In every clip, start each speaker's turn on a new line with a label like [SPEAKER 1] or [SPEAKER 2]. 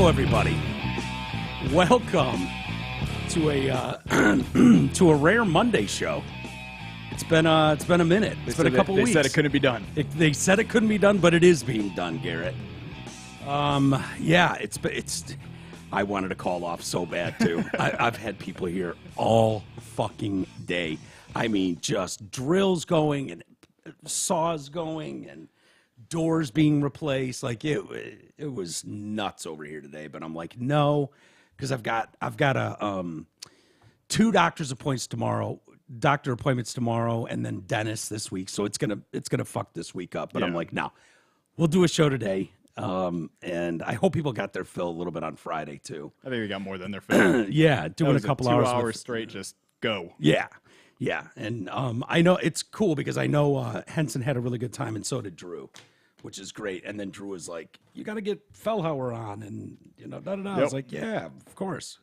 [SPEAKER 1] everybody. Welcome to a to a rare Monday show. It's been a minute. It's been a couple weeks.
[SPEAKER 2] They said it couldn't be done.
[SPEAKER 1] They said it couldn't be done, but it is being done, Garrett. Yeah, it's. I wanted to call off so bad too. I've had people here all fucking day. I mean, just drills going and saws going and doors being replaced. Like it was nuts over here today. But I'm like, no, because I've got two doctor appointments tomorrow, and then dentist this week. So it's gonna fuck this week up. But yeah. I'm like, no, we'll do a show today. And I hope people got their fill a little bit on Friday too.
[SPEAKER 2] I think we got more than their fill.
[SPEAKER 1] Yeah, doing a couple hours.
[SPEAKER 2] 2 hours straight, just go.
[SPEAKER 1] Yeah. Yeah, and I know it's cool because I know Henson had a really good time, and so did Drew, which is great. And then Drew was like, "You got to get Fellhauer on," and da-da-da. I was like, "Yeah, of course,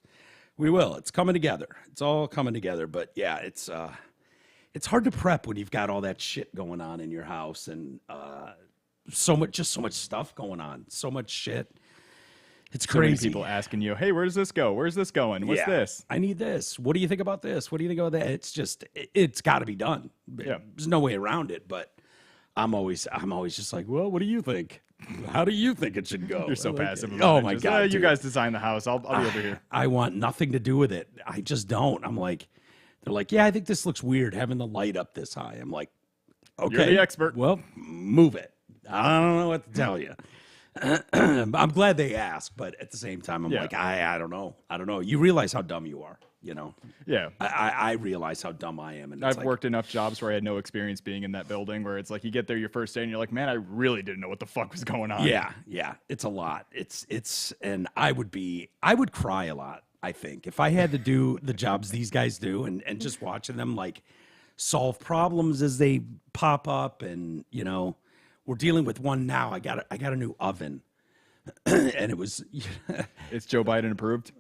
[SPEAKER 1] we will. It's coming together. It's all coming together." But yeah, it's hard to prep when you've got all that shit going on in your house and so much stuff going on, so much shit. It's crazy.
[SPEAKER 2] So many people asking you, "Hey, where does this go? Where's this going? What's this?
[SPEAKER 1] I need this. What do you think about this? What do you think about that?" It's got to be done.
[SPEAKER 2] Yeah.
[SPEAKER 1] There's no way around it. But I'm always just like, well, what do you think? How do you think it should go?
[SPEAKER 2] You're so passive about
[SPEAKER 1] oh
[SPEAKER 2] it.
[SPEAKER 1] my
[SPEAKER 2] Just,
[SPEAKER 1] God,
[SPEAKER 2] you guys design the house. I'll be over here.
[SPEAKER 1] I want nothing to do with it. I just don't. I'm like, they're like, yeah, I think this looks weird having the light up this high. I'm like, okay,
[SPEAKER 2] you're the expert.
[SPEAKER 1] Well, move it. I don't know what to tell you. I'm glad they asked, but at the same time, I'm like, I don't know. I don't know. You realize how dumb you are,
[SPEAKER 2] Yeah.
[SPEAKER 1] I realize how dumb I am. And
[SPEAKER 2] I've worked enough jobs where I had no experience being in that building where it's like you get there your first day and you're like, man, I really didn't know what the fuck was going on.
[SPEAKER 1] Yeah. It's a lot. And I would cry a lot, I think, if I had to do the jobs these guys do and just watching them like solve problems as they pop up and, we're dealing with one now. I got a new oven, and it was.
[SPEAKER 2] It's Joe Biden approved?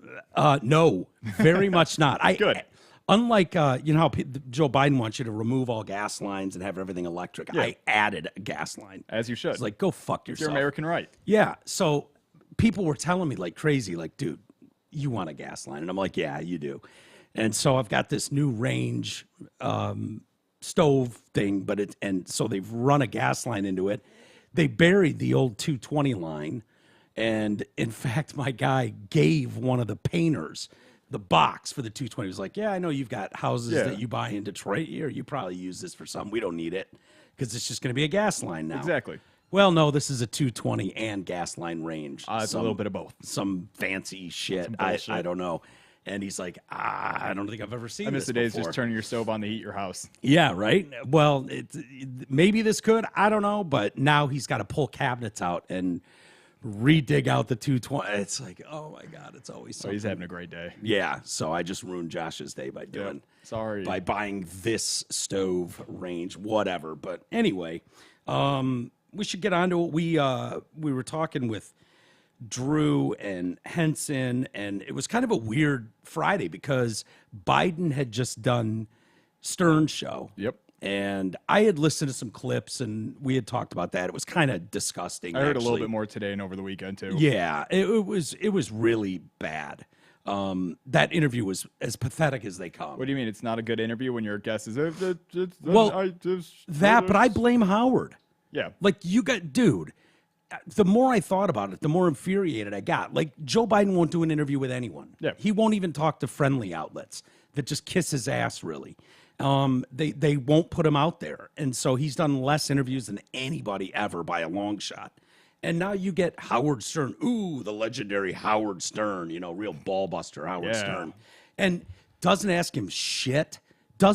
[SPEAKER 1] No, very much not.
[SPEAKER 2] Good.
[SPEAKER 1] Unlike how Joe Biden wants you to remove all gas lines and have everything electric. Yeah. I added a gas line.
[SPEAKER 2] As you should.
[SPEAKER 1] It's like, go fuck yourself.
[SPEAKER 2] It's your American right.
[SPEAKER 1] Yeah. So people were telling me like crazy, like, dude, you want a gas line, and I'm like, yeah, you do. And so I've got this new range. Stove thing, so they've run a gas line into it. They buried the old 220 line, and in fact, my guy gave one of the painters the box for the 220. He was like, "Yeah, I know you've got houses that you buy in Detroit here. You probably use this for something. We don't need it because it's just going to be a gas line now."
[SPEAKER 2] Exactly.
[SPEAKER 1] Well, no, this is a 220 and gas line range.
[SPEAKER 2] It's a little bit of both.
[SPEAKER 1] Some fancy shit. I don't know. And he's like, I don't think I've ever seen this. I miss the days
[SPEAKER 2] just turning your stove on to heat your house.
[SPEAKER 1] Yeah, right? Well, maybe this could. I don't know. But now he's got to pull cabinets out and re-dig out the 220. It's like, oh, my God, it's always something.
[SPEAKER 2] Oh, he's having a great day.
[SPEAKER 1] Yeah, so I just ruined Josh's day by by buying this stove range, whatever. But anyway, we should get on to it. We were talking with Drew and Henson, and it was kind of a weird Friday because Biden had just done Stern's show.
[SPEAKER 2] Yep.
[SPEAKER 1] And I had listened to some clips, and we had talked about that. It was kind of disgusting.
[SPEAKER 2] I heard a little bit more today and over the weekend, too.
[SPEAKER 1] Yeah, it was really bad. That interview was as pathetic as they come.
[SPEAKER 2] What do you mean? It's not a good interview when your guest is...
[SPEAKER 1] but I blame Howard.
[SPEAKER 2] Yeah.
[SPEAKER 1] Like, dude... The more I thought about it, the more infuriated I got. Like, Joe Biden won't do an interview with anyone.
[SPEAKER 2] Yeah.
[SPEAKER 1] He won't even talk to friendly outlets that just kiss his ass, really. They won't put him out there. And so he's done less interviews than anybody ever by a long shot. And now you get Howard Stern. Ooh, the legendary Howard Stern, real ball buster Howard Stern. And doesn't ask him shit. No,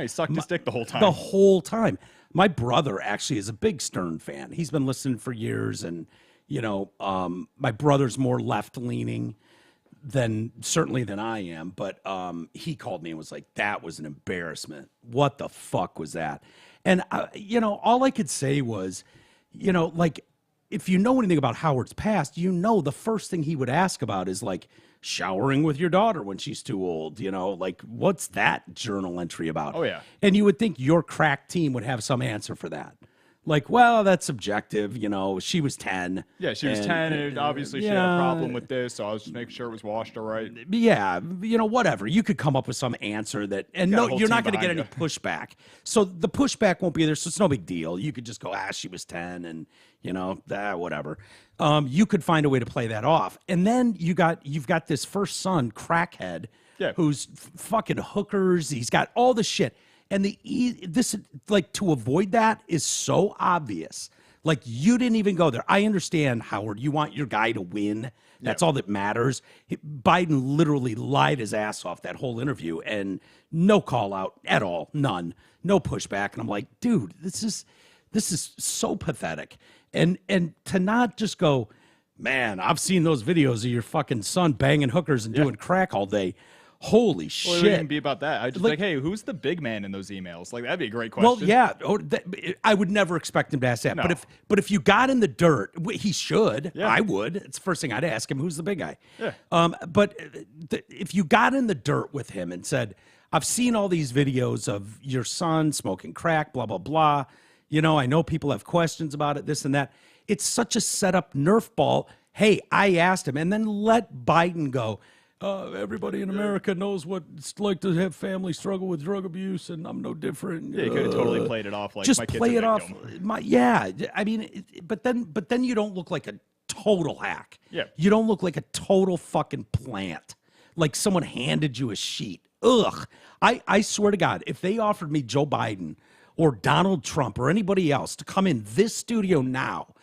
[SPEAKER 2] he sucked his dick the whole time.
[SPEAKER 1] The whole time. My brother actually is a big Stern fan. He's been listening for years, and my brother's more left-leaning than I am. But he called me and was like, "That was an embarrassment. What the fuck was that?" And all I could say was, like, if you know anything about Howard's past, the first thing he would ask about is like showering with your daughter when she's too old, like what's that journal entry about?
[SPEAKER 2] Oh, yeah.
[SPEAKER 1] And you would think your crack team would have some answer for that. Like, well, that's subjective. You know, she was 10.
[SPEAKER 2] Yeah, she was 10, and obviously she had a problem with this, so I was just making sure it was washed all right.
[SPEAKER 1] Yeah, you know, whatever. You could come up with some answer that, and no, you're not going to get any pushback. So the pushback won't be there. So it's no big deal. You could just go, she was 10, and you know, whatever. You could find a way to play that off, and then you've got this first son, crackhead, who's fucking hookers. He's got all the shit. And this, like, to avoid that is so obvious. Like, you didn't even go there. I understand, Howard. You want your guy to win. That's all that matters. Biden literally lied his ass off that whole interview, and no call out at all, none, no pushback. And I'm like, dude, this is so pathetic. And to not just go, man, I've seen those videos of your fucking son banging hookers and doing crack all day. Holy shit.
[SPEAKER 2] It wouldn't be about that. I'd just like, hey, who's the big man in those emails? Like, that'd be a great question.
[SPEAKER 1] Well, yeah. I would never expect him to ask that.
[SPEAKER 2] No.
[SPEAKER 1] But if you got in the dirt, he should. Yeah. I would. It's the first thing I'd ask him, who's the big guy?
[SPEAKER 2] Yeah.
[SPEAKER 1] But if you got in the dirt with him and said, I've seen all these videos of your son smoking crack, blah, blah, blah. You know, I know people have questions about it, this and that. It's such a set-up Nerf ball. Hey, I asked him. And then let Biden go, everybody in America knows what it's like to have family struggle with drug abuse, and I'm no different.
[SPEAKER 2] Yeah, you could have totally played it off like
[SPEAKER 1] just
[SPEAKER 2] my kids
[SPEAKER 1] play
[SPEAKER 2] are
[SPEAKER 1] it off.
[SPEAKER 2] victim.
[SPEAKER 1] I mean, but then you don't look like a total hack.
[SPEAKER 2] Yeah,
[SPEAKER 1] you don't look like a total fucking plant. Like someone handed you a sheet. Ugh. I swear to God, if they offered me Joe Biden or Donald Trump or anybody else to come in this studio now,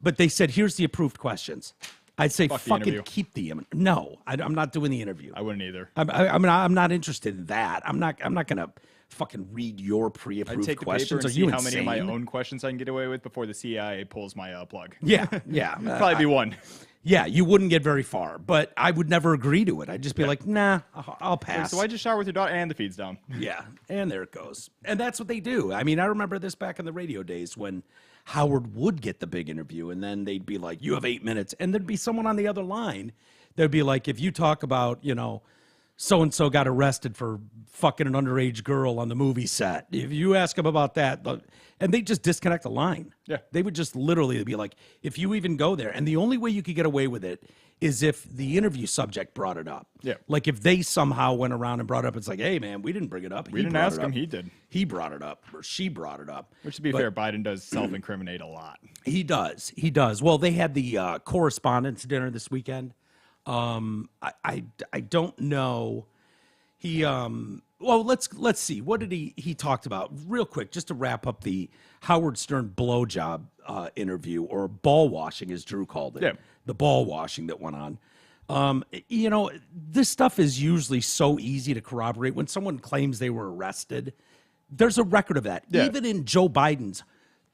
[SPEAKER 1] but they said, here's the approved questions, I'd say fucking keep the interview. No, I'm not doing the interview.
[SPEAKER 2] I wouldn't either.
[SPEAKER 1] I'm not interested in that. I'm not gonna fucking read your pre-approved
[SPEAKER 2] I'd take
[SPEAKER 1] questions.
[SPEAKER 2] The paper and
[SPEAKER 1] Are you
[SPEAKER 2] see
[SPEAKER 1] insane?
[SPEAKER 2] how many of my own questions I can get away with before the CIA pulls my plug.
[SPEAKER 1] Yeah.
[SPEAKER 2] Probably be one.
[SPEAKER 1] Yeah, you wouldn't get very far, but I would never agree to it. I'd just be like, nah, I'll pass.
[SPEAKER 2] So I just shower with your daughter and the feed's down.
[SPEAKER 1] Yeah, and there it goes. And that's what they do. I mean, I remember this back in the radio days when Howard would get the big interview, and then they'd be like, you have 8 minutes. And there'd be someone on the other line. They'd be like, if you talk about, you know, so-and-so got arrested for fucking an underage girl on the movie set. If you ask them about that, and they just disconnect the line.
[SPEAKER 2] Yeah.
[SPEAKER 1] They would just literally be like, if you even go there. And the only way you could get away with it is if the interview subject brought it up.
[SPEAKER 2] Yeah.
[SPEAKER 1] Like if they somehow went around and brought it up, it's like, hey, man, we didn't bring it up.
[SPEAKER 2] We didn't ask him, he did.
[SPEAKER 1] He brought it up, or she brought it up.
[SPEAKER 2] Which, to be fair, Biden does self-incriminate a lot.
[SPEAKER 1] He does. Well, they had the correspondence dinner this weekend. I don't know. He well, let's see. What did he talked about real quick, just to wrap up the Howard Stern blowjob interview, or ball washing, as Drew called it.
[SPEAKER 2] Yeah.
[SPEAKER 1] The ball washing that went on. You know, this stuff is usually so easy to corroborate. When someone claims they were arrested, there's a record of that.
[SPEAKER 2] Yeah.
[SPEAKER 1] Even in Joe Biden's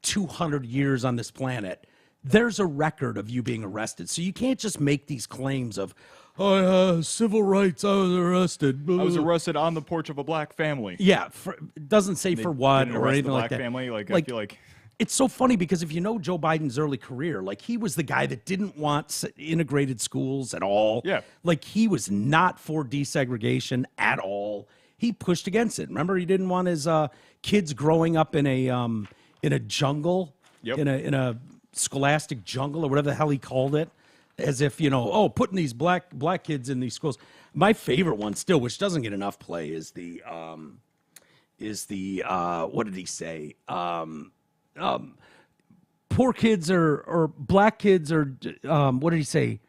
[SPEAKER 1] 200 years on this planet, there's a record of you being arrested. So you can't just make these claims of, civil rights, I was arrested.
[SPEAKER 2] I was arrested on the porch of a black family.
[SPEAKER 1] Yeah, it doesn't say for what or anything like that.
[SPEAKER 2] Family. Like, I feel like
[SPEAKER 1] it's so funny because if you know Joe Biden's early career, like he was the guy that didn't want integrated schools at all.
[SPEAKER 2] Yeah.
[SPEAKER 1] Like he was not for desegregation at all. He pushed against it. Remember, he didn't want his kids growing up in a jungle,
[SPEAKER 2] Yep.
[SPEAKER 1] in a scholastic jungle or whatever the hell he called it, as if, you know, putting these black kids in these schools. My favorite one still, which doesn't get enough play, is the what did he say? Poor kids or black kids are what did he say?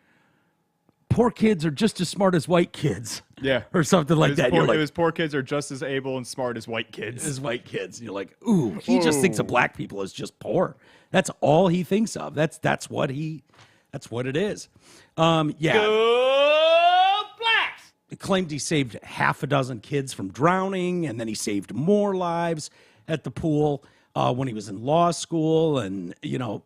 [SPEAKER 1] Poor kids are just as smart as white kids.
[SPEAKER 2] Yeah.
[SPEAKER 1] Or something like that.
[SPEAKER 2] It was poor kids are just as able and smart as white kids.
[SPEAKER 1] As white kids. And you're like, ooh, he just thinks of black people as just poor. That's all he thinks of. That's what it is. Yeah.
[SPEAKER 2] Go blacks!
[SPEAKER 1] He claimed he saved half a dozen kids from drowning, and then he saved more lives at the pool when he was in law school. And, you know,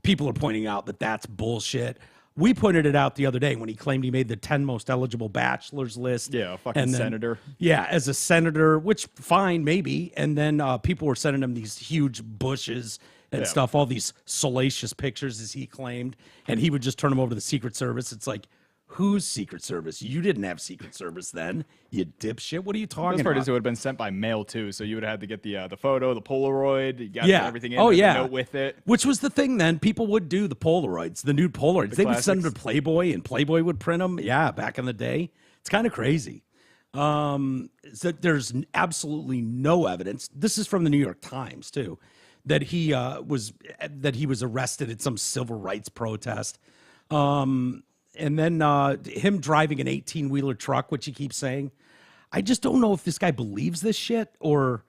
[SPEAKER 1] people are pointing out that that's bullshit. We pointed it out the other day when he claimed he made the 10 most eligible bachelors list.
[SPEAKER 2] Yeah, a fucking senator.
[SPEAKER 1] Yeah, as a senator, which fine, maybe. And then people were sending him these huge bushes and stuff, all these salacious pictures, as he claimed. And he would just turn them over to the Secret Service. It's like, Whose Secret Service? You didn't have Secret Service then, you dipshit. What are you
[SPEAKER 2] The
[SPEAKER 1] talking
[SPEAKER 2] best part
[SPEAKER 1] about?
[SPEAKER 2] is it would have been sent by mail too, so you would have had to get the photo, the Polaroid, you got
[SPEAKER 1] Yeah.
[SPEAKER 2] everything in
[SPEAKER 1] Oh,
[SPEAKER 2] there,
[SPEAKER 1] yeah.
[SPEAKER 2] the note with it.
[SPEAKER 1] Which was the thing then. People would do the Polaroids, the nude Polaroids. They would send them to Playboy, and Playboy would print them. Yeah, back in the day. It's kind of crazy. So there's absolutely no evidence. This is from the New York Times, too, that he was arrested at some civil rights protest. And then him driving an 18-wheeler truck, which he keeps saying. I just don't know if this guy believes this shit or,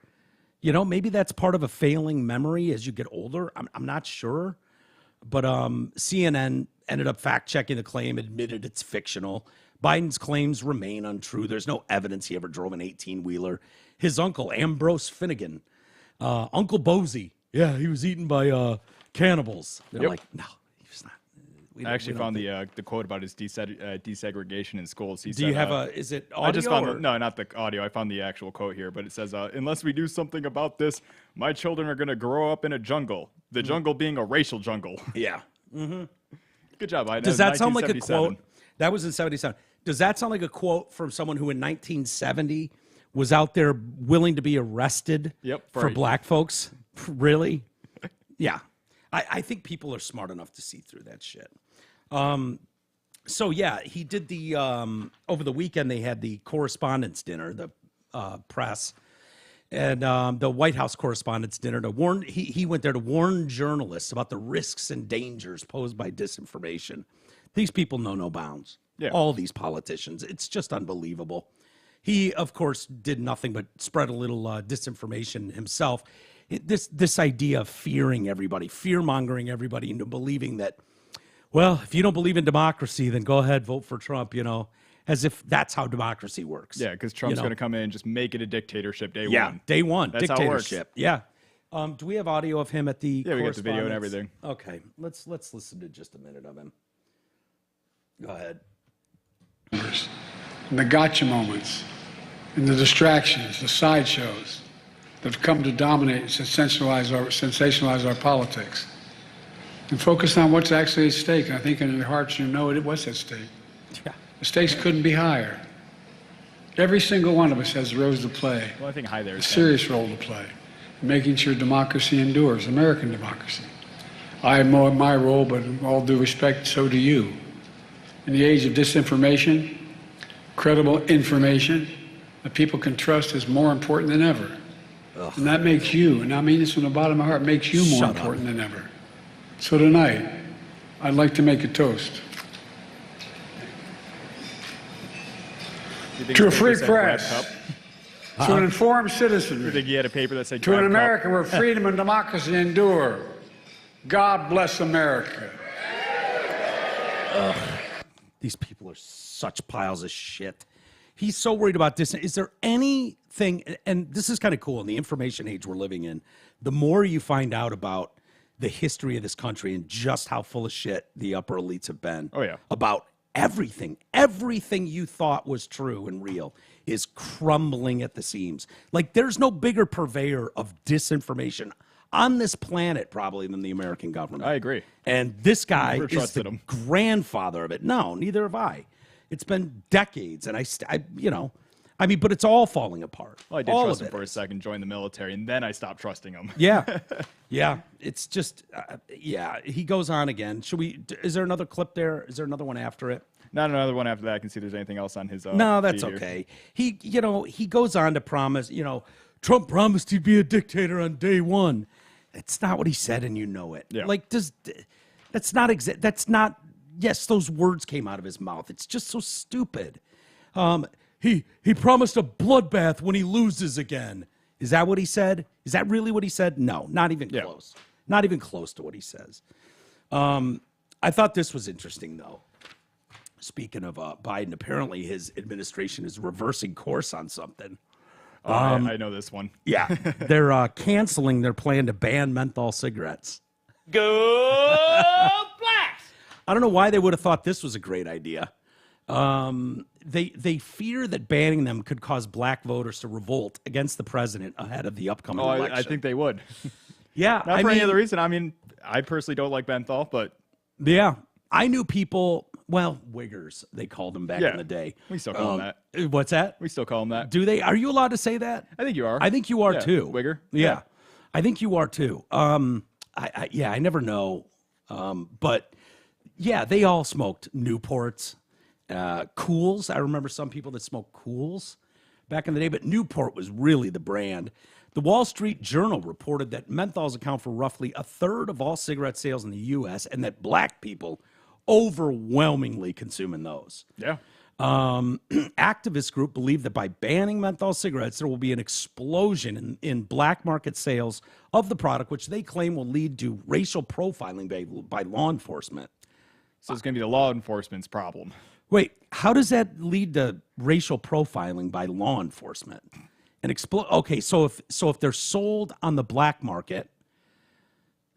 [SPEAKER 1] maybe that's part of a failing memory as you get older. I'm not sure. But CNN ended up fact-checking the claim, admitted it's fictional. Biden's claims remain untrue. There's no evidence he ever drove an 18-wheeler. His uncle, Ambrose Finnegan, Uncle Bozy, yeah, he was eaten by cannibals. They're like, no, he was not.
[SPEAKER 2] I actually found the quote about his desegregation in schools. He
[SPEAKER 1] Do
[SPEAKER 2] said,
[SPEAKER 1] you have is it audio?
[SPEAKER 2] I just found no, not the audio. I found the actual quote here, but it says, "Unless we do something about this, my children are going to grow up in a jungle. The jungle being a racial jungle."
[SPEAKER 1] Yeah. Mm-hmm.
[SPEAKER 2] Good job, Biden.
[SPEAKER 1] Does that sound like a quote? That was in 77. Does that sound like a quote from someone who in 1970 was out there willing to be arrested for black folks? Really? Yeah. I think people are smart enough to see through that shit. So yeah, he did the over the weekend they had the correspondence dinner, the press, and the White House correspondence dinner to warn. He went there to warn journalists about the risks and dangers posed by disinformation. These people know no bounds. Yeah. All these politicians, it's just unbelievable. He, of course, did nothing but spread a little disinformation himself. This idea of fearing everybody, fear-mongering everybody into believing that, well, if you don't believe in democracy, then go ahead, vote for Trump, as if that's how democracy works.
[SPEAKER 2] Yeah, because Trump's going to come in and just make it a dictatorship day one.
[SPEAKER 1] Yeah, day one,
[SPEAKER 2] that's
[SPEAKER 1] dictatorship. Yeah. Do we have audio of him at the
[SPEAKER 2] Yeah, we got the video and everything.
[SPEAKER 1] Okay, let's listen to just a minute of him. Go ahead.
[SPEAKER 3] And the gotcha moments, and the distractions, the sideshows that have come to dominate and sensationalize our politics. And focus on what's actually at stake. And I think in your hearts you know what's at stake.
[SPEAKER 1] Yeah.
[SPEAKER 3] The stakes couldn't be higher. Every single one of us has a role to play.
[SPEAKER 2] Well, I think high there
[SPEAKER 3] a
[SPEAKER 2] is
[SPEAKER 3] serious role to play in making sure democracy endures, American democracy. I know my role, but in all due respect, so do you. In the age of disinformation, credible information that people can trust is more important than ever. Ugh. And that makes you, and I mean this from the bottom of my heart, makes you more important than ever. So tonight, I'd like to make a toast. To a free press, to an informed citizenry,
[SPEAKER 2] I think he had a paper that said
[SPEAKER 3] to an America where freedom and democracy endure. God bless America.
[SPEAKER 1] Ugh. These people are such piles of shit. He's so worried about this. Is there anything, and this is kind of cool in the information age we're living in, the more you find out about the history of this country and just how full of shit the upper elites have been.
[SPEAKER 2] Oh, yeah.
[SPEAKER 1] About everything you thought was true and real is crumbling at the seams. Like, there's no bigger purveyor of disinformation on this planet probably than the American government.
[SPEAKER 2] I agree.
[SPEAKER 1] And this guy is the
[SPEAKER 2] him.
[SPEAKER 1] grandfather of it. No, neither have I. It's been decades, and but it's all falling apart.
[SPEAKER 2] Well, I did trust him for a second, joined the military, and then I stopped trusting him.
[SPEAKER 1] Yeah. Yeah. It's just, he goes on again. Is there another clip there? Is there another one after it?
[SPEAKER 2] Not another one after that. I can see if there's anything else on his
[SPEAKER 1] No, that's
[SPEAKER 2] feed
[SPEAKER 1] okay. Here. He goes on to promise, Trump promised he'd be a dictator on day one. It's not what he said, and you know it.
[SPEAKER 2] Yeah.
[SPEAKER 1] Like, yes, those words came out of his mouth. It's just so stupid. He promised a bloodbath when he loses again. Is that what he said? Is that really what he said? No, not even close. Not even close to what he says. I thought this was interesting, though. Speaking of Biden, apparently his administration is reversing course on something.
[SPEAKER 2] I know this one.
[SPEAKER 1] Yeah, they're canceling their plan to ban menthol cigarettes.
[SPEAKER 4] Go Blacks!
[SPEAKER 1] I don't know why they would have thought this was a great idea. They fear that banning them could cause black voters to revolt against the president ahead of the upcoming election.
[SPEAKER 2] I think they would.
[SPEAKER 1] Yeah,
[SPEAKER 2] Not for any other reason. I mean, I personally don't like menthol, but
[SPEAKER 1] yeah, I knew people well, wiggers, they called them back in the day.
[SPEAKER 2] We still call them that.
[SPEAKER 1] What's that?
[SPEAKER 2] We still call them that.
[SPEAKER 1] Do they? Are you allowed to say that?
[SPEAKER 2] I think you are.
[SPEAKER 1] I think you are too.
[SPEAKER 2] Wigger.
[SPEAKER 1] Yeah. I think you are too. I never know. But yeah, they all smoked Newports, Cools. I remember some people that smoked Cools back in the day, but Newport was really the brand. The Wall Street Journal reported that menthols account for roughly a third of all cigarette sales in the U.S. and that black people overwhelmingly consuming those.
[SPEAKER 2] Yeah.
[SPEAKER 1] Activist group believe that by banning menthol cigarettes, there will be an explosion in black market sales of the product, which they claim will lead to racial profiling by law enforcement.
[SPEAKER 2] So it's going to be the law enforcement's problem.
[SPEAKER 1] Wait, how does that lead to racial profiling by law enforcement? Okay, so if they're sold on the black market,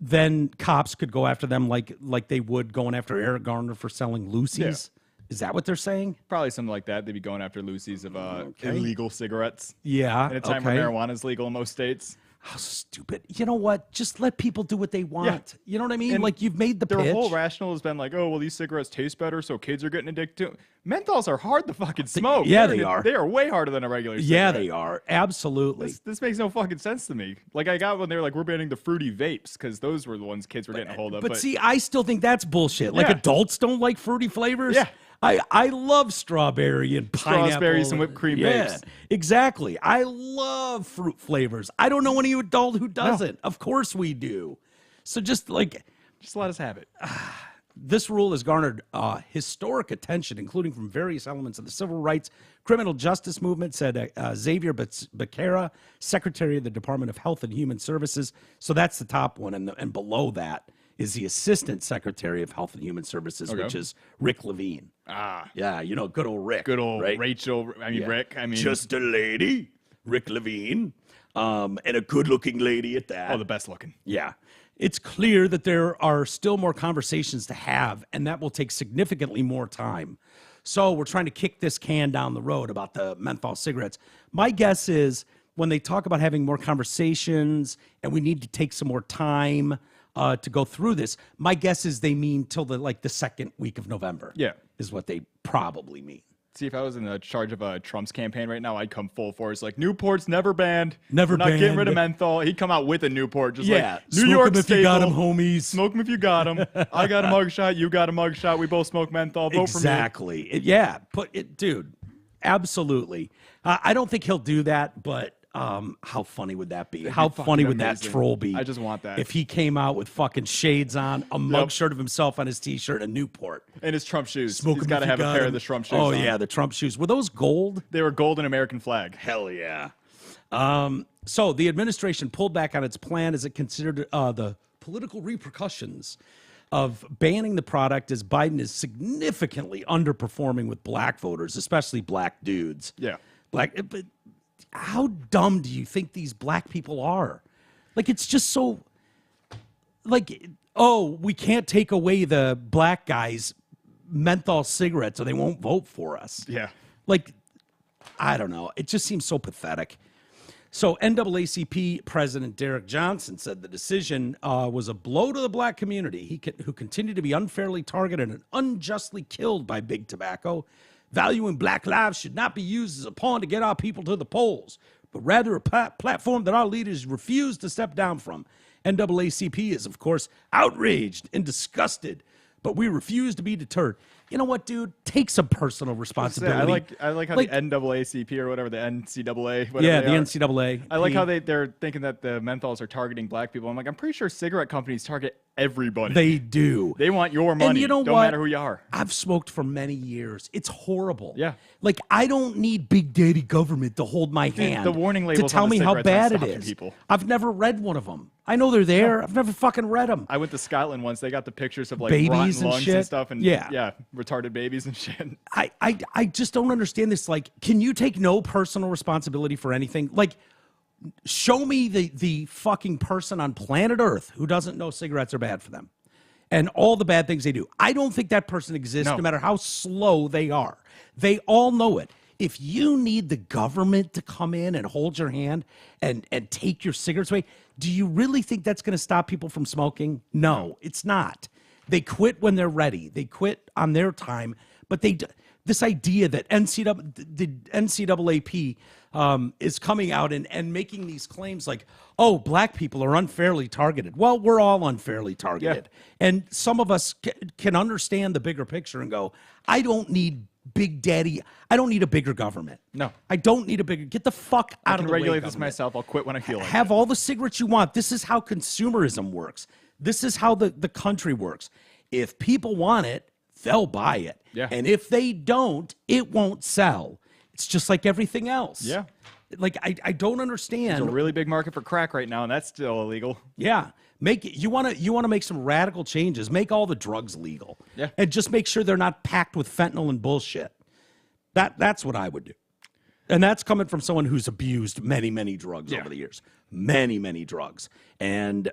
[SPEAKER 1] then cops could go after them like they would going after Eric Garner for selling Lucy's. Yeah. Is that what they're saying?
[SPEAKER 2] Probably something like that. They'd be going after Lucy's of illegal cigarettes.
[SPEAKER 1] Yeah.
[SPEAKER 2] At a time where marijuana is legal in most states.
[SPEAKER 1] How stupid. You know what? Just let people do what they want.
[SPEAKER 2] Yeah.
[SPEAKER 1] You know what I mean?
[SPEAKER 2] And
[SPEAKER 1] like, you've made the pitch.
[SPEAKER 2] Their whole rationale has been like, oh, well, these cigarettes taste better, so kids are getting addicted to them. Menthols are hard to fucking smoke.
[SPEAKER 1] Yeah, they are.
[SPEAKER 2] They are way harder than a regular cigarette.
[SPEAKER 1] Yeah, they are. Absolutely.
[SPEAKER 2] This makes no fucking sense to me. Like, I got when they were like, we're banning the fruity vapes, because those were the ones kids were getting a hold of.
[SPEAKER 1] But see, I still think that's bullshit. Like,
[SPEAKER 2] Yeah.
[SPEAKER 1] adults don't like fruity flavors.
[SPEAKER 2] Yeah.
[SPEAKER 1] I love strawberry and pineapple.
[SPEAKER 2] Strawberries and whipped cream vapes.
[SPEAKER 1] Exactly. I love fruit flavors. I don't know any adult who doesn't. Of course we do. So just let
[SPEAKER 2] us have it.
[SPEAKER 1] This rule has garnered historic attention, including from various elements of the civil rights criminal justice movement, said Xavier Becerra, Secretary of the Department of Health and Human Services. So that's the top one. And below that is the Assistant Secretary of Health and Human Services, which is Rick Levine. Yeah, good old Rick.
[SPEAKER 2] Good old
[SPEAKER 1] right?
[SPEAKER 2] Rachel. Rick.
[SPEAKER 1] Just a lady, Rick Levine, and a good-looking lady at that.
[SPEAKER 2] Oh, the best looking.
[SPEAKER 1] Yeah. It's clear that there are still more conversations to have, and that will take significantly more time. So we're trying to kick this can down the road about the menthol cigarettes. My guess is when they talk about having more conversations and we need to take some more time to go through this, my guess is they mean till the second week of November.
[SPEAKER 2] Yeah.
[SPEAKER 1] Is what they probably mean.
[SPEAKER 2] See, if I was in the charge of Trump's campaign right now, I'd come full force. Like, Newport's never banned.
[SPEAKER 1] Never
[SPEAKER 2] We're not
[SPEAKER 1] banned.
[SPEAKER 2] getting rid of menthol. He'd come out with a Newport. Just
[SPEAKER 1] Yeah.
[SPEAKER 2] like, New
[SPEAKER 1] Smoke
[SPEAKER 2] York
[SPEAKER 1] 'em if
[SPEAKER 2] staple.
[SPEAKER 1] you got 'em, homies.
[SPEAKER 2] Smoke them if you got them. I got a mugshot. You got a mugshot. We both smoke menthol. Vote
[SPEAKER 1] Exactly.
[SPEAKER 2] for me.
[SPEAKER 1] Yeah. Dude, absolutely. I don't think he'll do that, but how funny would that be? How funny would that
[SPEAKER 2] amazing.
[SPEAKER 1] troll be?
[SPEAKER 2] I just want that.
[SPEAKER 1] If he came out with fucking shades on, a mugshot of himself on his T-shirt, and a Newport.
[SPEAKER 2] And his Trump shoes.
[SPEAKER 1] Smoke
[SPEAKER 2] He's
[SPEAKER 1] 'em
[SPEAKER 2] got
[SPEAKER 1] if
[SPEAKER 2] to
[SPEAKER 1] you
[SPEAKER 2] have a
[SPEAKER 1] got
[SPEAKER 2] pair
[SPEAKER 1] 'em.
[SPEAKER 2] of the Trump shoes.
[SPEAKER 1] Oh,
[SPEAKER 2] on.
[SPEAKER 1] yeah, the Trump shoes. Were those gold?
[SPEAKER 2] They were golden American flag.
[SPEAKER 1] Hell yeah. So the administration pulled back on its plan as it considered the political repercussions of banning the product, as Biden is significantly underperforming with black voters, especially black dudes.
[SPEAKER 2] Yeah.
[SPEAKER 1] But how dumb do you think these black people are? Like, it's just so, like, oh, we can't take away the black guys' menthol cigarettes so they won't vote for us.
[SPEAKER 2] Yeah.
[SPEAKER 1] Like, I don't know. It just seems so pathetic. So NAACP President Derek Johnson said the decision was a blow to the black community who continue to be unfairly targeted and unjustly killed by big tobacco. Valuing black lives should not be used as a pawn to get our people to the polls, but rather a platform that our leaders refuse to step down from. NAACP is, of course, outraged and disgusted, but we refuse to be deterred. You know what, dude? Take some personal responsibility.
[SPEAKER 2] I like how the NAACP or whatever, the NCAA. Whatever
[SPEAKER 1] Yeah,
[SPEAKER 2] they
[SPEAKER 1] the
[SPEAKER 2] are.
[SPEAKER 1] NCAA.
[SPEAKER 2] I like how they're thinking that the menthols are targeting black people. I'm like, I'm pretty sure cigarette companies target everybody.
[SPEAKER 1] They do.
[SPEAKER 2] They want your money.
[SPEAKER 1] And you know
[SPEAKER 2] Don't
[SPEAKER 1] what?
[SPEAKER 2] matter who you are.
[SPEAKER 1] I've smoked for many years. It's horrible.
[SPEAKER 2] Yeah.
[SPEAKER 1] Like, I don't need big daddy government to hold my hand.
[SPEAKER 2] the warning
[SPEAKER 1] to
[SPEAKER 2] labels
[SPEAKER 1] tell
[SPEAKER 2] on the
[SPEAKER 1] me how
[SPEAKER 2] cigarettes
[SPEAKER 1] bad
[SPEAKER 2] aren't
[SPEAKER 1] it
[SPEAKER 2] stopping
[SPEAKER 1] is.
[SPEAKER 2] people.
[SPEAKER 1] I've never read one of them. I know they're there. I've never fucking read them.
[SPEAKER 2] I went to Scotland once. They got the pictures of like
[SPEAKER 1] Babies
[SPEAKER 2] rotten
[SPEAKER 1] and
[SPEAKER 2] lungs
[SPEAKER 1] shit.
[SPEAKER 2] and stuff, and
[SPEAKER 1] Yeah.
[SPEAKER 2] retarded babies and shit.
[SPEAKER 1] I just don't understand this. Like, can you take no personal responsibility for anything? Like, show me the fucking person on planet Earth who doesn't know cigarettes are bad for them and all the bad things they do. I don't think that person exists, no matter how slow they are. They all know it. If you need the government to come in and hold your hand and take your cigarettes away, do you really think that's going to stop people from smoking? No, it's not. They quit when they're ready. They quit on their time. But this idea that the NCAAP is coming out and making these claims like, oh, black people are unfairly targeted. Well, we're all unfairly targeted. Yeah. And some of us can understand the bigger picture and go, I don't need Big Daddy. I don't need a bigger government.
[SPEAKER 2] No.
[SPEAKER 1] I don't need a bigger. Get the fuck out of the way.
[SPEAKER 2] I can regulate
[SPEAKER 1] government.
[SPEAKER 2] this myself. I'll quit when I feel like
[SPEAKER 1] Have
[SPEAKER 2] it.
[SPEAKER 1] all the cigarettes you want. This is how consumerism works. This is how the country works. If people want it, they'll buy it.
[SPEAKER 2] Yeah.
[SPEAKER 1] And if they don't, it won't sell. It's just like everything else.
[SPEAKER 2] Yeah.
[SPEAKER 1] Like I don't understand.
[SPEAKER 2] There's a really big market for crack right now, and that's still illegal.
[SPEAKER 1] Yeah. Make it, you want to make some radical changes. Make all the drugs legal.
[SPEAKER 2] Yeah.
[SPEAKER 1] And just make sure they're not packed with fentanyl and bullshit. That's what I would do. And that's coming from someone who's abused many, many drugs over the years. Many, many drugs. And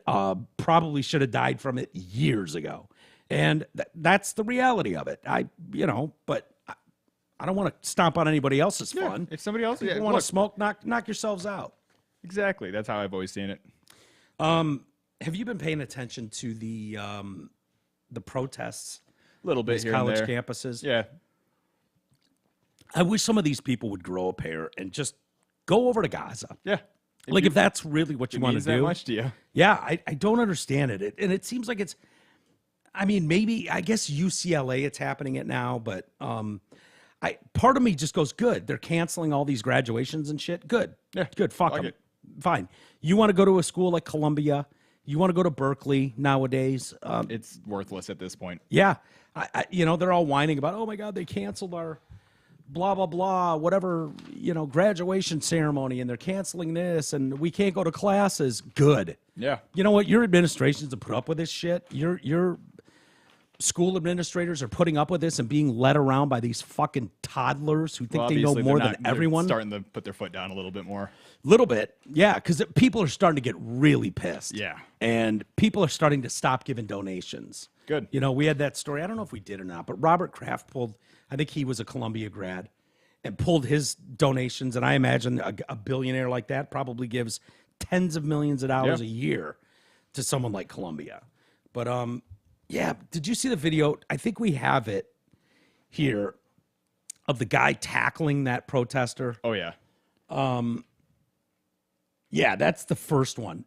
[SPEAKER 1] probably should have died from it years ago. And that's the reality of it. But I don't want to stomp on anybody else's fun.
[SPEAKER 2] If somebody else
[SPEAKER 1] want to smoke, knock yourselves out.
[SPEAKER 2] Exactly. That's how I've always seen it.
[SPEAKER 1] Have you been paying attention to the protests?
[SPEAKER 2] A little bit
[SPEAKER 1] These
[SPEAKER 2] here
[SPEAKER 1] college
[SPEAKER 2] and there.
[SPEAKER 1] campuses?
[SPEAKER 2] Yeah.
[SPEAKER 1] I wish some of these people would grow a pair and just go over to Gaza.
[SPEAKER 2] Yeah.
[SPEAKER 1] If that's really what you want to
[SPEAKER 2] means
[SPEAKER 1] do.
[SPEAKER 2] that much to you.
[SPEAKER 1] Yeah, I don't understand it. And it seems like it's, I guess UCLA it's happening it now, but part of me just goes, good. They're canceling all these graduations and shit. Good.
[SPEAKER 2] Yeah,
[SPEAKER 1] Good. Fuck
[SPEAKER 2] like
[SPEAKER 1] them.
[SPEAKER 2] it.
[SPEAKER 1] Fine. You want to go to a school like Columbia. You want to go to Berkeley nowadays.
[SPEAKER 2] It's worthless at this point.
[SPEAKER 1] Yeah. They're all whining about, oh my God, they canceled our blah, blah, blah, whatever, graduation ceremony, and they're canceling this, and we can't go to classes. Good.
[SPEAKER 2] Yeah.
[SPEAKER 1] You know what? Your administrations have put up with this shit. Your school administrators are putting up with this and being led around by these fucking toddlers who think they know
[SPEAKER 2] Obviously,
[SPEAKER 1] more
[SPEAKER 2] they're
[SPEAKER 1] than everyone.
[SPEAKER 2] Starting to put their foot down a little bit more.
[SPEAKER 1] Little bit, yeah, because people are starting to get really pissed.
[SPEAKER 2] Yeah.
[SPEAKER 1] And people are starting to stop giving donations.
[SPEAKER 2] Good.
[SPEAKER 1] We had that story. I don't know if we did or not, but Robert Kraft I think he was a Columbia grad, and pulled his donations. And I imagine a billionaire like that probably gives tens of millions of dollars a year to someone like Columbia. But yeah, did you see the video? I think we have it here of the guy tackling that protester.
[SPEAKER 2] Oh, yeah.
[SPEAKER 1] Yeah, that's the first one.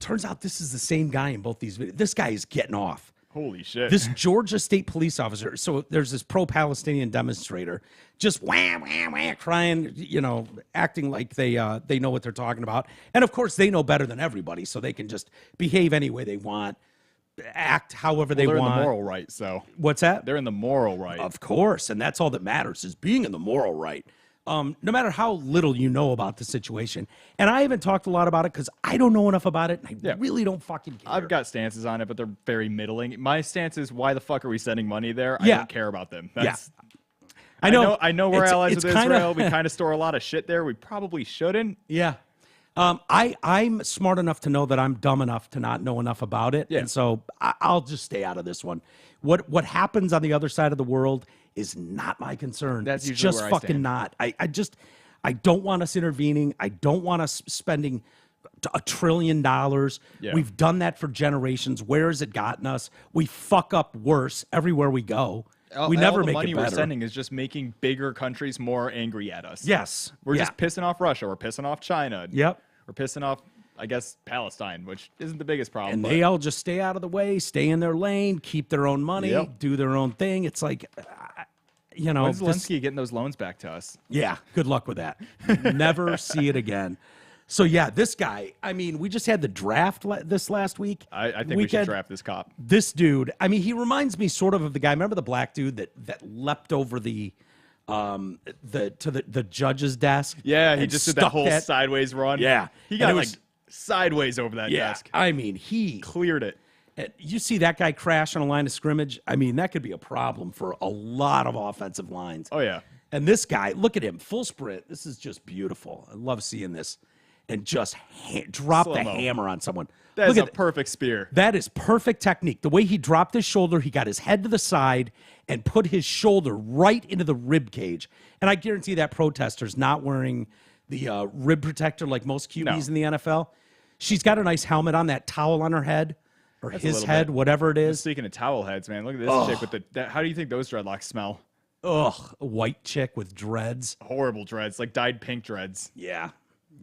[SPEAKER 1] Turns out this is the same guy in both these videos. This guy is getting off.
[SPEAKER 2] Holy shit.
[SPEAKER 1] This Georgia State police officer. So there's this pro-Palestinian demonstrator just wham, wham, wham, crying, acting like they know what they're talking about. And of course, they know better than everybody, so they can just behave any way they want, act however they
[SPEAKER 2] they're
[SPEAKER 1] want.
[SPEAKER 2] in the moral right, so.
[SPEAKER 1] What's that?
[SPEAKER 2] They're in the moral right.
[SPEAKER 1] Of course, and that's all that matters is being in the moral right. No matter how little you know about the situation. And I haven't talked a lot about it because I don't know enough about it, and I really don't fucking care.
[SPEAKER 2] I've got stances on it, but they're very middling. My stance is, why the fuck are we sending money there? I
[SPEAKER 1] Yeah.
[SPEAKER 2] don't care about them.
[SPEAKER 1] I know.
[SPEAKER 2] I know we're allies with
[SPEAKER 1] kinda,
[SPEAKER 2] Israel. We kind of store a lot of shit there. We probably shouldn't.
[SPEAKER 1] Yeah. I'm smart enough to know that I'm dumb enough to not know enough about it.
[SPEAKER 2] Yeah.
[SPEAKER 1] And so I'll just stay out of this one. What happens on the other side of the world is not my concern.
[SPEAKER 2] That's
[SPEAKER 1] it's
[SPEAKER 2] usually
[SPEAKER 1] just
[SPEAKER 2] where I
[SPEAKER 1] fucking
[SPEAKER 2] stand.
[SPEAKER 1] not. I don't want us intervening. I don't want us spending $1 trillion.
[SPEAKER 2] Yeah.
[SPEAKER 1] We've done that for generations. Where has it gotten us? We fuck up worse everywhere we go. We never
[SPEAKER 2] all the
[SPEAKER 1] make
[SPEAKER 2] money
[SPEAKER 1] it
[SPEAKER 2] we're
[SPEAKER 1] better.
[SPEAKER 2] sending is just making bigger countries more angry at us.
[SPEAKER 1] Yes.
[SPEAKER 2] We're
[SPEAKER 1] Yeah.
[SPEAKER 2] just pissing off Russia. We're pissing off China.
[SPEAKER 1] Yep.
[SPEAKER 2] We're pissing off, I guess, Palestine, which isn't the biggest problem.
[SPEAKER 1] And
[SPEAKER 2] but
[SPEAKER 1] they all just stay out of the way, stay in their lane, keep their own money,
[SPEAKER 2] Yep.
[SPEAKER 1] do their own thing. It's like,
[SPEAKER 2] When's
[SPEAKER 1] this-
[SPEAKER 2] Zelensky getting those loans back to us?
[SPEAKER 1] yeah, good luck with that. Never see it again. So, yeah, this guy, we just had the draft this last week.
[SPEAKER 2] I think we should draft this cop.
[SPEAKER 1] This dude, he reminds me sort of the guy. Remember the black dude that leapt over the judge's desk?
[SPEAKER 2] Yeah, he
[SPEAKER 1] and
[SPEAKER 2] just did that
[SPEAKER 1] stuck
[SPEAKER 2] whole sideways run.
[SPEAKER 1] Yeah.
[SPEAKER 2] He
[SPEAKER 1] And
[SPEAKER 2] got
[SPEAKER 1] it
[SPEAKER 2] like
[SPEAKER 1] was-
[SPEAKER 2] sideways over that
[SPEAKER 1] Yeah,
[SPEAKER 2] desk.
[SPEAKER 1] he
[SPEAKER 2] Cleared it.
[SPEAKER 1] you see that guy crash on a line of scrimmage. That could be a problem for a lot of offensive lines.
[SPEAKER 2] Oh, yeah.
[SPEAKER 1] And this guy, look at him, full sprint. This is just beautiful. I love seeing this. And just drop the
[SPEAKER 2] Slow-mo.
[SPEAKER 1] hammer on someone.
[SPEAKER 2] That's
[SPEAKER 1] Look
[SPEAKER 2] a
[SPEAKER 1] at
[SPEAKER 2] perfect spear.
[SPEAKER 1] that is perfect technique. The way he dropped his shoulder, he got his head to the side and put his shoulder right into the rib cage. And I guarantee that protester's not wearing the rib protector like most QBs
[SPEAKER 2] No.
[SPEAKER 1] in the NFL. She's got a nice helmet on, that towel on her head. or
[SPEAKER 2] That's a
[SPEAKER 1] his
[SPEAKER 2] little
[SPEAKER 1] head,
[SPEAKER 2] bit.
[SPEAKER 1] whatever it is.
[SPEAKER 2] Speaking of towel heads, man, look at this chick with how do you think those dreadlocks smell?
[SPEAKER 1] Ugh, a white chick with dreads.
[SPEAKER 2] Horrible dreads, like dyed pink dreads.
[SPEAKER 1] Yeah,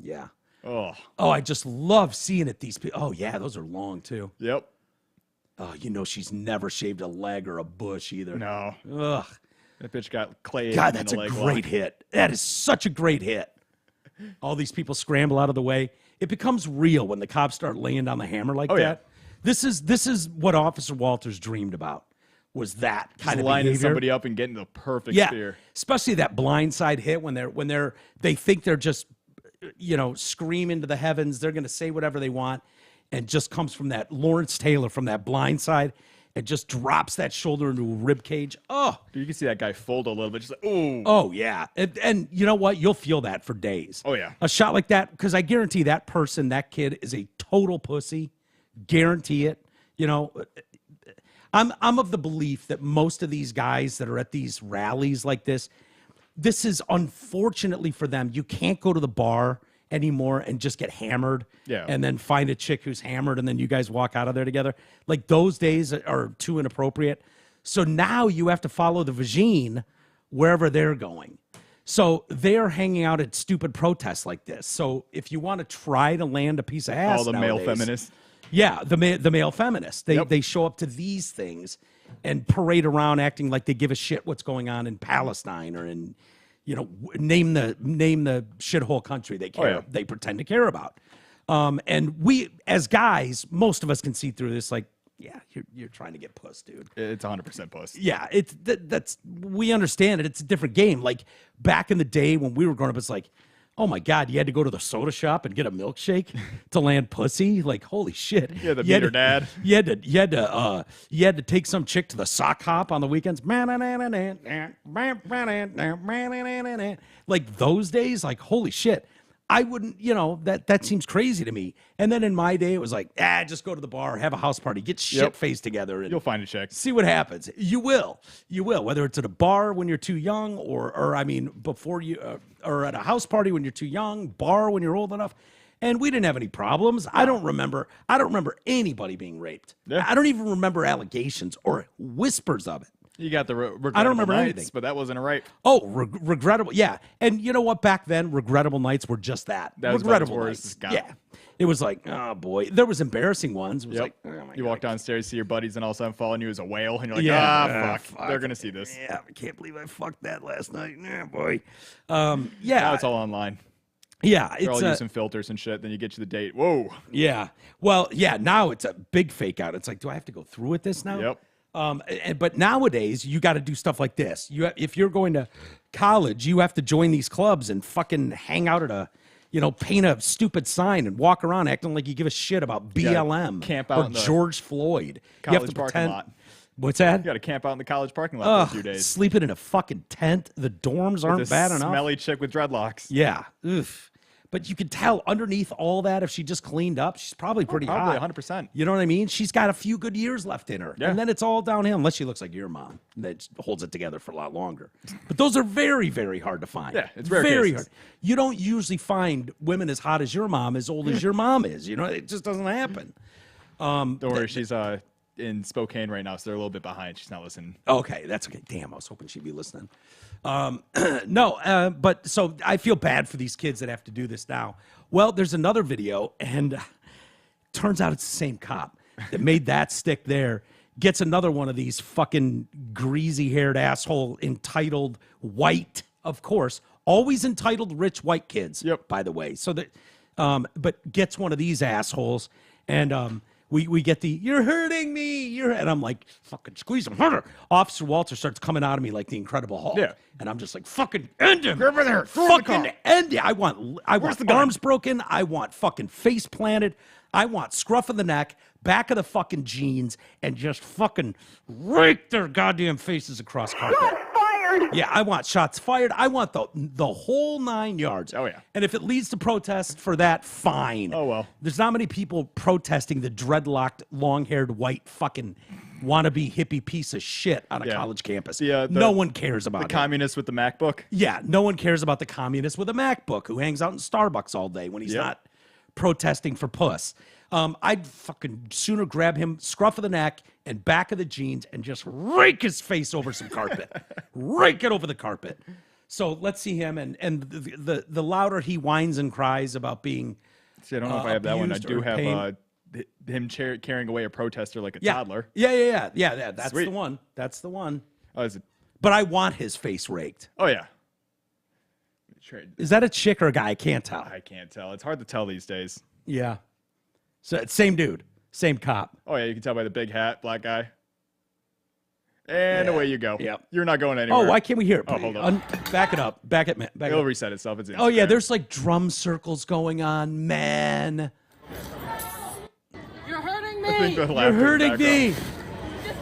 [SPEAKER 1] yeah.
[SPEAKER 2] Oh,
[SPEAKER 1] I just love seeing it. These people. Oh yeah, those are long too.
[SPEAKER 2] yep.
[SPEAKER 1] Oh, she's never shaved a leg or a bush either.
[SPEAKER 2] No,
[SPEAKER 1] Ugh.
[SPEAKER 2] that bitch got clay.
[SPEAKER 1] God,
[SPEAKER 2] in
[SPEAKER 1] that's
[SPEAKER 2] the
[SPEAKER 1] a
[SPEAKER 2] leg
[SPEAKER 1] great
[SPEAKER 2] lock.
[SPEAKER 1] hit. That is such a great hit. All these people scramble out of the way. It becomes real when the cops start laying down the hammer like
[SPEAKER 2] Oh, yeah.
[SPEAKER 1] that. This is what Officer Walters dreamed about. Was that kind
[SPEAKER 2] Just
[SPEAKER 1] of
[SPEAKER 2] lining
[SPEAKER 1] behavior.
[SPEAKER 2] somebody up and getting the perfect
[SPEAKER 1] Yeah,
[SPEAKER 2] spear.
[SPEAKER 1] especially that blindside hit when they think they're just scream into the heavens. They're going to say whatever they want, and just comes from that Lawrence Taylor from that blindside. It just drops that shoulder into a rib cage. Oh,
[SPEAKER 2] Dude, you can see that guy fold a little bit, just like, ooh.
[SPEAKER 1] oh yeah, and you know what? You'll feel that for days.
[SPEAKER 2] Oh, yeah.
[SPEAKER 1] A shot like that, because I guarantee that person, that kid, is a total pussy. Guarantee it. I'm of the belief that most of these guys that are at these rallies like this is unfortunately for them. You can't go to the bar anymore and just get hammered.
[SPEAKER 2] Yeah.
[SPEAKER 1] And then find a chick who's hammered and then you guys walk out of there together. Like those days are too inappropriate. So now you have to follow the vagine wherever they're going. So they're hanging out at stupid protests like this. So if you want to try to land a piece of ass,
[SPEAKER 2] All the male
[SPEAKER 1] nowadays-
[SPEAKER 2] feminists.
[SPEAKER 1] yeah, the male feminists.
[SPEAKER 2] Yep.
[SPEAKER 1] They show up to these things and parade around acting like they give a shit what's going on in Palestine or in, name the shithole country they care.
[SPEAKER 2] yeah.
[SPEAKER 1] They pretend to care about. And we, as guys, most of us can see through this. Like, yeah, you're trying to get puss, dude.
[SPEAKER 2] It's 100% puss.
[SPEAKER 1] Yeah, that's we understand it. It's a different game. Like back in the day when we were growing up, it's like, oh my God, you had to go to the soda shop and get a milkshake to land pussy. Like, holy shit!
[SPEAKER 2] Yeah, the
[SPEAKER 1] You had
[SPEAKER 2] beater
[SPEAKER 1] to-
[SPEAKER 2] dad.
[SPEAKER 1] You had to take some chick to the sock hop on the weekends. Like those days, like holy shit. I wouldn't, that seems crazy to me. And then in my day, it was like, just go to the bar, have a house party, get shit faced together, and
[SPEAKER 2] You'll find a chick.
[SPEAKER 1] see what happens. You will, whether it's at a bar when you're too young, or I mean, before you, or at a house party when you're too young, bar when you're old enough. And we didn't have any problems. I don't remember anybody being raped.
[SPEAKER 2] Yeah.
[SPEAKER 1] I don't even remember allegations or whispers of it.
[SPEAKER 2] You got the
[SPEAKER 1] I don't remember
[SPEAKER 2] nights,
[SPEAKER 1] anything.
[SPEAKER 2] but that wasn't a rape.
[SPEAKER 1] Oh, regrettable. Yeah. And you know what? Back then, regrettable nights were just that.
[SPEAKER 2] That was about as
[SPEAKER 1] regrettable
[SPEAKER 2] worse
[SPEAKER 1] nights.
[SPEAKER 2] as it got.
[SPEAKER 1] Yeah. It was like, oh boy. There was embarrassing ones. It was
[SPEAKER 2] Yep.
[SPEAKER 1] like, oh my
[SPEAKER 2] You
[SPEAKER 1] God,
[SPEAKER 2] walk downstairs, see your buddies, and all of a sudden following you is a whale, and you're like,
[SPEAKER 1] Yeah.
[SPEAKER 2] fuck. They're gonna see this.
[SPEAKER 1] Yeah, I can't believe I fucked that last night. Yeah, boy.
[SPEAKER 2] Now
[SPEAKER 1] Yeah,
[SPEAKER 2] it's all online.
[SPEAKER 1] yeah,
[SPEAKER 2] They're all
[SPEAKER 1] it's
[SPEAKER 2] using filters and shit. Then you get to the date. Whoa.
[SPEAKER 1] yeah. Well, yeah. Now it's a big fake out. It's like, do I have to go through with this now?
[SPEAKER 2] Yep.
[SPEAKER 1] But nowadays you got to do stuff like this. If you're going to college, you have to join these clubs and fucking hang out at a, paint a stupid sign and walk around acting like you give a shit about BLM
[SPEAKER 2] camp out
[SPEAKER 1] or
[SPEAKER 2] in the
[SPEAKER 1] George Floyd. You have
[SPEAKER 2] college
[SPEAKER 1] to
[SPEAKER 2] parking
[SPEAKER 1] pretend.
[SPEAKER 2] lot.
[SPEAKER 1] What's that?
[SPEAKER 2] You got to camp out in the college parking lot for a few
[SPEAKER 1] Ugh,
[SPEAKER 2] days.
[SPEAKER 1] sleeping in a fucking tent. The dorms aren't
[SPEAKER 2] This
[SPEAKER 1] bad enough.
[SPEAKER 2] smelly chick with dreadlocks.
[SPEAKER 1] Yeah. Oof. But you can tell underneath all that, if she just cleaned up, she's probably pretty
[SPEAKER 2] Probably
[SPEAKER 1] hot.
[SPEAKER 2] 100%.
[SPEAKER 1] You know what I mean? She's got a few good years left in her.
[SPEAKER 2] Yeah.
[SPEAKER 1] And then it's all downhill, unless she looks like your mom that holds it together for a lot longer. But those are very, very hard to find.
[SPEAKER 2] Yeah, it's rare
[SPEAKER 1] very
[SPEAKER 2] cases.
[SPEAKER 1] hard. You don't usually find women as hot as your mom, as old as your mom is. It just doesn't happen.
[SPEAKER 2] Don't worry, she's in Spokane right now, so they're a little bit behind. She's not listening.
[SPEAKER 1] Okay, that's okay. Damn, I was hoping she'd be listening. No, but so I feel bad for these kids that have to do this now. Well, there's another video, and turns out it's the same cop that made that stick there. Gets another one of these fucking greasy-haired asshole entitled white, of course, always entitled rich white kids.
[SPEAKER 2] Yep.
[SPEAKER 1] By the way, so that, but gets one of these assholes, and we get the "you're hurting me," and I'm like, fucking squeeze him harder. Officer Walter starts coming out of me like the Incredible Hulk.
[SPEAKER 2] Yeah.
[SPEAKER 1] And I'm just like, fucking end him.
[SPEAKER 2] Grab her there. Throw her in the
[SPEAKER 1] Fucking
[SPEAKER 2] car.
[SPEAKER 1] end it. I want
[SPEAKER 2] the gun?
[SPEAKER 1] arms broken. I want fucking face planted. I want scruff of the neck, back of the fucking jeans, and just fucking rake their goddamn faces across carpet. Yeah, I want shots fired. I want the whole 9 yards.
[SPEAKER 2] Oh, yeah.
[SPEAKER 1] And if it leads to protest for that, fine.
[SPEAKER 2] Oh, well.
[SPEAKER 1] There's not many people protesting the dreadlocked, long-haired, white fucking wannabe hippie piece of shit on a
[SPEAKER 2] Yeah.
[SPEAKER 1] college campus.
[SPEAKER 2] The
[SPEAKER 1] no one cares about
[SPEAKER 2] The
[SPEAKER 1] it.
[SPEAKER 2] communist with the MacBook.
[SPEAKER 1] Yeah, no one cares about the communist with a MacBook who hangs out in Starbucks all day when he's
[SPEAKER 2] Yep.
[SPEAKER 1] not protesting for puss. I'd fucking sooner grab him scruff of the neck and back of the jeans and just rake his face over some carpet. Rake it over the carpet. So let's see him, and the louder he whines and cries about being
[SPEAKER 2] See, I don't know if I have that one. I
[SPEAKER 1] abused
[SPEAKER 2] do
[SPEAKER 1] or
[SPEAKER 2] have
[SPEAKER 1] pain.
[SPEAKER 2] him carrying away a protester like a toddler.
[SPEAKER 1] Yeah. That's
[SPEAKER 2] Sweet.
[SPEAKER 1] the one. That's the one.
[SPEAKER 2] Oh, is it?
[SPEAKER 1] But I want his face raked.
[SPEAKER 2] Oh yeah.
[SPEAKER 1] Is that a chick or a guy? I can't tell.
[SPEAKER 2] I can't tell. It's hard to tell these days.
[SPEAKER 1] Yeah. So same dude, same cop.
[SPEAKER 2] Oh yeah, you can tell by the big hat, black guy. And away you go.
[SPEAKER 1] Yep.
[SPEAKER 2] You're not going anywhere.
[SPEAKER 1] Oh, why can't we hear it?
[SPEAKER 2] Oh,
[SPEAKER 1] buddy?
[SPEAKER 2] hold on.
[SPEAKER 1] Back it up. Back it, man. Back it
[SPEAKER 2] It'll
[SPEAKER 1] up.
[SPEAKER 2] reset itself. It's
[SPEAKER 1] Oh yeah,
[SPEAKER 2] Instagram.
[SPEAKER 1] there's like drum circles going on, man.
[SPEAKER 4] You're hurting
[SPEAKER 2] I think
[SPEAKER 4] me.
[SPEAKER 2] the
[SPEAKER 1] You're
[SPEAKER 2] laughter
[SPEAKER 1] hurting
[SPEAKER 2] back
[SPEAKER 1] me.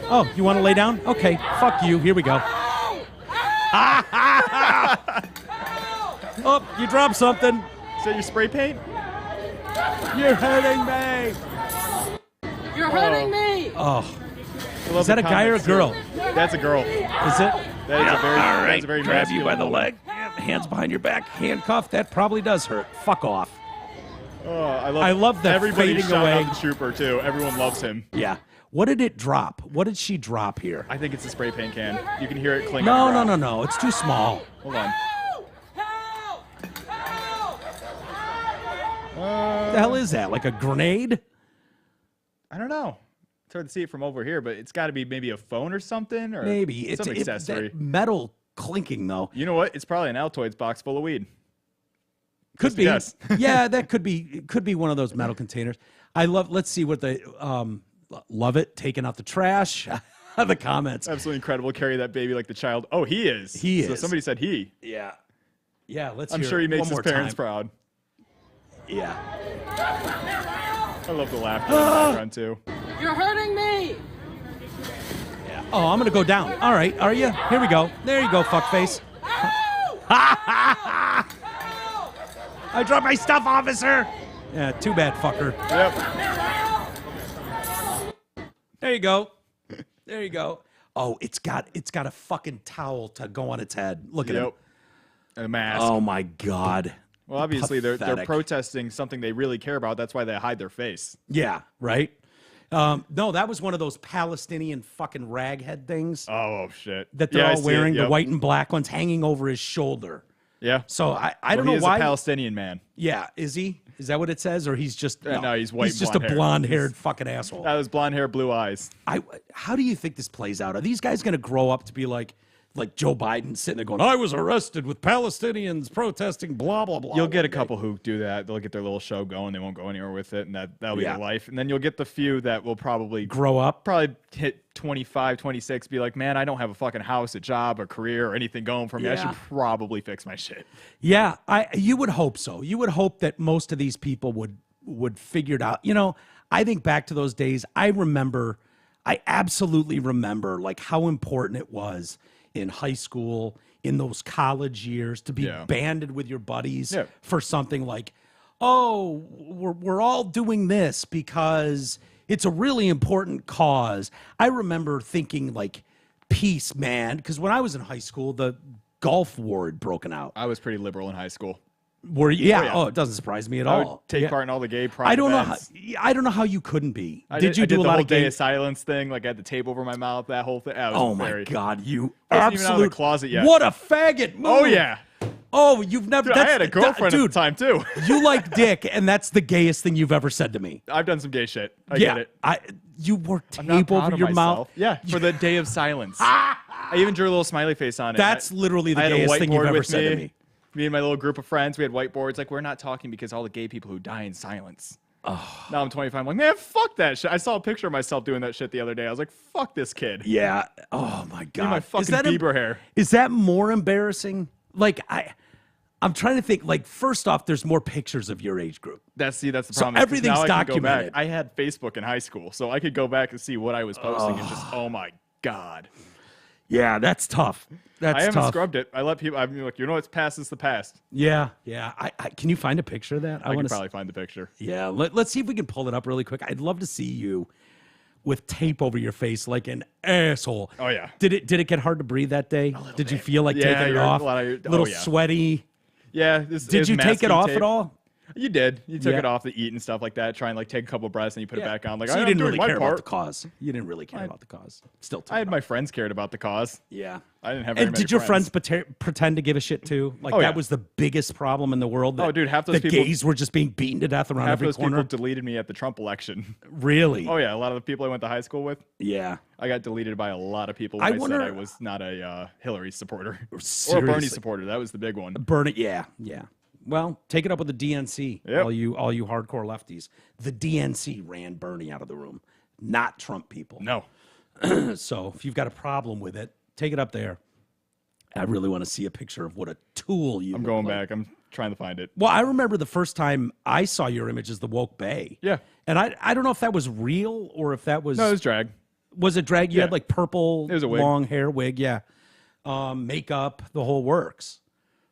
[SPEAKER 1] Oh, you want to lay down? Okay, fuck you. Here we go. Oh, you dropped something.
[SPEAKER 2] up. Is that your spray paint?
[SPEAKER 1] You're hurting me.
[SPEAKER 4] You're hurting me.
[SPEAKER 1] Oh,
[SPEAKER 2] I love
[SPEAKER 1] is that
[SPEAKER 2] the
[SPEAKER 1] a guy or a
[SPEAKER 2] comments,
[SPEAKER 1] girl?
[SPEAKER 2] too. That's a girl.
[SPEAKER 1] Is it?
[SPEAKER 2] That is a very
[SPEAKER 1] grab you by
[SPEAKER 2] masculine
[SPEAKER 1] the
[SPEAKER 2] woman.
[SPEAKER 1] leg. Hands behind your back. Handcuff. That probably does hurt. Fuck off.
[SPEAKER 2] Oh,
[SPEAKER 1] I love the
[SPEAKER 2] everybody
[SPEAKER 1] fading
[SPEAKER 2] shout
[SPEAKER 1] away.
[SPEAKER 2] out the trooper too. Everyone loves him.
[SPEAKER 1] Yeah. What did it drop? What did she drop here?
[SPEAKER 2] I think it's a spray paint can. You can hear it clink.
[SPEAKER 1] No,
[SPEAKER 2] on
[SPEAKER 1] no,
[SPEAKER 2] the
[SPEAKER 1] no,
[SPEAKER 2] ground.
[SPEAKER 1] no. It's too small.
[SPEAKER 2] Hold on.
[SPEAKER 1] What the hell is that? Like a grenade?
[SPEAKER 2] I don't know. It's hard to see it from over here, but it's got to be maybe a phone or something, or
[SPEAKER 1] Maybe. It's
[SPEAKER 2] some accessory.
[SPEAKER 1] that metal clinking though.
[SPEAKER 2] You know what? It's probably an Altoids box full of weed.
[SPEAKER 1] Could be.
[SPEAKER 2] Yes.
[SPEAKER 1] Yeah, that could be. It could be one of those metal containers. I love. Let's see what they love it. Taking out the trash. The comments.
[SPEAKER 2] Absolutely incredible. Carry that baby like the child. Oh, he is.
[SPEAKER 1] He
[SPEAKER 2] So
[SPEAKER 1] is.
[SPEAKER 2] somebody said he.
[SPEAKER 1] Yeah. Yeah. Let's.
[SPEAKER 2] I'm
[SPEAKER 1] hear
[SPEAKER 2] sure he
[SPEAKER 1] it
[SPEAKER 2] makes
[SPEAKER 1] one
[SPEAKER 2] his
[SPEAKER 1] more
[SPEAKER 2] parents
[SPEAKER 1] time.
[SPEAKER 2] proud.
[SPEAKER 1] Yeah.
[SPEAKER 2] I love the laughter in the background too.
[SPEAKER 4] You're hurting me.
[SPEAKER 1] Yeah. Oh, I'm gonna go down. All right. Are you? Here we go. There you go, fuckface. I dropped my stuff, officer. Yeah. Too bad, fucker.
[SPEAKER 2] Yep.
[SPEAKER 1] There you go. There you go. Oh, it's got a fucking towel to go on its head. Look at him.
[SPEAKER 2] Yep. And a mask.
[SPEAKER 1] Oh my God.
[SPEAKER 2] Well, obviously they're
[SPEAKER 1] Pathetic.
[SPEAKER 2] protesting something they really care about. That's why they hide their face.
[SPEAKER 1] Yeah, right? No, that was one of those Palestinian fucking raghead things
[SPEAKER 2] Oh shit.
[SPEAKER 1] that they're
[SPEAKER 2] Yeah, I
[SPEAKER 1] all
[SPEAKER 2] see it,
[SPEAKER 1] wearing, the
[SPEAKER 2] yep.
[SPEAKER 1] white and black ones hanging over his shoulder.
[SPEAKER 2] Yeah.
[SPEAKER 1] So I
[SPEAKER 2] Well,
[SPEAKER 1] don't
[SPEAKER 2] he
[SPEAKER 1] know
[SPEAKER 2] is
[SPEAKER 1] why.
[SPEAKER 2] a Palestinian man.
[SPEAKER 1] Yeah, is he? Is that what it says? Or he's just
[SPEAKER 2] No, he's white
[SPEAKER 1] He's
[SPEAKER 2] and
[SPEAKER 1] just a
[SPEAKER 2] blonde hair.
[SPEAKER 1] blonde-haired fucking asshole.
[SPEAKER 2] That was blonde hair, blue eyes.
[SPEAKER 1] How do you think this plays out? Are these guys going to grow up to be like Joe Biden sitting there going, I was arrested with Palestinians protesting, blah, blah, blah.
[SPEAKER 2] You'll get a
[SPEAKER 1] one day."
[SPEAKER 2] couple who do that. They'll get their little show going. They won't go anywhere with it, and that'll be
[SPEAKER 1] Yeah.
[SPEAKER 2] their life. And then you'll get the few that will probably
[SPEAKER 1] Grow up.
[SPEAKER 2] hit 25, 26, be like, man, I don't have a fucking house, a job, a career, or anything going for me. I
[SPEAKER 1] Yeah.
[SPEAKER 2] should probably fix my shit.
[SPEAKER 1] Yeah, you would hope so. You would hope that most of these people would figure it out. You know, I think back to those days. I absolutely remember like how important it was in high school, in those college years, to be
[SPEAKER 2] Yeah.
[SPEAKER 1] banded with your buddies
[SPEAKER 2] Yeah.
[SPEAKER 1] for something like, oh, we're all doing this because it's a really important cause. I remember thinking like, peace, man, because when I was in high school, the Gulf War had broken out.
[SPEAKER 2] I was pretty liberal in high school.
[SPEAKER 1] Were you? Yeah.
[SPEAKER 2] yeah.
[SPEAKER 1] Oh, it doesn't surprise me at
[SPEAKER 2] I would
[SPEAKER 1] all.
[SPEAKER 2] take
[SPEAKER 1] Yeah.
[SPEAKER 2] part in all the gay pride
[SPEAKER 1] I don't know.
[SPEAKER 2] events.
[SPEAKER 1] I don't know how you couldn't be.
[SPEAKER 2] I
[SPEAKER 1] Did you
[SPEAKER 2] I
[SPEAKER 1] do
[SPEAKER 2] did
[SPEAKER 1] a
[SPEAKER 2] the
[SPEAKER 1] lot
[SPEAKER 2] whole
[SPEAKER 1] of
[SPEAKER 2] day
[SPEAKER 1] gay?
[SPEAKER 2] of silence thing, like I had the tape over my mouth, that whole thing. That was
[SPEAKER 1] Oh my
[SPEAKER 2] very,
[SPEAKER 1] God, you
[SPEAKER 2] Wasn't even out of the
[SPEAKER 1] absolute
[SPEAKER 2] closet yet.
[SPEAKER 1] What a faggot move!
[SPEAKER 2] Oh yeah,
[SPEAKER 1] Oh, you've never.
[SPEAKER 2] dude, I
[SPEAKER 1] that's,
[SPEAKER 2] had a girlfriend
[SPEAKER 1] dude,
[SPEAKER 2] at the time too.
[SPEAKER 1] You like dick, and that's the gayest thing you've ever said to me.
[SPEAKER 2] I've done some gay shit. I
[SPEAKER 1] Yeah,
[SPEAKER 2] get it.
[SPEAKER 1] you wore
[SPEAKER 2] I'm not
[SPEAKER 1] tape
[SPEAKER 2] proud
[SPEAKER 1] over
[SPEAKER 2] of
[SPEAKER 1] your
[SPEAKER 2] myself.
[SPEAKER 1] mouth.
[SPEAKER 2] Yeah, for the day of silence. I even drew a little smiley face on it.
[SPEAKER 1] That's literally the
[SPEAKER 2] I had a
[SPEAKER 1] gayest thing you've
[SPEAKER 2] whiteboard
[SPEAKER 1] ever
[SPEAKER 2] with
[SPEAKER 1] said to me.
[SPEAKER 2] Me and my little group of friends, we had whiteboards. Like, we're not talking because all the gay people who die in silence. Oh. Now I'm 25. I'm like, man, fuck that shit. I saw a picture of myself doing that shit the other day. I was like, fuck this kid.
[SPEAKER 1] Yeah. Oh my
[SPEAKER 2] Look
[SPEAKER 1] God.
[SPEAKER 2] at my fucking Bieber hair.
[SPEAKER 1] Is that more embarrassing? Like I'm trying to think. Like, first off, there's more pictures of your age group.
[SPEAKER 2] That's the
[SPEAKER 1] So
[SPEAKER 2] problem. 'cause
[SPEAKER 1] everything's
[SPEAKER 2] now I can go back.
[SPEAKER 1] documented.
[SPEAKER 2] I had Facebook in high school, so I could go back and see what I was posting and just, oh my God.
[SPEAKER 1] Yeah, that's tough. That's
[SPEAKER 2] I haven't
[SPEAKER 1] tough.
[SPEAKER 2] scrubbed it. I let people, I'm like, you know what's past is the past.
[SPEAKER 1] Yeah, yeah. Can you find a picture of that?
[SPEAKER 2] I can
[SPEAKER 1] wanna
[SPEAKER 2] probably find the picture.
[SPEAKER 1] Yeah, let's see if we can pull it up really quick. I'd love to see you with tape over your face like an asshole.
[SPEAKER 2] Oh, yeah.
[SPEAKER 1] Did it get hard to breathe that day? Did you feel like
[SPEAKER 2] Yeah,
[SPEAKER 1] taking it
[SPEAKER 2] you're-
[SPEAKER 1] off?
[SPEAKER 2] a lot of- oh,
[SPEAKER 1] little
[SPEAKER 2] yeah.
[SPEAKER 1] sweaty.
[SPEAKER 2] Yeah. This
[SPEAKER 1] Did
[SPEAKER 2] is
[SPEAKER 1] you take it
[SPEAKER 2] masking
[SPEAKER 1] off
[SPEAKER 2] tape.
[SPEAKER 1] at all?
[SPEAKER 2] You did. You took
[SPEAKER 1] Yeah.
[SPEAKER 2] it off to eat and stuff like that. Try and like take a couple breaths and you put it back on. Like
[SPEAKER 1] So
[SPEAKER 2] I'm
[SPEAKER 1] you didn't
[SPEAKER 2] doing
[SPEAKER 1] really
[SPEAKER 2] my
[SPEAKER 1] care
[SPEAKER 2] part.
[SPEAKER 1] about the cause. You didn't really care about the cause. Still took
[SPEAKER 2] I
[SPEAKER 1] it
[SPEAKER 2] had
[SPEAKER 1] off.
[SPEAKER 2] my friends cared about the cause.
[SPEAKER 1] Yeah.
[SPEAKER 2] I didn't have very
[SPEAKER 1] And
[SPEAKER 2] many
[SPEAKER 1] did your friends pretend to give a shit too? Like
[SPEAKER 2] Oh,
[SPEAKER 1] that
[SPEAKER 2] yeah.
[SPEAKER 1] was the biggest problem in the world. That,
[SPEAKER 2] Oh, dude, half those
[SPEAKER 1] that
[SPEAKER 2] people-
[SPEAKER 1] gays were just being beaten to death around
[SPEAKER 2] Half
[SPEAKER 1] every
[SPEAKER 2] those
[SPEAKER 1] corner.
[SPEAKER 2] people deleted me at the Trump election.
[SPEAKER 1] Really?
[SPEAKER 2] Oh yeah, a lot of the people I went to high school with.
[SPEAKER 1] Yeah.
[SPEAKER 2] I got deleted by a lot of people
[SPEAKER 1] I
[SPEAKER 2] when I,
[SPEAKER 1] wonder-
[SPEAKER 2] said I was not a Hillary supporter or a Bernie
[SPEAKER 1] Seriously.
[SPEAKER 2] supporter. That was the big one.
[SPEAKER 1] Burn it. Yeah. Yeah. Well, take it up with the DNC.
[SPEAKER 2] Yep.
[SPEAKER 1] All you hardcore lefties. The DNC ran Bernie out of the room, not Trump people.
[SPEAKER 2] No.
[SPEAKER 1] So if you've got a problem with it, take it up there. I really want to see a picture of what a tool you.
[SPEAKER 2] I'm
[SPEAKER 1] look
[SPEAKER 2] going
[SPEAKER 1] like.
[SPEAKER 2] back. I'm trying to find it.
[SPEAKER 1] Well, I remember the first time I saw your image as the woke bae.
[SPEAKER 2] Yeah.
[SPEAKER 1] And I don't know if that was real or if that was
[SPEAKER 2] No, it was drag.
[SPEAKER 1] was it drag? You
[SPEAKER 2] Yeah.
[SPEAKER 1] had like purple
[SPEAKER 2] It was a wig.
[SPEAKER 1] long hair wig, yeah. Makeup, the whole works.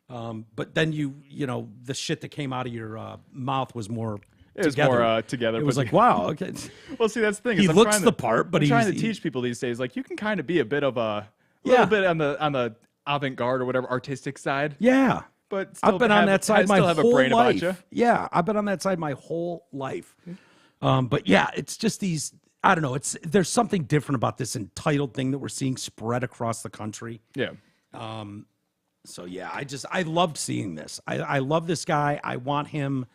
[SPEAKER 1] But then you know, the shit that came out of your mouth was more
[SPEAKER 2] It was
[SPEAKER 1] together.
[SPEAKER 2] more together.
[SPEAKER 1] It was
[SPEAKER 2] put
[SPEAKER 1] like, wow, okay.
[SPEAKER 2] Well, see, that's the thing.
[SPEAKER 1] He
[SPEAKER 2] is I'm
[SPEAKER 1] looks
[SPEAKER 2] trying
[SPEAKER 1] the part, but
[SPEAKER 2] I'm trying to
[SPEAKER 1] he's-
[SPEAKER 2] teach people these days. Like, you can kind of be a bit of a
[SPEAKER 1] Yeah.
[SPEAKER 2] little bit on the avant-garde or whatever artistic side,
[SPEAKER 1] Yeah.
[SPEAKER 2] but still
[SPEAKER 1] I've been on that side my
[SPEAKER 2] still have
[SPEAKER 1] whole
[SPEAKER 2] a brain
[SPEAKER 1] life.
[SPEAKER 2] about you.
[SPEAKER 1] Yeah, I've been on that side my whole life. But yeah, it's just these. I don't know. There's something different about this entitled thing that we're seeing spread across the country.
[SPEAKER 2] Yeah.
[SPEAKER 1] So yeah, I loved seeing this. I love this guy. I want him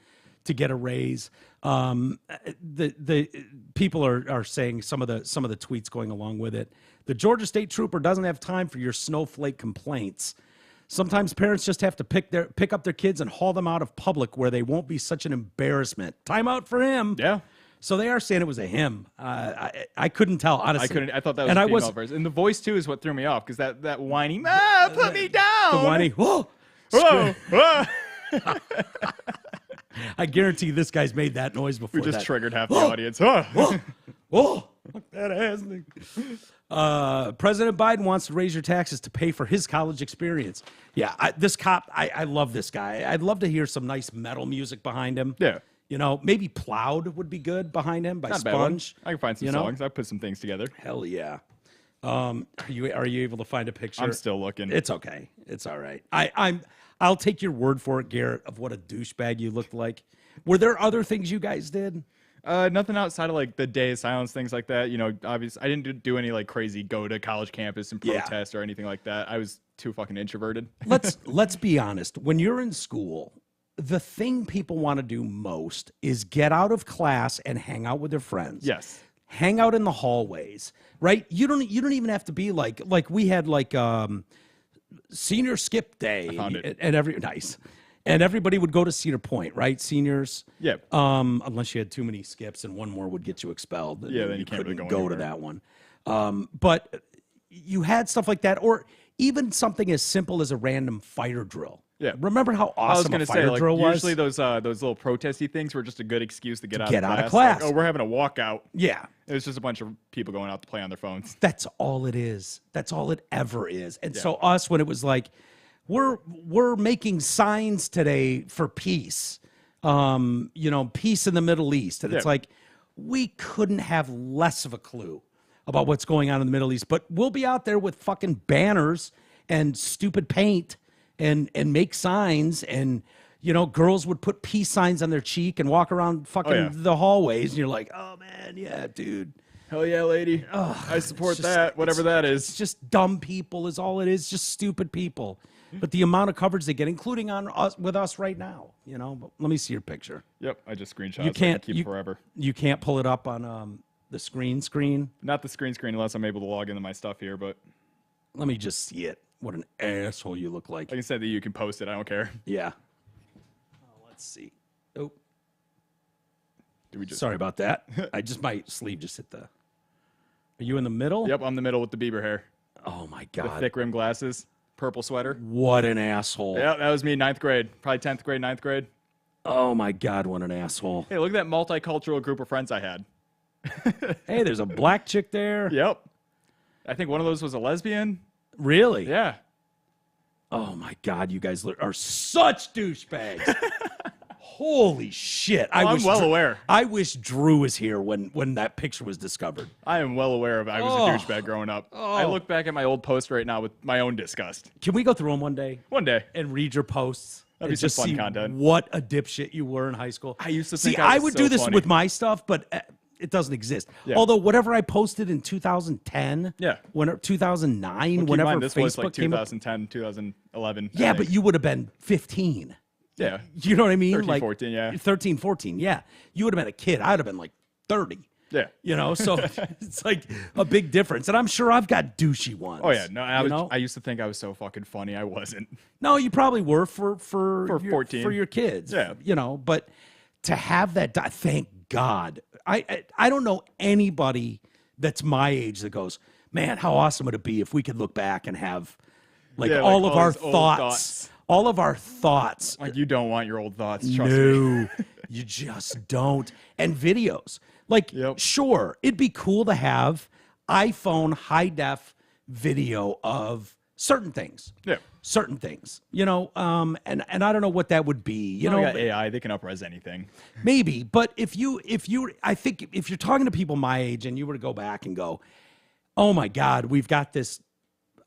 [SPEAKER 1] to get a raise. The people are saying some of the tweets going along with it. The Georgia State Trooper doesn't have time for your snowflake complaints. Sometimes parents just have to pick up their kids and haul them out of public where they won't be such an embarrassment. Time out for him.
[SPEAKER 2] Yeah.
[SPEAKER 1] So they are saying it was a him. I couldn't tell honestly.
[SPEAKER 2] I couldn't. I thought that was
[SPEAKER 1] and
[SPEAKER 2] a
[SPEAKER 1] I
[SPEAKER 2] female
[SPEAKER 1] was
[SPEAKER 2] version. And the voice too is what threw me off because that whiny, put me down.
[SPEAKER 1] the whiny. Whoa,
[SPEAKER 2] Whoa, whoa.
[SPEAKER 1] I guarantee this guy's made that noise before.
[SPEAKER 2] We just
[SPEAKER 1] that.
[SPEAKER 2] triggered half the audience. Huh.
[SPEAKER 1] Whoa, look that ass thing. President Biden wants to raise your taxes to pay for his college experience. Yeah, this cop, I love this guy. I'd love to hear some nice metal music behind him.
[SPEAKER 2] Yeah.
[SPEAKER 1] You know, maybe Plowed would be good behind him by
[SPEAKER 2] Not a bad one.
[SPEAKER 1] Sponge.
[SPEAKER 2] I can find some
[SPEAKER 1] you know?
[SPEAKER 2] songs. I put some things together.
[SPEAKER 1] Hell yeah. Are you able to find a picture?
[SPEAKER 2] I'm still looking.
[SPEAKER 1] It's okay. It's all right. I'll take your word for it, Garrett, of what a douchebag you looked like. Were there other things you guys did?
[SPEAKER 2] Nothing outside of like the day of silence, things like that. You know, obviously, I didn't do any like crazy go to college campus and
[SPEAKER 1] Yeah.
[SPEAKER 2] protest or anything like that. I was too fucking introverted.
[SPEAKER 1] Let's be honest. When you're in school, the thing people want to do most is get out of class and hang out with their friends.
[SPEAKER 2] Yes.
[SPEAKER 1] Hang out in the hallways, right? You don't even have to be like we had like senior skip day.
[SPEAKER 2] I found it.
[SPEAKER 1] And everybody would go to Cedar Point, right? Seniors.
[SPEAKER 2] Yep.
[SPEAKER 1] Unless you had too many skips and one more would get you expelled.
[SPEAKER 2] Yeah, then you can't really
[SPEAKER 1] couldn't
[SPEAKER 2] go
[SPEAKER 1] go to
[SPEAKER 2] anywhere.
[SPEAKER 1] that one. But you had stuff like that, or even something as simple as a random fire drill.
[SPEAKER 2] Yeah.
[SPEAKER 1] Remember how
[SPEAKER 2] I was
[SPEAKER 1] awesome
[SPEAKER 2] going
[SPEAKER 1] a
[SPEAKER 2] to
[SPEAKER 1] fire
[SPEAKER 2] say, like,
[SPEAKER 1] drill was?
[SPEAKER 2] usually those little protesty things were just a good excuse to get out
[SPEAKER 1] get
[SPEAKER 2] of
[SPEAKER 1] out of
[SPEAKER 2] class.
[SPEAKER 1] class.
[SPEAKER 2] Like, oh, we're having a walkout.
[SPEAKER 1] Yeah.
[SPEAKER 2] It was just a bunch of people going out to play on their phones.
[SPEAKER 1] That's all it is. That's all it ever is. And so us, when it was like, we're making signs today for peace, peace in the Middle East. And it's
[SPEAKER 2] Yeah.
[SPEAKER 1] like, we couldn't have less of a clue about what's going on in the Middle East, but we'll be out there with fucking banners and stupid paint and make signs. And, girls would put peace signs on their cheek and walk around fucking the hallways. And you're like, oh man, yeah, dude.
[SPEAKER 2] Hell yeah, lady. I support
[SPEAKER 1] just-
[SPEAKER 2] that, whatever that is.
[SPEAKER 1] It's just dumb people is all it is, just stupid people. But the amount of coverage they get, including on us with us right now, But let me see your picture.
[SPEAKER 2] Yep, I just screenshot
[SPEAKER 1] You
[SPEAKER 2] it so I can
[SPEAKER 1] can't
[SPEAKER 2] keep it forever.
[SPEAKER 1] You can't pull it up on the screen.
[SPEAKER 2] Not the screen unless I'm able to log into my stuff here, but
[SPEAKER 1] Let me just see it. What an asshole you look like.
[SPEAKER 2] I can say that you can post it. I don't care.
[SPEAKER 1] Yeah. Let's see. Oh,
[SPEAKER 2] Do we just?
[SPEAKER 1] sorry about that. My sleeve just hit the. Are you in the middle?
[SPEAKER 2] Yep, I'm in the middle with the Bieber hair,
[SPEAKER 1] Oh my
[SPEAKER 2] the
[SPEAKER 1] god.
[SPEAKER 2] thick rim glasses, purple sweater.
[SPEAKER 1] What an asshole.
[SPEAKER 2] Yeah, that was me, 9th grade, probably 10th grade, 9th grade.
[SPEAKER 1] Oh my god, what an asshole.
[SPEAKER 2] Hey, look at that multicultural group of friends I had.
[SPEAKER 1] Hey, there's a black chick there.
[SPEAKER 2] Yep. I think one of those was a lesbian.
[SPEAKER 1] Really?
[SPEAKER 2] Yeah.
[SPEAKER 1] Oh my God, you guys are such douchebags. Holy shit.
[SPEAKER 2] I'm well aware.
[SPEAKER 1] I wish Drew was here when that picture was discovered.
[SPEAKER 2] I am well aware of I was a douchebag growing up. I look back at my old post right now with my own disgust.
[SPEAKER 1] Can we go through them one day
[SPEAKER 2] One day.
[SPEAKER 1] and read your posts?
[SPEAKER 2] That'd be some
[SPEAKER 1] just
[SPEAKER 2] fun
[SPEAKER 1] see
[SPEAKER 2] content.
[SPEAKER 1] what a dipshit you were in high school.
[SPEAKER 2] I used to
[SPEAKER 1] see.
[SPEAKER 2] think I was
[SPEAKER 1] would
[SPEAKER 2] so
[SPEAKER 1] do this
[SPEAKER 2] funny.
[SPEAKER 1] with my stuff, but it doesn't exist.
[SPEAKER 2] Yeah.
[SPEAKER 1] Although whatever I posted in 2010,
[SPEAKER 2] Yeah.
[SPEAKER 1] when 2009,
[SPEAKER 2] Keep in
[SPEAKER 1] whenever
[SPEAKER 2] mind, this was like
[SPEAKER 1] Facebook came up,
[SPEAKER 2] 2010, 2011. I
[SPEAKER 1] yeah,
[SPEAKER 2] think.
[SPEAKER 1] but you would have been 15.
[SPEAKER 2] yeah.
[SPEAKER 1] You know what I mean?
[SPEAKER 2] 13,
[SPEAKER 1] like
[SPEAKER 2] 14, yeah.
[SPEAKER 1] 13, 14, yeah. You would have been a kid. I'd have been like 30.
[SPEAKER 2] Yeah.
[SPEAKER 1] You know, so it's like a big difference. And I'm sure I've got douchey ones.
[SPEAKER 2] Oh yeah, no,
[SPEAKER 1] you
[SPEAKER 2] I used to think I was so fucking funny. I wasn't.
[SPEAKER 1] No, you probably were for your,
[SPEAKER 2] 14.
[SPEAKER 1] for your kids.
[SPEAKER 2] Yeah.
[SPEAKER 1] You know, but to have that, thank God. I don't know anybody that's my age that goes, man, how awesome would it be if we could look back and have like
[SPEAKER 2] Yeah, like
[SPEAKER 1] all of
[SPEAKER 2] all
[SPEAKER 1] our
[SPEAKER 2] those old
[SPEAKER 1] thoughts, all of our thoughts.
[SPEAKER 2] Like you don't want your old thoughts. Trust me.
[SPEAKER 1] No, you just don't. And videos. Like,
[SPEAKER 2] Yep.
[SPEAKER 1] sure, it'd be cool to have iPhone high def video of certain things.
[SPEAKER 2] Yeah.
[SPEAKER 1] Certain things, you know, and I don't know what that would be, you
[SPEAKER 2] You know,
[SPEAKER 1] know,
[SPEAKER 2] got AI. They can upres anything.
[SPEAKER 1] maybe. But if you, I think if you're talking to people my age and you were to go back and go, oh my God, we've got this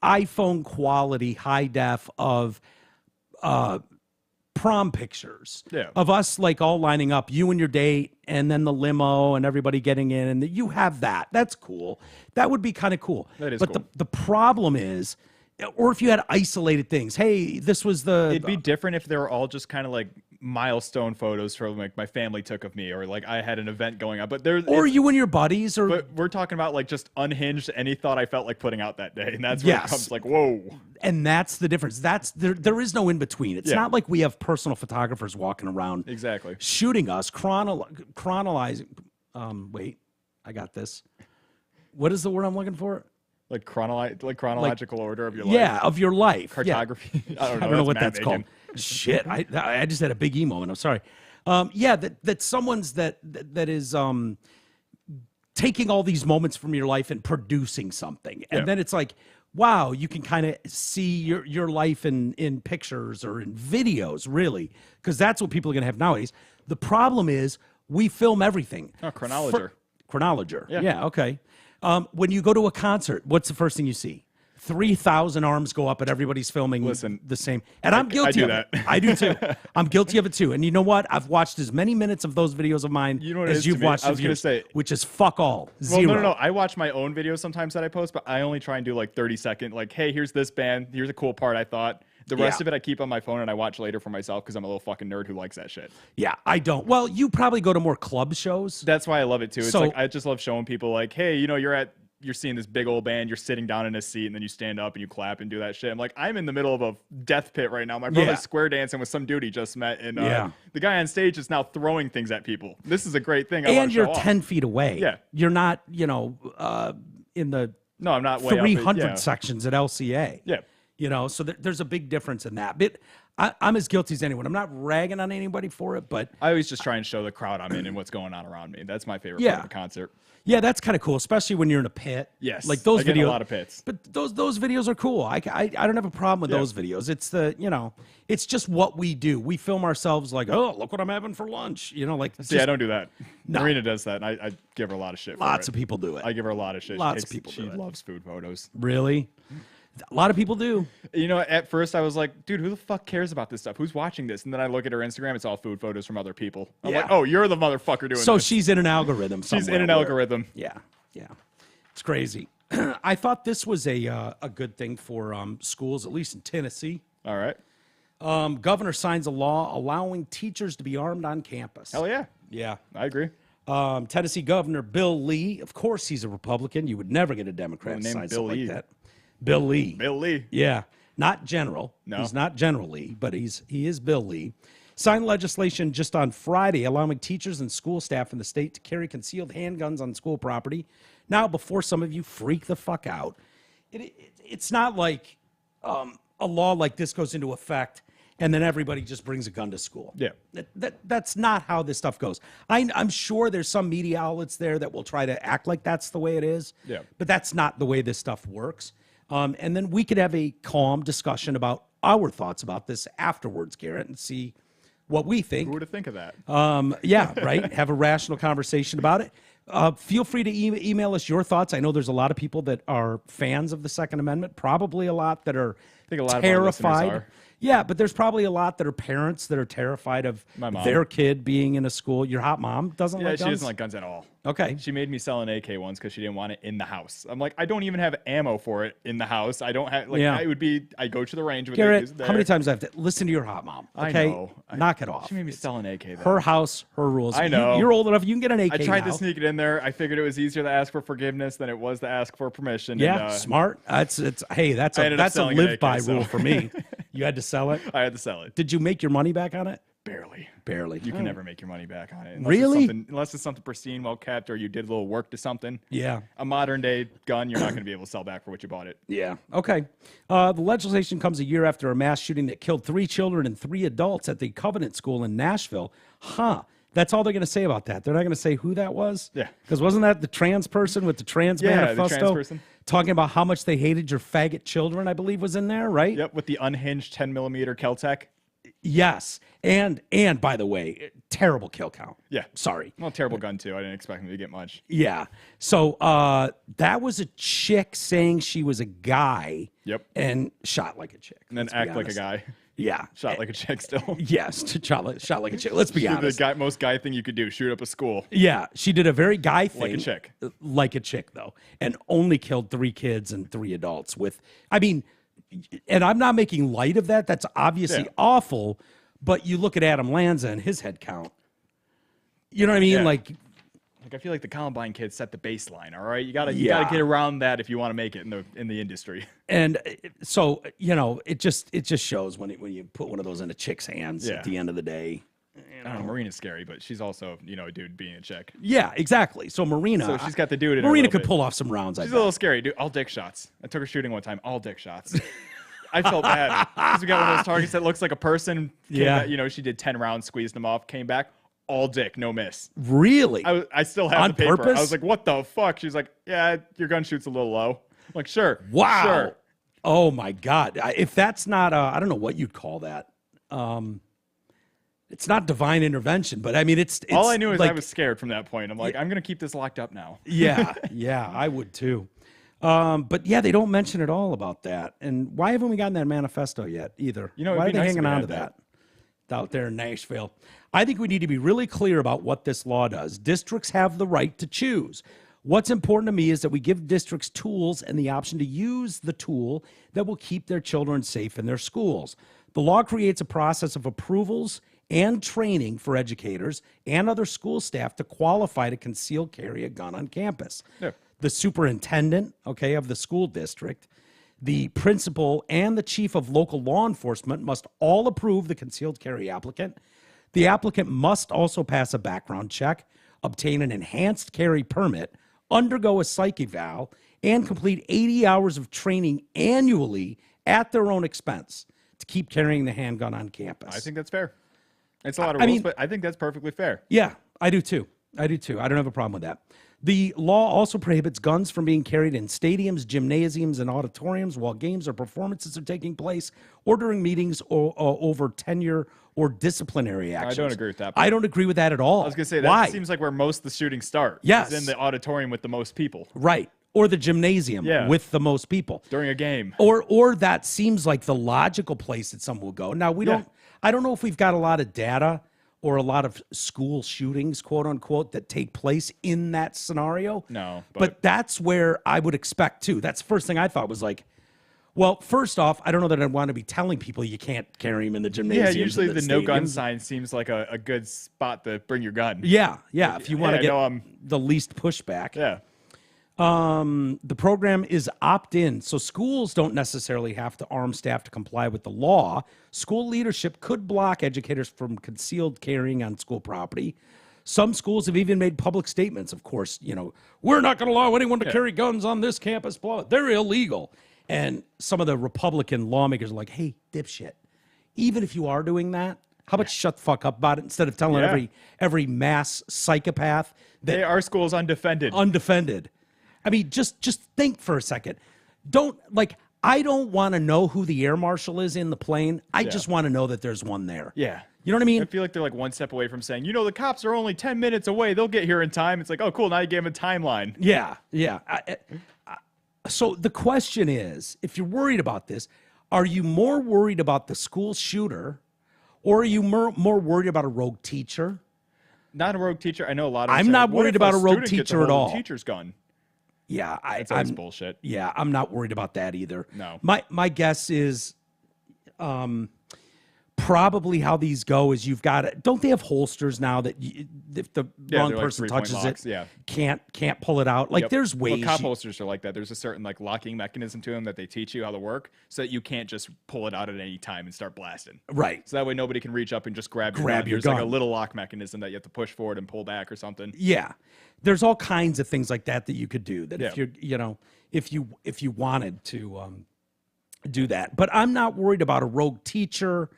[SPEAKER 1] iPhone quality high def of prom pictures
[SPEAKER 2] Yeah.
[SPEAKER 1] of us like all lining up, you and your date, and then the limo and everybody getting in, and you have that. That's cool. That would be kind of cool.
[SPEAKER 2] That is
[SPEAKER 1] but
[SPEAKER 2] cool.
[SPEAKER 1] the problem is, or if you had isolated things, hey, this was the
[SPEAKER 2] It'd be different if they were all just kind of like milestone photos from like my family took of me, or like I had an event going on. But there's
[SPEAKER 1] or you and your buddies, or
[SPEAKER 2] But we're talking about like just unhinged any thought I felt like putting out that day, and that's where
[SPEAKER 1] Yes.
[SPEAKER 2] it comes like, whoa.
[SPEAKER 1] and that's the difference. That's there is no in between. It's
[SPEAKER 2] Yeah.
[SPEAKER 1] not like we have personal photographers walking around
[SPEAKER 2] Exactly.
[SPEAKER 1] shooting us chronologizing. Wait, I got this. What is the word I'm looking for?
[SPEAKER 2] Like chronological order of your life.
[SPEAKER 1] Yeah, of your life. Yeah.
[SPEAKER 2] Cartography. I don't know,
[SPEAKER 1] what
[SPEAKER 2] Matt
[SPEAKER 1] that's called. Shit, I just had a big E moment. I'm sorry. Yeah, that someone's that is taking all these moments from your life and producing something, and
[SPEAKER 2] Yeah.
[SPEAKER 1] then it's like, wow, you can kind of see your life in pictures or in videos, really, because that's what people are gonna have nowadays. The problem is we film everything.
[SPEAKER 2] Oh, chronologer.
[SPEAKER 1] Chronologer.
[SPEAKER 2] Yeah.
[SPEAKER 1] Yeah. Okay. When you go to a concert, what's the first thing you see? 3,000 arms go up and everybody's filming
[SPEAKER 2] Listen,
[SPEAKER 1] the same. And I'm guilty
[SPEAKER 2] do
[SPEAKER 1] of
[SPEAKER 2] that.
[SPEAKER 1] it. I do too. I'm guilty of it too. And you know what? I've watched as many minutes of those videos of mine
[SPEAKER 2] You know what it
[SPEAKER 1] as
[SPEAKER 2] is to
[SPEAKER 1] you've
[SPEAKER 2] me?
[SPEAKER 1] watched
[SPEAKER 2] I
[SPEAKER 1] of
[SPEAKER 2] was gonna
[SPEAKER 1] yours,
[SPEAKER 2] say-
[SPEAKER 1] which is fuck all.
[SPEAKER 2] Well,
[SPEAKER 1] Zero.
[SPEAKER 2] no. I watch my own videos sometimes that I post, but I only try and do like 30-second, like, hey, here's this band. Here's a cool part I thought. The rest
[SPEAKER 1] Yeah.
[SPEAKER 2] of it I keep on my phone and I watch later for myself because I'm a little fucking nerd who likes that shit.
[SPEAKER 1] Yeah, I don't. Well, you probably go to more club shows.
[SPEAKER 2] That's why I love it too. It's
[SPEAKER 1] So-
[SPEAKER 2] like I just love showing people like, hey, you know, you're seeing this big old band, you're sitting down in a seat, and then you stand up and you clap and do that shit. I'm like, I'm in the middle of a death pit right now. My brother's
[SPEAKER 1] Yeah.
[SPEAKER 2] square dancing with some dude he just met, and
[SPEAKER 1] Yeah.
[SPEAKER 2] the guy on stage is now throwing things at people. This is a great thing. I want
[SPEAKER 1] And
[SPEAKER 2] to
[SPEAKER 1] you're
[SPEAKER 2] show off.
[SPEAKER 1] 10 feet away.
[SPEAKER 2] Yeah.
[SPEAKER 1] You're not, in the
[SPEAKER 2] No, I'm not way up it,
[SPEAKER 1] 300
[SPEAKER 2] yeah.
[SPEAKER 1] sections at LCA.
[SPEAKER 2] Yeah.
[SPEAKER 1] You know, so there's a big difference in that. But I'm as guilty as anyone. I'm not ragging on anybody for it, but
[SPEAKER 2] I always just try and show the crowd I'm in and what's going on around me. That's my favorite
[SPEAKER 1] Yeah.
[SPEAKER 2] part of a concert.
[SPEAKER 1] yeah, that's kind of cool, especially when you're in a pit.
[SPEAKER 2] Yes,
[SPEAKER 1] like those
[SPEAKER 2] I get in
[SPEAKER 1] videos.
[SPEAKER 2] a lot of pits.
[SPEAKER 1] But those videos are cool. I don't have a problem with
[SPEAKER 2] Yeah.
[SPEAKER 1] those videos. It's it's just what we do. We film ourselves like, oh, look what I'm having for lunch. Like
[SPEAKER 2] See, I don't do that.
[SPEAKER 1] No.
[SPEAKER 2] Marina does that, and I give her a lot of shit for
[SPEAKER 1] lots
[SPEAKER 2] it.
[SPEAKER 1] of people do it.
[SPEAKER 2] I give her a lot of shit.
[SPEAKER 1] Lots
[SPEAKER 2] She
[SPEAKER 1] of people
[SPEAKER 2] She
[SPEAKER 1] do it.
[SPEAKER 2] loves food photos.
[SPEAKER 1] Really, a lot of people do.
[SPEAKER 2] You know, at first I was like, dude, who the fuck cares about this stuff? Who's watching this? And then I look at her Instagram, it's all food photos from other people. I'm
[SPEAKER 1] Yeah.
[SPEAKER 2] like, oh, you're the motherfucker doing
[SPEAKER 1] So
[SPEAKER 2] this.
[SPEAKER 1] she's in an algorithm.
[SPEAKER 2] She's in
[SPEAKER 1] somewhere
[SPEAKER 2] an
[SPEAKER 1] where-
[SPEAKER 2] algorithm.
[SPEAKER 1] Yeah, it's crazy. I thought this was a good thing for schools, at least in Tennessee.
[SPEAKER 2] All right.
[SPEAKER 1] Governor signs a law allowing teachers to be armed on campus.
[SPEAKER 2] Hell yeah.
[SPEAKER 1] Yeah.
[SPEAKER 2] I agree.
[SPEAKER 1] Tennessee Governor Bill Lee, of course he's a Republican. You would never get a Democrat to
[SPEAKER 2] Name
[SPEAKER 1] sign
[SPEAKER 2] Bill
[SPEAKER 1] something
[SPEAKER 2] Lee.
[SPEAKER 1] like that. Bill Lee.
[SPEAKER 2] Bill Lee.
[SPEAKER 1] Yeah, not General.
[SPEAKER 2] No.
[SPEAKER 1] He's not General Lee, but he is Bill Lee. Signed legislation just on Friday allowing teachers and school staff in the state to carry concealed handguns on school property. Now, before some of you freak the fuck out, it's not like a law like this goes into effect and then everybody just brings a gun to school.
[SPEAKER 2] Yeah.
[SPEAKER 1] That's not how this stuff goes. I'm sure there's some media outlets there that will try to act like that's the way it is.
[SPEAKER 2] Yeah.
[SPEAKER 1] But that's not the way this stuff works. And then we could have a calm discussion about our thoughts about this afterwards, Garrett, and see what we think.
[SPEAKER 2] Who would have think of that?
[SPEAKER 1] Yeah, right. Have a rational conversation about it. Feel free to email us your thoughts. I know there's a lot of people that are fans of the Second Amendment, probably a lot that are
[SPEAKER 2] think a lot of our listeners
[SPEAKER 1] terrified.
[SPEAKER 2] are.
[SPEAKER 1] Yeah, but there's probably a lot that are parents that are terrified of
[SPEAKER 2] My mom.
[SPEAKER 1] their kid being in a school. Your hot mom doesn't
[SPEAKER 2] Yeah,
[SPEAKER 1] like
[SPEAKER 2] she
[SPEAKER 1] guns?
[SPEAKER 2] doesn't like guns at all.
[SPEAKER 1] Okay.
[SPEAKER 2] She made me sell an AK once because she didn't want it in the house. I'm like, I don't even have ammo for it in the house. I don't have, like,
[SPEAKER 1] Yeah.
[SPEAKER 2] I would be, I go to the range with
[SPEAKER 1] Garrett,
[SPEAKER 2] it.
[SPEAKER 1] how many times do I have to listen to your hot mom?
[SPEAKER 2] I
[SPEAKER 1] Okay,
[SPEAKER 2] know.
[SPEAKER 1] knock it off.
[SPEAKER 2] She made me sell an AK. Though.
[SPEAKER 1] Her house, her rules.
[SPEAKER 2] I know.
[SPEAKER 1] You're old enough. You can get an AK
[SPEAKER 2] I tried
[SPEAKER 1] now.
[SPEAKER 2] to sneak it in there. I figured it was easier to ask for forgiveness than it was to ask for permission.
[SPEAKER 1] Yeah,
[SPEAKER 2] and,
[SPEAKER 1] smart. Hey, that's
[SPEAKER 2] I
[SPEAKER 1] a
[SPEAKER 2] ended up selling an
[SPEAKER 1] live by
[SPEAKER 2] AK, so-
[SPEAKER 1] rule for me. You had to sell it.
[SPEAKER 2] I had to sell it.
[SPEAKER 1] Did you make your money back on it?
[SPEAKER 2] Barely.
[SPEAKER 1] Barely.
[SPEAKER 2] You can never make your money back on it. Unless
[SPEAKER 1] Really?
[SPEAKER 2] Unless it's something pristine, well kept, or you did a little work to something.
[SPEAKER 1] Yeah.
[SPEAKER 2] A modern day gun, you're not going to be able to sell back for what you bought it.
[SPEAKER 1] Yeah. Okay. The legislation comes a year after a mass shooting that killed 3 children and 3 adults at the Covenant School in Nashville. Huh. That's all they're going to say about that. They're not going to say who that was?
[SPEAKER 2] Yeah.
[SPEAKER 1] Because wasn't that the trans person with the trans
[SPEAKER 2] Yeah, the
[SPEAKER 1] manifesto?
[SPEAKER 2] trans person.
[SPEAKER 1] Talking about how much they hated your faggot children, I believe was in there, right?
[SPEAKER 2] Yep, with the unhinged 10mm Kel-Tec.
[SPEAKER 1] Yes. And by the way, terrible kill count.
[SPEAKER 2] Yeah.
[SPEAKER 1] Sorry.
[SPEAKER 2] Well, terrible gun too. I didn't expect him to get much.
[SPEAKER 1] Yeah. So that was a chick saying she was a guy.
[SPEAKER 2] Yep.
[SPEAKER 1] And shot like a chick.
[SPEAKER 2] And then
[SPEAKER 1] let's be
[SPEAKER 2] act like a
[SPEAKER 1] honest.
[SPEAKER 2] guy.
[SPEAKER 1] Yeah.
[SPEAKER 2] Shot like a chick still.
[SPEAKER 1] Yes, shot like a chick. Let's be
[SPEAKER 2] The
[SPEAKER 1] honest.
[SPEAKER 2] most guy thing you could do, shoot up a school.
[SPEAKER 1] Yeah, she did a very guy thing.
[SPEAKER 2] Like a chick.
[SPEAKER 1] Like a chick, though. And only killed 3 kids and 3 adults with, I mean, and I'm not making light of that. That's obviously
[SPEAKER 2] Yeah.
[SPEAKER 1] awful. But you look at Adam Lanza and his head count. You know what I mean?
[SPEAKER 2] Yeah.
[SPEAKER 1] Like,
[SPEAKER 2] I feel like the Columbine kids set the baseline. All right, you gotta
[SPEAKER 1] Yeah.
[SPEAKER 2] get around that if you want to make it in the industry.
[SPEAKER 1] and so, you know, it just shows when you put one of those in a chick's hands
[SPEAKER 2] Yeah.
[SPEAKER 1] at the end of the day.
[SPEAKER 2] I don't know, Marina's scary, but she's also, a dude being a chick.
[SPEAKER 1] Yeah, exactly. So Marina.
[SPEAKER 2] So she's got to do it in her a
[SPEAKER 1] Marina
[SPEAKER 2] little
[SPEAKER 1] could
[SPEAKER 2] bit.
[SPEAKER 1] pull off some rounds.
[SPEAKER 2] She's a little scary, dude. All dick shots. I took her shooting one time. All dick shots. I felt bad because we got one of those targets that looks like a person.
[SPEAKER 1] Yeah.
[SPEAKER 2] Back, she did 10 rounds, squeezed them off, came back, all dick, no miss.
[SPEAKER 1] Really?
[SPEAKER 2] I still have
[SPEAKER 1] On
[SPEAKER 2] the paper.
[SPEAKER 1] purpose?
[SPEAKER 2] I was like, what the fuck? She's like, yeah, your gun shoots a little low. I'm like, sure.
[SPEAKER 1] Wow.
[SPEAKER 2] Sure.
[SPEAKER 1] Oh my God. If that's not, I don't know what you'd call that. It's not divine intervention, but I mean, it's
[SPEAKER 2] All I knew is
[SPEAKER 1] like,
[SPEAKER 2] I was scared from that point. I'm like, I'm going to keep this locked up now.
[SPEAKER 1] yeah, I would too. But yeah, they don't mention at all about that. And why haven't we gotten that manifesto yet either?
[SPEAKER 2] You know, it'd
[SPEAKER 1] why are
[SPEAKER 2] be
[SPEAKER 1] they
[SPEAKER 2] nice
[SPEAKER 1] hanging
[SPEAKER 2] if we
[SPEAKER 1] on
[SPEAKER 2] had
[SPEAKER 1] to that out there in Nashville? I think we need to be really clear about what this law does. Districts have the right to choose. What's important to me is that we give districts tools and the option to use the tool that will keep their children safe in their schools. The law creates a process of approvals and training for educators and other school staff to qualify to conceal carry a gun on campus.
[SPEAKER 2] Yeah.
[SPEAKER 1] The superintendent, of the school district, the principal, and the chief of local law enforcement must all approve the concealed carry applicant. The applicant must also pass a background check, obtain an enhanced carry permit, undergo a psych eval, and complete 80 hours of training annually at their own expense to keep carrying the handgun on campus.
[SPEAKER 2] I think that's fair. It's a lot of
[SPEAKER 1] I
[SPEAKER 2] rules,
[SPEAKER 1] mean-
[SPEAKER 2] but I think that's perfectly fair.
[SPEAKER 1] Yeah, I do too. I don't have a problem with that. The law also prohibits guns from being carried in stadiums, gymnasiums, and auditoriums while games or performances are taking place, or during meetings or over tenure or disciplinary actions.
[SPEAKER 2] don't agree with that.
[SPEAKER 1] I don't agree with that at all.
[SPEAKER 2] I was going to say, that
[SPEAKER 1] Why?
[SPEAKER 2] seems like where most of the shootings start.
[SPEAKER 1] Yes.
[SPEAKER 2] Is in the auditorium with the most people
[SPEAKER 1] Right. Or the gymnasium
[SPEAKER 2] Yeah.
[SPEAKER 1] with the most people.
[SPEAKER 2] during a game.
[SPEAKER 1] Or that seems like the logical place that someone will go. Now, I don't know if we've got a lot of data or a lot of school shootings, quote unquote, that take place in that scenario.
[SPEAKER 2] No,
[SPEAKER 1] But that's where I would expect too. That's the first thing I thought was like, well, first off, I don't know that I'd want to be telling people you can't carry them in the gymnasium.
[SPEAKER 2] Yeah, usually the no gun sign seems like a good spot to bring your gun.
[SPEAKER 1] Yeah. If you want to
[SPEAKER 2] I
[SPEAKER 1] get
[SPEAKER 2] know,
[SPEAKER 1] the least pushback.
[SPEAKER 2] Yeah.
[SPEAKER 1] The program is opt-in, so schools don't necessarily have to arm staff to comply with the law. School leadership could block educators from concealed carrying on school property. Some schools have even made public statements, of course, we're not going to allow anyone to carry guns on this campus. Blah, they're illegal. And some of the Republican lawmakers are like, hey, dipshit, even if you are doing that, how about shut the fuck up about it instead of telling every mass psychopath that
[SPEAKER 2] Our school's undefended.
[SPEAKER 1] undefended. I mean, just think for a second. I don't want to know who the air marshal is in the plane. I just want to know that there's one there.
[SPEAKER 2] Yeah.
[SPEAKER 1] You know what I mean?
[SPEAKER 2] I feel like they're like one step away from saying, the cops are only 10 minutes away. They'll get here in time. It's like, oh, cool. Now you gave them a timeline.
[SPEAKER 1] Yeah. So the question is, if you're worried about this, Are you more worried about the school shooter, or are you more worried about a rogue teacher?
[SPEAKER 2] Not a rogue teacher. I know a lot of them
[SPEAKER 1] I'm
[SPEAKER 2] say,
[SPEAKER 1] not
[SPEAKER 2] what
[SPEAKER 1] worried
[SPEAKER 2] if
[SPEAKER 1] about a rogue
[SPEAKER 2] student gets
[SPEAKER 1] teacher
[SPEAKER 2] hold
[SPEAKER 1] at
[SPEAKER 2] of
[SPEAKER 1] all.
[SPEAKER 2] the teacher's gun.
[SPEAKER 1] Yeah,
[SPEAKER 2] That's always bullshit.
[SPEAKER 1] Yeah, I'm not worried about that either.
[SPEAKER 2] No.
[SPEAKER 1] My guess is probably how these go is you've got it. Don't they have holsters now that if the wrong
[SPEAKER 2] they're like
[SPEAKER 1] person
[SPEAKER 2] 3-point
[SPEAKER 1] touches
[SPEAKER 2] locks,
[SPEAKER 1] it, can't pull it out? Like
[SPEAKER 2] Yep.
[SPEAKER 1] there's ways.
[SPEAKER 2] Well, cop holsters are like that. There's a certain like locking mechanism to them that they teach you how to work, so that you can't just pull it out at any time and start blasting.
[SPEAKER 1] Right.
[SPEAKER 2] So that way nobody can reach up and just grab your gun.
[SPEAKER 1] Your
[SPEAKER 2] There's like a
[SPEAKER 1] gun.
[SPEAKER 2] little lock mechanism that you have to push forward and pull back or something.
[SPEAKER 1] Yeah. There's all kinds of things like that you could do that if
[SPEAKER 2] Yeah.
[SPEAKER 1] you're, if you wanted to do that. But I'm not worried about a rogue teacher.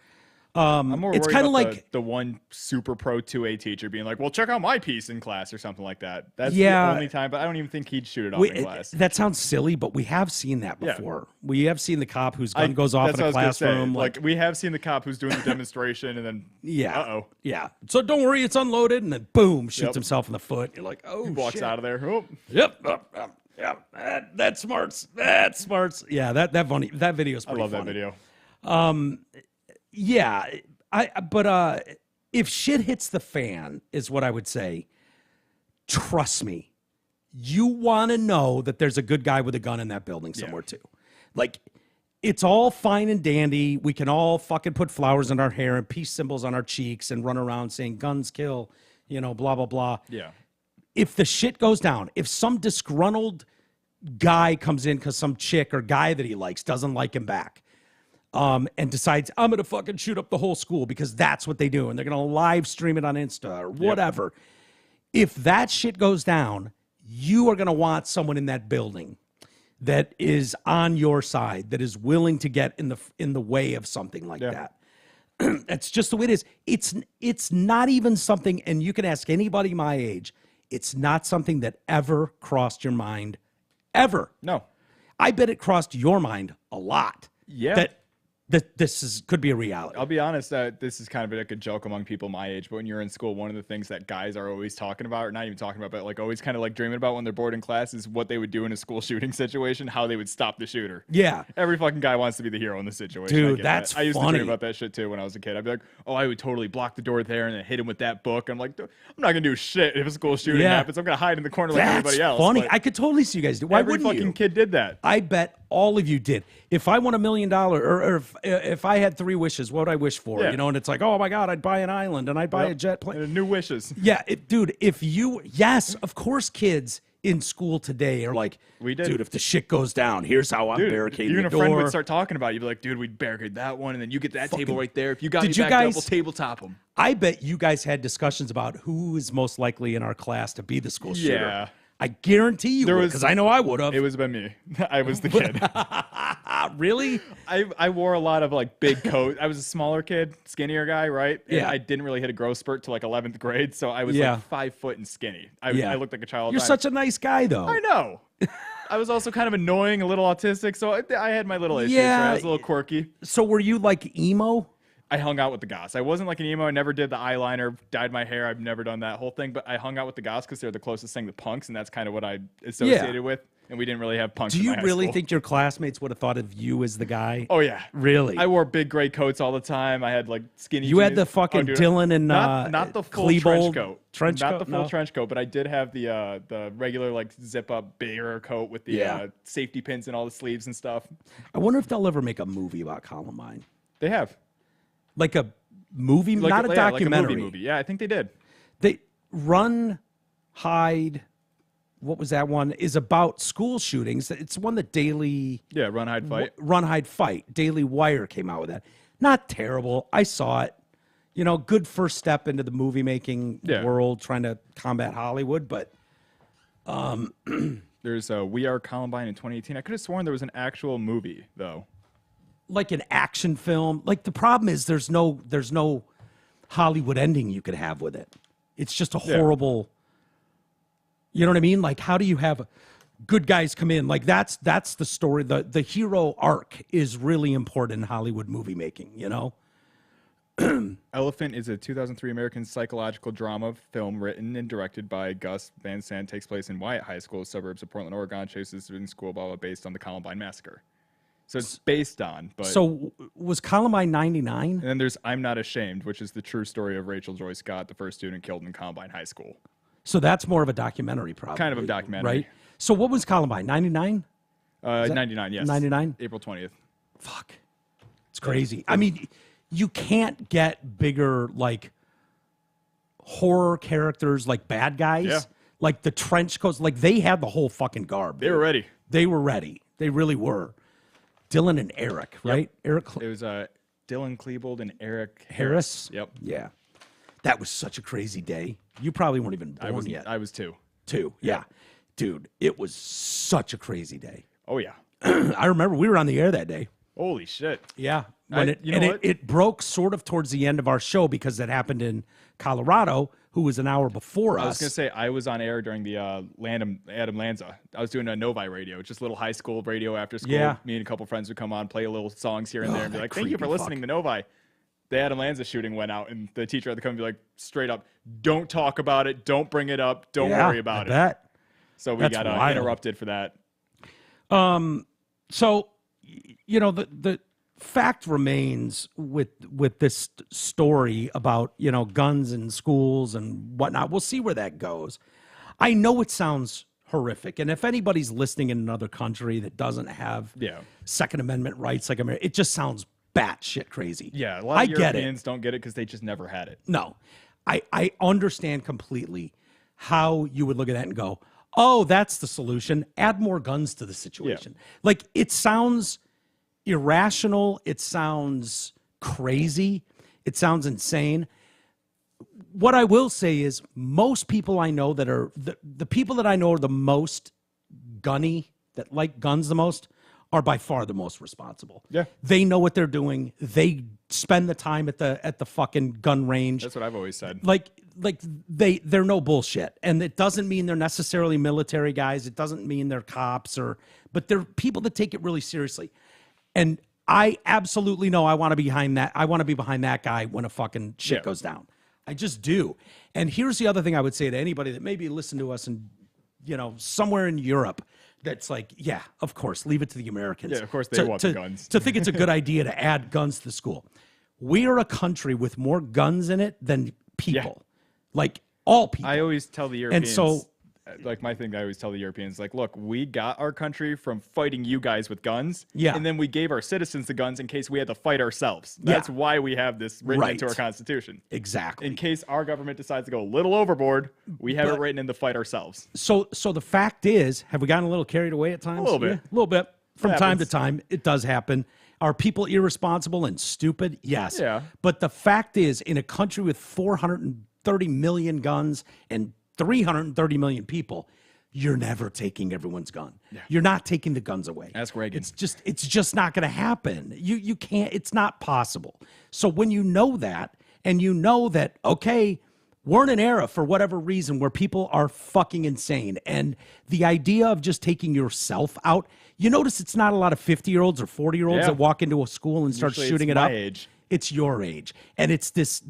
[SPEAKER 2] I'm more
[SPEAKER 1] It's
[SPEAKER 2] worried
[SPEAKER 1] kind of
[SPEAKER 2] about
[SPEAKER 1] like
[SPEAKER 2] the one super pro 2A teacher being like, well, check out my piece in class or something like that. That's
[SPEAKER 1] Yeah.
[SPEAKER 2] the only time, but I don't even think he'd shoot it off in class.
[SPEAKER 1] that sounds silly, but we have seen that
[SPEAKER 2] Yeah.
[SPEAKER 1] before. We have seen the cop whose gun goes off
[SPEAKER 2] that's
[SPEAKER 1] in a
[SPEAKER 2] what I was gonna say.
[SPEAKER 1] classroom.
[SPEAKER 2] Like we have seen the cop who's doing the demonstration and then
[SPEAKER 1] yeah,
[SPEAKER 2] uh-oh.
[SPEAKER 1] yeah. So don't worry, it's unloaded, and then boom, shoots
[SPEAKER 2] Yep.
[SPEAKER 1] himself in the foot. You're like, oh,
[SPEAKER 2] walks
[SPEAKER 1] shit.
[SPEAKER 2] out of there. Oh.
[SPEAKER 1] Yep. Yeah. That smarts. That smarts. Yeah. That video is
[SPEAKER 2] I
[SPEAKER 1] pretty
[SPEAKER 2] love
[SPEAKER 1] funny.
[SPEAKER 2] that video.
[SPEAKER 1] Yeah. But if shit hits the fan, is what I would say. Trust me, you want to know that there's a good guy with a gun in that building somewhere too. Like, it's all fine and dandy. We can all fucking put flowers in our hair and peace symbols on our cheeks and run around saying guns kill, blah, blah, blah.
[SPEAKER 2] Yeah.
[SPEAKER 1] If the shit goes down, if some disgruntled guy comes in because some chick or guy that he likes doesn't like him back, and decides, I'm going to fucking shoot up the whole school because that's what they do, and they're going to live stream it on Insta or whatever. If that shit goes down, you are going to want someone in that building that is on your side, that is willing to get in the way of something like that. That's just the way it is. It's not even something, and you can ask anybody my age, it's not something that ever crossed your mind, ever.
[SPEAKER 2] No.
[SPEAKER 1] I bet it crossed your mind a lot.
[SPEAKER 2] Yeah.
[SPEAKER 1] That this could be a reality.
[SPEAKER 2] I'll be honest, this is kind of like a joke among people my age, but when you're in school, one of the things that guys are always talking about, or not even talking about, but like always kind of like dreaming about when they're bored in class is what they would do in a school shooting situation, how they would stop the shooter.
[SPEAKER 1] Yeah.
[SPEAKER 2] Every fucking guy wants to be the hero in the situation.
[SPEAKER 1] Dude,
[SPEAKER 2] I get
[SPEAKER 1] that's
[SPEAKER 2] that. I used to
[SPEAKER 1] funny.
[SPEAKER 2] dream about that shit too when I was a kid. I'd be like, oh, I would totally block the door there and then hit him with that book. I'm like, I'm not going to do shit if a school shooting happens. I'm going to hide in the corner like
[SPEAKER 1] That's
[SPEAKER 2] everybody else.
[SPEAKER 1] funny.
[SPEAKER 2] But
[SPEAKER 1] I could totally see you guys do. Why
[SPEAKER 2] every
[SPEAKER 1] wouldn't
[SPEAKER 2] fucking
[SPEAKER 1] you?
[SPEAKER 2] kid did that.
[SPEAKER 1] I bet all of you did. If I won $1 million, or if I had 3 wishes, what would I wish for?
[SPEAKER 2] Yeah.
[SPEAKER 1] And it's like, oh my God, I'd buy an island and I'd buy a jet plane.
[SPEAKER 2] And new wishes.
[SPEAKER 1] Yeah, dude, yes, of course, kids in school today are like,
[SPEAKER 2] We did.
[SPEAKER 1] dude, if the shit goes down, here's how I'm
[SPEAKER 2] Dude,
[SPEAKER 1] barricading
[SPEAKER 2] you and
[SPEAKER 1] the
[SPEAKER 2] a friend
[SPEAKER 1] door.
[SPEAKER 2] would start talking about it. You'd be like, dude, we'd barricade that one, and then you get that
[SPEAKER 1] Fucking-
[SPEAKER 2] table right there. If you got
[SPEAKER 1] Did
[SPEAKER 2] me
[SPEAKER 1] you
[SPEAKER 2] backed up,
[SPEAKER 1] guys-
[SPEAKER 2] we'll tabletop them.
[SPEAKER 1] I bet you guys had discussions about who is most likely in our class to be the school shooter.
[SPEAKER 2] Yeah.
[SPEAKER 1] I guarantee you
[SPEAKER 2] There
[SPEAKER 1] would,
[SPEAKER 2] was-
[SPEAKER 1] because I know I would have.
[SPEAKER 2] It was been me. I was the kid.
[SPEAKER 1] Really?
[SPEAKER 2] I wore a lot of like big coats. I was a smaller kid, skinnier guy, right? And
[SPEAKER 1] Yeah.
[SPEAKER 2] I didn't really hit a growth spurt till like 11th grade, so I was
[SPEAKER 1] Yeah.
[SPEAKER 2] like 5 foot and skinny. I
[SPEAKER 1] Yeah.
[SPEAKER 2] looked like a child.
[SPEAKER 1] You're such a nice guy, though.
[SPEAKER 2] I know. I was also kind of annoying, a little autistic, so I had my little issues.
[SPEAKER 1] Yeah.
[SPEAKER 2] Right? I was a little quirky.
[SPEAKER 1] So were you like emo?
[SPEAKER 2] I hung out with the goths. I wasn't like an emo. I never did the eyeliner, dyed my hair. I've never done that whole thing, but I hung out with the goths because they're the closest thing to punks, and that's kind of what I associated with. And we didn't really have punks.
[SPEAKER 1] Do
[SPEAKER 2] in
[SPEAKER 1] you
[SPEAKER 2] my high
[SPEAKER 1] really
[SPEAKER 2] school.
[SPEAKER 1] think your classmates would have thought of you as the guy?
[SPEAKER 2] Oh yeah,
[SPEAKER 1] Really?
[SPEAKER 2] I wore big gray coats all the time. I had like skinny.
[SPEAKER 1] You had
[SPEAKER 2] jeans.
[SPEAKER 1] the fucking
[SPEAKER 2] dude,
[SPEAKER 1] Dylan and
[SPEAKER 2] not the full
[SPEAKER 1] Klebold
[SPEAKER 2] trench coat.
[SPEAKER 1] trench
[SPEAKER 2] not
[SPEAKER 1] coat?
[SPEAKER 2] the full
[SPEAKER 1] No?
[SPEAKER 2] trench coat, but I did have the regular like zip up bigger coat with the
[SPEAKER 1] Yeah.
[SPEAKER 2] safety pins and all the sleeves and stuff.
[SPEAKER 1] I wonder if they'll ever make a movie about Columbine.
[SPEAKER 2] They have
[SPEAKER 1] Like a movie,
[SPEAKER 2] like
[SPEAKER 1] not a
[SPEAKER 2] yeah,
[SPEAKER 1] documentary.
[SPEAKER 2] like a movie. Yeah, I think they did.
[SPEAKER 1] They Run, Hide. What was that one? Is about school shootings. It's one that Daily
[SPEAKER 2] Yeah, Run, Hide, Fight.
[SPEAKER 1] Run, Hide, Fight. Daily Wire came out with that. Not terrible. I saw it. Good first step into the movie making
[SPEAKER 2] Yeah.
[SPEAKER 1] world, trying to combat Hollywood. But
[SPEAKER 2] There's We Are Columbine in 2018. I could have sworn there was an actual movie though.
[SPEAKER 1] like an action film, like the problem is there's no Hollywood ending you could have with it. It's just a horrible. You know what I mean? Like, how do you have good guys come in? Like, that's the story. The hero arc is really important in Hollywood movie making.
[SPEAKER 2] Elephant is a 2003 American psychological drama film written and directed by Gus Van Sant. Takes place in Wyatt High School, suburbs of Portland, Oregon. Chases in school, blah, blah, based on the Columbine massacre. So it's based on, but
[SPEAKER 1] So was Columbine 99?
[SPEAKER 2] and then there's I'm Not Ashamed, which is the true story of Rachel Joy Scott, the first student killed in Columbine High School.
[SPEAKER 1] So that's more of a documentary, probably.
[SPEAKER 2] Kind of a documentary.
[SPEAKER 1] Right? So what was Columbine? 99?
[SPEAKER 2] 99, yes.
[SPEAKER 1] 99?
[SPEAKER 2] April 20th.
[SPEAKER 1] Fuck. It's crazy. I mean, you can't get bigger, like, horror characters, like bad guys.
[SPEAKER 2] Yeah.
[SPEAKER 1] Like the trench coats. Like, they had the whole fucking garb.
[SPEAKER 2] They were ready.
[SPEAKER 1] They were ready. They really were. Dylan and Eric, right? Eric
[SPEAKER 2] It was Dylan Klebold and Eric
[SPEAKER 1] Harris?
[SPEAKER 2] Yep.
[SPEAKER 1] Yeah. That was such a crazy day. You probably weren't even born yet.
[SPEAKER 2] I was 2.
[SPEAKER 1] Yeah. Dude, it was such a crazy day.
[SPEAKER 2] Oh, yeah.
[SPEAKER 1] I remember we were on the air that day.
[SPEAKER 2] Holy shit.
[SPEAKER 1] Yeah.
[SPEAKER 2] You know what?
[SPEAKER 1] It broke sort of towards the end of our show because it happened in Colorado, who was an hour before us.
[SPEAKER 2] I was going to say, I was on air during the Adam Lanza. I was doing a Novi radio, just a little high school radio after school.
[SPEAKER 1] Yeah.
[SPEAKER 2] Me and a couple friends would come on, play a little songs here and there, and be
[SPEAKER 1] that
[SPEAKER 2] like, thank you for
[SPEAKER 1] creepy
[SPEAKER 2] listening to Novi. The Adam Lanza shooting went out, and the teacher had to come and be like, straight up, don't talk about it, don't bring it up, don't worry about it.
[SPEAKER 1] Bet.
[SPEAKER 2] So we
[SPEAKER 1] That's
[SPEAKER 2] got
[SPEAKER 1] wild.
[SPEAKER 2] interrupted for that.
[SPEAKER 1] So, you know, the fact remains with this story about, you know, guns in schools and whatnot. We'll see where that goes. I know it sounds horrific, and if anybody's listening in another country that doesn't have Second Amendment rights like America, it just sounds batshit crazy.
[SPEAKER 2] Yeah, a lot of
[SPEAKER 1] get
[SPEAKER 2] Europeans don't get it because they just never had it.
[SPEAKER 1] No, I understand completely how you would look at that and go, oh, that's the solution. Add more guns to the situation. Like, it sounds irrational. It sounds crazy. It sounds insane. What I will say is most people I know that are the people that I know are the most gunny, that like guns the most, are by far the most responsible.
[SPEAKER 2] Yeah.
[SPEAKER 1] They know what they're doing. They spend the time at the fucking gun range.
[SPEAKER 2] That's what I've always said.
[SPEAKER 1] Like they're no bullshit. And it doesn't mean they're necessarily military guys. It doesn't mean they're cops but they're people that take it really seriously. And I absolutely know I want to be behind that. I want to be behind that guy when a fucking shit goes down. I just do. And here's the other thing I would say to anybody that maybe listen to us and, you know, somewhere in Europe that's like, yeah, of course, leave it to the Americans.
[SPEAKER 2] Yeah, of course they want the guns.
[SPEAKER 1] To think it's a good idea to add guns to the school. We are a country with more guns in it than people. Like, all people.
[SPEAKER 2] I always tell the Europeans,
[SPEAKER 1] and so,
[SPEAKER 2] like, my thing I always tell the Europeans, like, look, we got our country from fighting you guys with guns.
[SPEAKER 1] Yeah.
[SPEAKER 2] And then we gave our citizens the guns in case we had to fight ourselves. That's why we have this written into our Constitution.
[SPEAKER 1] Exactly.
[SPEAKER 2] In case our government decides to go a little overboard, we have it written in to fight ourselves.
[SPEAKER 1] So the fact is, have we gotten a little carried away at times?
[SPEAKER 2] A little bit.
[SPEAKER 1] Yeah, a little bit. From
[SPEAKER 2] It
[SPEAKER 1] time to
[SPEAKER 2] happens.
[SPEAKER 1] time, it does happen. Are people irresponsible and stupid? Yes.
[SPEAKER 2] Yeah.
[SPEAKER 1] But the fact is, in a country with 430 million guns and 330 million people, you're never taking everyone's gun. Yeah. You're not taking the guns away.
[SPEAKER 2] Ask Reagan.
[SPEAKER 1] It's just not going to happen. You can't. It's not possible. So when you know that, and you know that, okay, we're in an era for whatever reason where people are fucking insane, and the idea of just taking yourself out. You notice it's not a lot of 50-year-olds or 40-year-olds that walk into a school and start
[SPEAKER 2] Usually
[SPEAKER 1] shooting
[SPEAKER 2] it's
[SPEAKER 1] it up.
[SPEAKER 2] my age.
[SPEAKER 1] It's your age, and it's this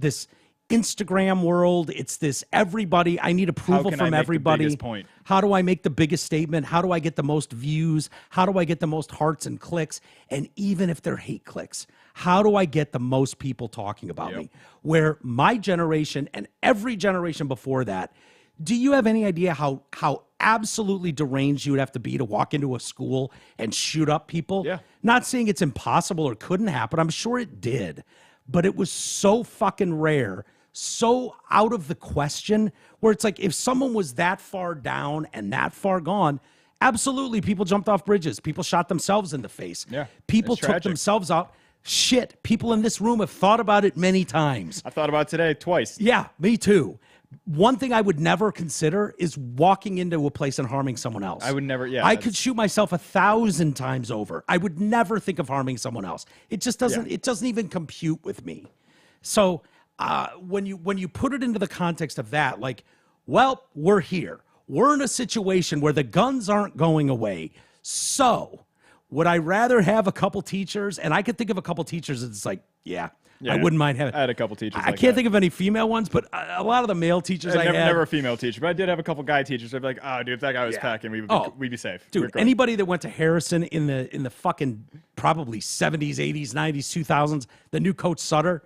[SPEAKER 1] Instagram world. It's this everybody. I need approval
[SPEAKER 2] can I
[SPEAKER 1] from
[SPEAKER 2] make the
[SPEAKER 1] everybody.
[SPEAKER 2] biggest point?
[SPEAKER 1] How do I make the biggest statement? How do I get the most views? How do I get the most hearts and clicks? And even if they're hate clicks, how do I get the most people talking about me? Where my generation and every generation before that, do you have any idea how absolutely deranged you would have to be to walk into a school and shoot up people?
[SPEAKER 2] Yeah.
[SPEAKER 1] Not saying it's impossible or couldn't happen. I'm sure it did. But it was so fucking rare, so out of the question, where it's like if someone was that far down and that far gone, absolutely, people jumped off bridges. People shot themselves in the face.
[SPEAKER 2] Yeah,
[SPEAKER 1] People
[SPEAKER 2] it's
[SPEAKER 1] took
[SPEAKER 2] tragic.
[SPEAKER 1] themselves out. Shit, people in this room have thought about it many times.
[SPEAKER 2] I thought about it today twice.
[SPEAKER 1] Yeah, me too. One thing I would never consider is walking into a place and harming someone else.
[SPEAKER 2] I would never,
[SPEAKER 1] I could shoot myself 1,000 times over. I would never think of harming someone else. It just doesn't. It doesn't even compute with me. So when you put it into the context of that, like, well, we're here. We're in a situation where the guns aren't going away. So Would I rather have a couple teachers? And I could think of a couple teachers that's like, I wouldn't mind having.
[SPEAKER 2] I had a couple teachers.
[SPEAKER 1] I can't think of any female ones, but a lot of the male teachers I had.
[SPEAKER 2] Never a female teacher, but I did have a couple guy teachers. I'd be like, oh, dude, if that guy was packing, we'd be safe.
[SPEAKER 1] Dude, anybody that went to Harrison in the fucking probably 70s, 80s, 90s, 2000s, the new Coach Sutter.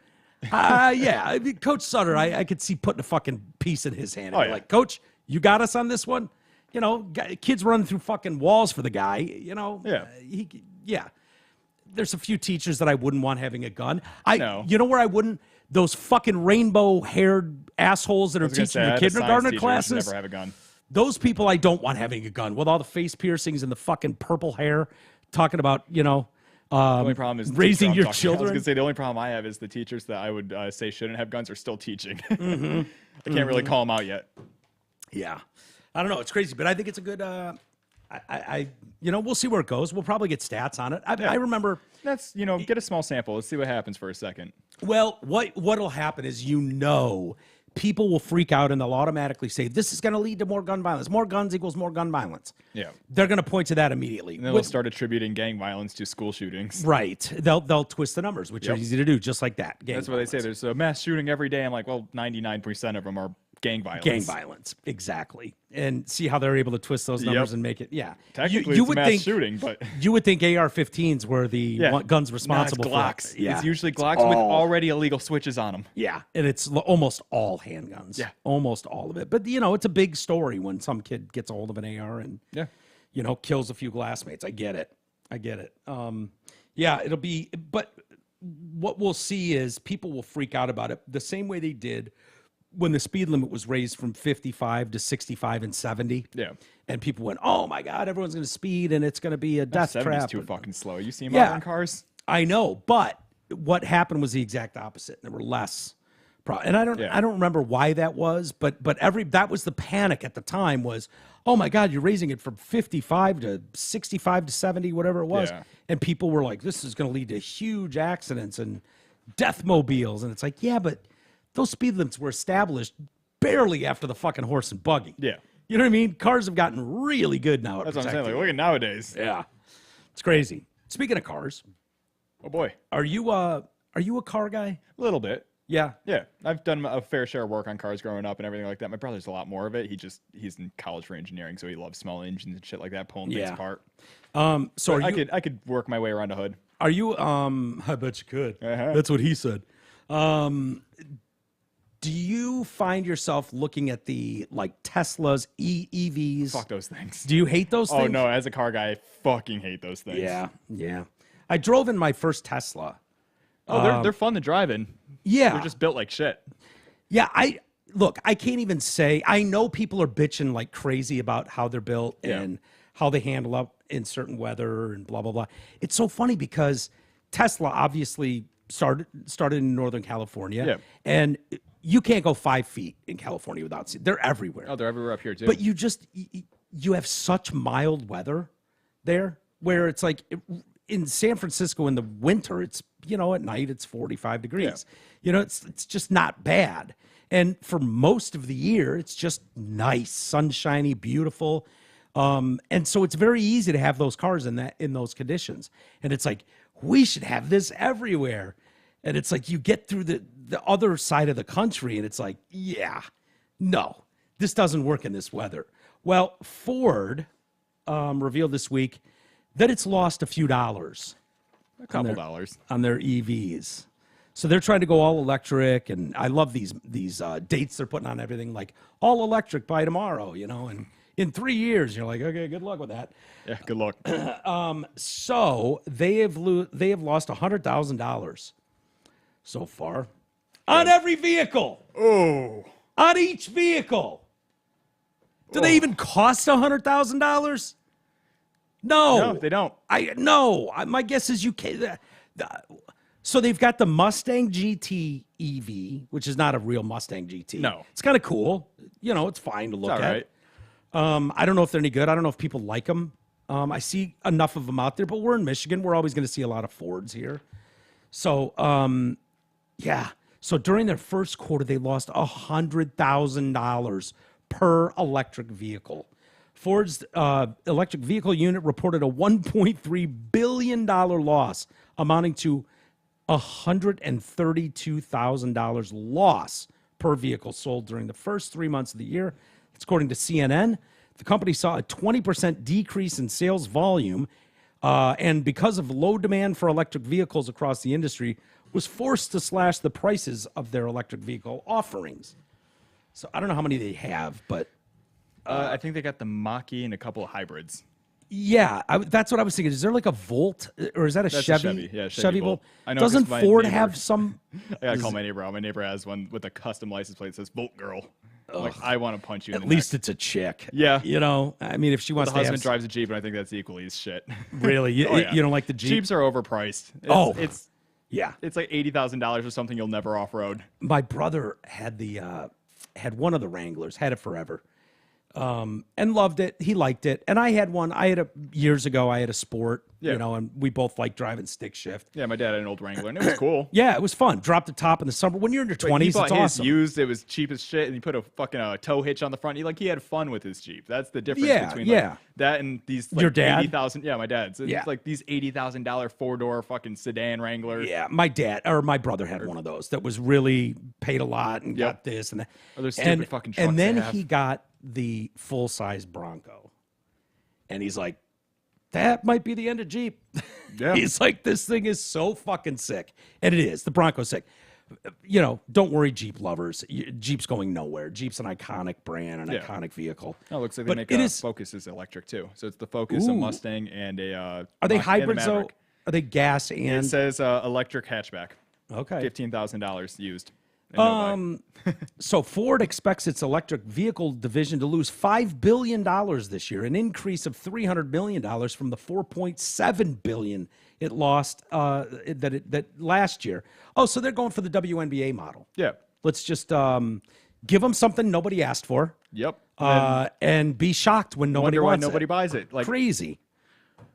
[SPEAKER 1] I mean, Coach Sutter, I could see putting a fucking piece in his hand. Like, Coach, you got us on this one? You know, kids running through fucking walls for the guy, you know?
[SPEAKER 2] Yeah.
[SPEAKER 1] There's a few teachers that I wouldn't want having a gun.
[SPEAKER 2] No.
[SPEAKER 1] You know where I wouldn't? Those fucking rainbow-haired assholes that are teaching the kindergartner classes.
[SPEAKER 2] Never have a gun.
[SPEAKER 1] Those people I don't want having a gun with all the face piercings and the fucking purple hair, talking about, you know,
[SPEAKER 2] the only problem is
[SPEAKER 1] raising your
[SPEAKER 2] I was
[SPEAKER 1] children.
[SPEAKER 2] going to say the only problem I have is the teachers that I would say shouldn't have guns are still teaching. I can't really call them out yet.
[SPEAKER 1] Yeah. I don't know. It's crazy, but I think it's a good, we'll see where it goes. We'll probably get stats on it. I remember.
[SPEAKER 2] That's, get a small sample. Let's see what happens for a second.
[SPEAKER 1] Well, what'll happen is, people will freak out and they'll automatically say, this is going to lead to more gun violence. More guns equals more gun violence.
[SPEAKER 2] Yeah.
[SPEAKER 1] They're going to point to that immediately.
[SPEAKER 2] And then they'll start attributing gang violence to school shootings.
[SPEAKER 1] Right. They'll twist the numbers, which are easy to do, just like that.
[SPEAKER 2] That's what they say. There's a mass shooting every day. I'm like, well, 99% of them are gang violence.
[SPEAKER 1] Gang violence, exactly. And see how they're able to twist those numbers and make it,
[SPEAKER 2] Technically, it's mass shooting, but...
[SPEAKER 1] You would think AR-15s were the guns responsible
[SPEAKER 2] for Glocks.
[SPEAKER 1] Yeah.
[SPEAKER 2] It's usually Glocks with already illegal switches on them.
[SPEAKER 1] Yeah, and it's almost all handguns.
[SPEAKER 2] Yeah.
[SPEAKER 1] Almost all of it. But, it's a big story when some kid gets a hold of an AR and, kills a few classmates. I get it. It'll be... But what we'll see is people will freak out about it the same way they did when the speed limit was raised from 55 to 65 and 70.
[SPEAKER 2] Yeah.
[SPEAKER 1] And people went, oh my God, everyone's going to speed and it's going to be a death trap.
[SPEAKER 2] Too fucking slow. You see modern cars?
[SPEAKER 1] I know, but what happened was the exact opposite. There were less and I don't remember why that was, but that was the panic at the time was, oh my God, you're raising it from 55 to 65 to 70, whatever it was.
[SPEAKER 2] Yeah.
[SPEAKER 1] And people were like, this is going to lead to huge accidents and death mobiles. And it's like, yeah, but those speed limits were established barely after the fucking horse and buggy.
[SPEAKER 2] Yeah.
[SPEAKER 1] You know what I mean? Cars have gotten really good now.
[SPEAKER 2] That's what I'm saying. Like, look at nowadays.
[SPEAKER 1] Yeah. It's crazy. Speaking of cars.
[SPEAKER 2] Oh, boy.
[SPEAKER 1] Are you a car guy?
[SPEAKER 2] A little bit.
[SPEAKER 1] Yeah.
[SPEAKER 2] Yeah. I've done a fair share of work on cars growing up and everything like that. My brother's a lot more of it. He's in college for engineering, so he loves small engines and shit like that, pulling things apart.
[SPEAKER 1] So
[SPEAKER 2] I could work my way around a hood.
[SPEAKER 1] Are you, I bet you could. That's what he said. Do you find yourself looking at the Tesla's EVs?
[SPEAKER 2] Fuck those things.
[SPEAKER 1] Do you hate those things?
[SPEAKER 2] Oh no, as a car guy, I fucking hate those things.
[SPEAKER 1] Yeah. I drove in my first Tesla.
[SPEAKER 2] Oh, they're fun to drive in.
[SPEAKER 1] Yeah.
[SPEAKER 2] They're just built like shit.
[SPEAKER 1] Yeah, I can't even say. I know people are bitching like crazy about how they're built and how they handle up in certain weather and blah blah blah. It's so funny because Tesla obviously started in Northern California, and you can't go 5 feet in California without seeing. They're everywhere.
[SPEAKER 2] Oh, they're everywhere up here too.
[SPEAKER 1] But you have such mild weather there, where it's like in San Francisco in the winter, it's at night it's 45 degrees. It's just not bad. And for most of the year, it's just nice, sunshiny, beautiful. And so it's very easy to have those cars in those conditions. And it's like, we should have this everywhere. And it's like you get through the other side of the country and it's like, no, this doesn't work in this weather. Well, Ford revealed this week that it's lost a few dollars.
[SPEAKER 2] A couple dollars.
[SPEAKER 1] On their EVs. So they're trying to go all electric, and I love these dates they're putting on everything, like all electric by tomorrow, and in 3 years, you're like, okay, good luck with that.
[SPEAKER 2] Yeah, good luck.
[SPEAKER 1] So they have lost $100,000 so far on every vehicle.
[SPEAKER 2] Oh,
[SPEAKER 1] on each vehicle. Do they even cost $100,000? No,
[SPEAKER 2] they don't.
[SPEAKER 1] My guess is you can't. So they've got the Mustang GT EV, which is not a real Mustang GT.
[SPEAKER 2] No,
[SPEAKER 1] it's kind of cool. It's fine to look at. Right. I don't know if they're any good. I don't know if people like them. I see enough of them out there, but we're in Michigan. We're always going to see a lot of Fords here. So, So during their first quarter, they lost $100,000 per electric vehicle. Ford's electric vehicle unit reported a $1.3 billion loss, amounting to $132,000 loss per vehicle sold during the first 3 months of the year. That's according to CNN. The company saw a 20% decrease in sales volume, and because of low demand for electric vehicles across the industry, was forced to slash the prices of their electric vehicle offerings. So I don't know how many they have, but
[SPEAKER 2] I think they got the Mach-E and a couple of hybrids.
[SPEAKER 1] yeah, that's what I was thinking. Is there like a Volt, or is that a
[SPEAKER 2] That's
[SPEAKER 1] Chevy?
[SPEAKER 2] a Chevy. Yeah, Chevy
[SPEAKER 1] Volt.
[SPEAKER 2] Volt. I know 'cause
[SPEAKER 1] Doesn't
[SPEAKER 2] my
[SPEAKER 1] Ford
[SPEAKER 2] neighbor-
[SPEAKER 1] have some?
[SPEAKER 2] I gotta call my neighbor out. My neighbor has one with a custom license plate that says Volt Girl. I'm like, I want to punch you in
[SPEAKER 1] At
[SPEAKER 2] the
[SPEAKER 1] least
[SPEAKER 2] neck.
[SPEAKER 1] it's a chick.
[SPEAKER 2] Yeah.
[SPEAKER 1] You know, I mean, if she
[SPEAKER 2] The
[SPEAKER 1] wants to have
[SPEAKER 2] husband drives a Jeep, and I think that's equally as shit.
[SPEAKER 1] really, you,
[SPEAKER 2] Oh, yeah.
[SPEAKER 1] you don't like the Jeep?
[SPEAKER 2] Jeeps are overpriced. It's
[SPEAKER 1] Yeah.
[SPEAKER 2] it's like $80,000 or something you'll never off road.
[SPEAKER 1] My brother had had one of the Wranglers, had it forever, and loved it. He liked it, and I had one. Years ago. I had a Sport,
[SPEAKER 2] Yeah.
[SPEAKER 1] you know, and we both liked driving stick shift.
[SPEAKER 2] Yeah, my dad had an old Wrangler, and it was cool.
[SPEAKER 1] Yeah, it was fun. Dropped the top in the summer. When you're in your
[SPEAKER 2] Like,
[SPEAKER 1] 20s,
[SPEAKER 2] he
[SPEAKER 1] it's
[SPEAKER 2] bought his
[SPEAKER 1] awesome.
[SPEAKER 2] used. It was cheap as shit, and he put a fucking tow hitch on the front. He had fun with his Jeep. That's the difference
[SPEAKER 1] Yeah,
[SPEAKER 2] between
[SPEAKER 1] yeah.
[SPEAKER 2] like, that and these like,
[SPEAKER 1] Your dad?
[SPEAKER 2] 80,000. Yeah, my dad's. It's
[SPEAKER 1] Yeah.
[SPEAKER 2] like these $80,000 4-door fucking sedan Wrangler.
[SPEAKER 1] Yeah, my brother had one of those that was really paid a lot and got this and that.
[SPEAKER 2] Or those stupid fucking trucks
[SPEAKER 1] And then
[SPEAKER 2] they have.
[SPEAKER 1] he got the full size Bronco, and he's like, "That might be the end of Jeep."
[SPEAKER 2] Yeah.
[SPEAKER 1] He's like, "This thing is so fucking sick," and it is. The Bronco's sick. You know, don't worry, Jeep lovers. Jeep's going nowhere. Jeep's an iconic brand, an
[SPEAKER 2] Yeah.
[SPEAKER 1] iconic vehicle.
[SPEAKER 2] Oh, it looks like
[SPEAKER 1] But
[SPEAKER 2] they make
[SPEAKER 1] it is-
[SPEAKER 2] Focus is electric too. So it's the Focus, a
[SPEAKER 1] Ooh.
[SPEAKER 2] Mustang, and a.
[SPEAKER 1] Are they
[SPEAKER 2] and the
[SPEAKER 1] hybrids though?
[SPEAKER 2] Maverick.
[SPEAKER 1] Are they gas
[SPEAKER 2] It
[SPEAKER 1] and
[SPEAKER 2] says electric hatchback.
[SPEAKER 1] okay?
[SPEAKER 2] $15,000 used. And no buy.
[SPEAKER 1] So Ford expects its electric vehicle division to lose $5 billion this year, an increase of $300 million from the $4.7 billion it lost that last year. Oh, so they're going for the WNBA model.
[SPEAKER 2] Yeah.
[SPEAKER 1] Let's just give them something nobody asked for,
[SPEAKER 2] Yep.
[SPEAKER 1] and be shocked when nobody
[SPEAKER 2] Wonder why
[SPEAKER 1] wants
[SPEAKER 2] nobody
[SPEAKER 1] it.
[SPEAKER 2] buys it. Like
[SPEAKER 1] Crazy.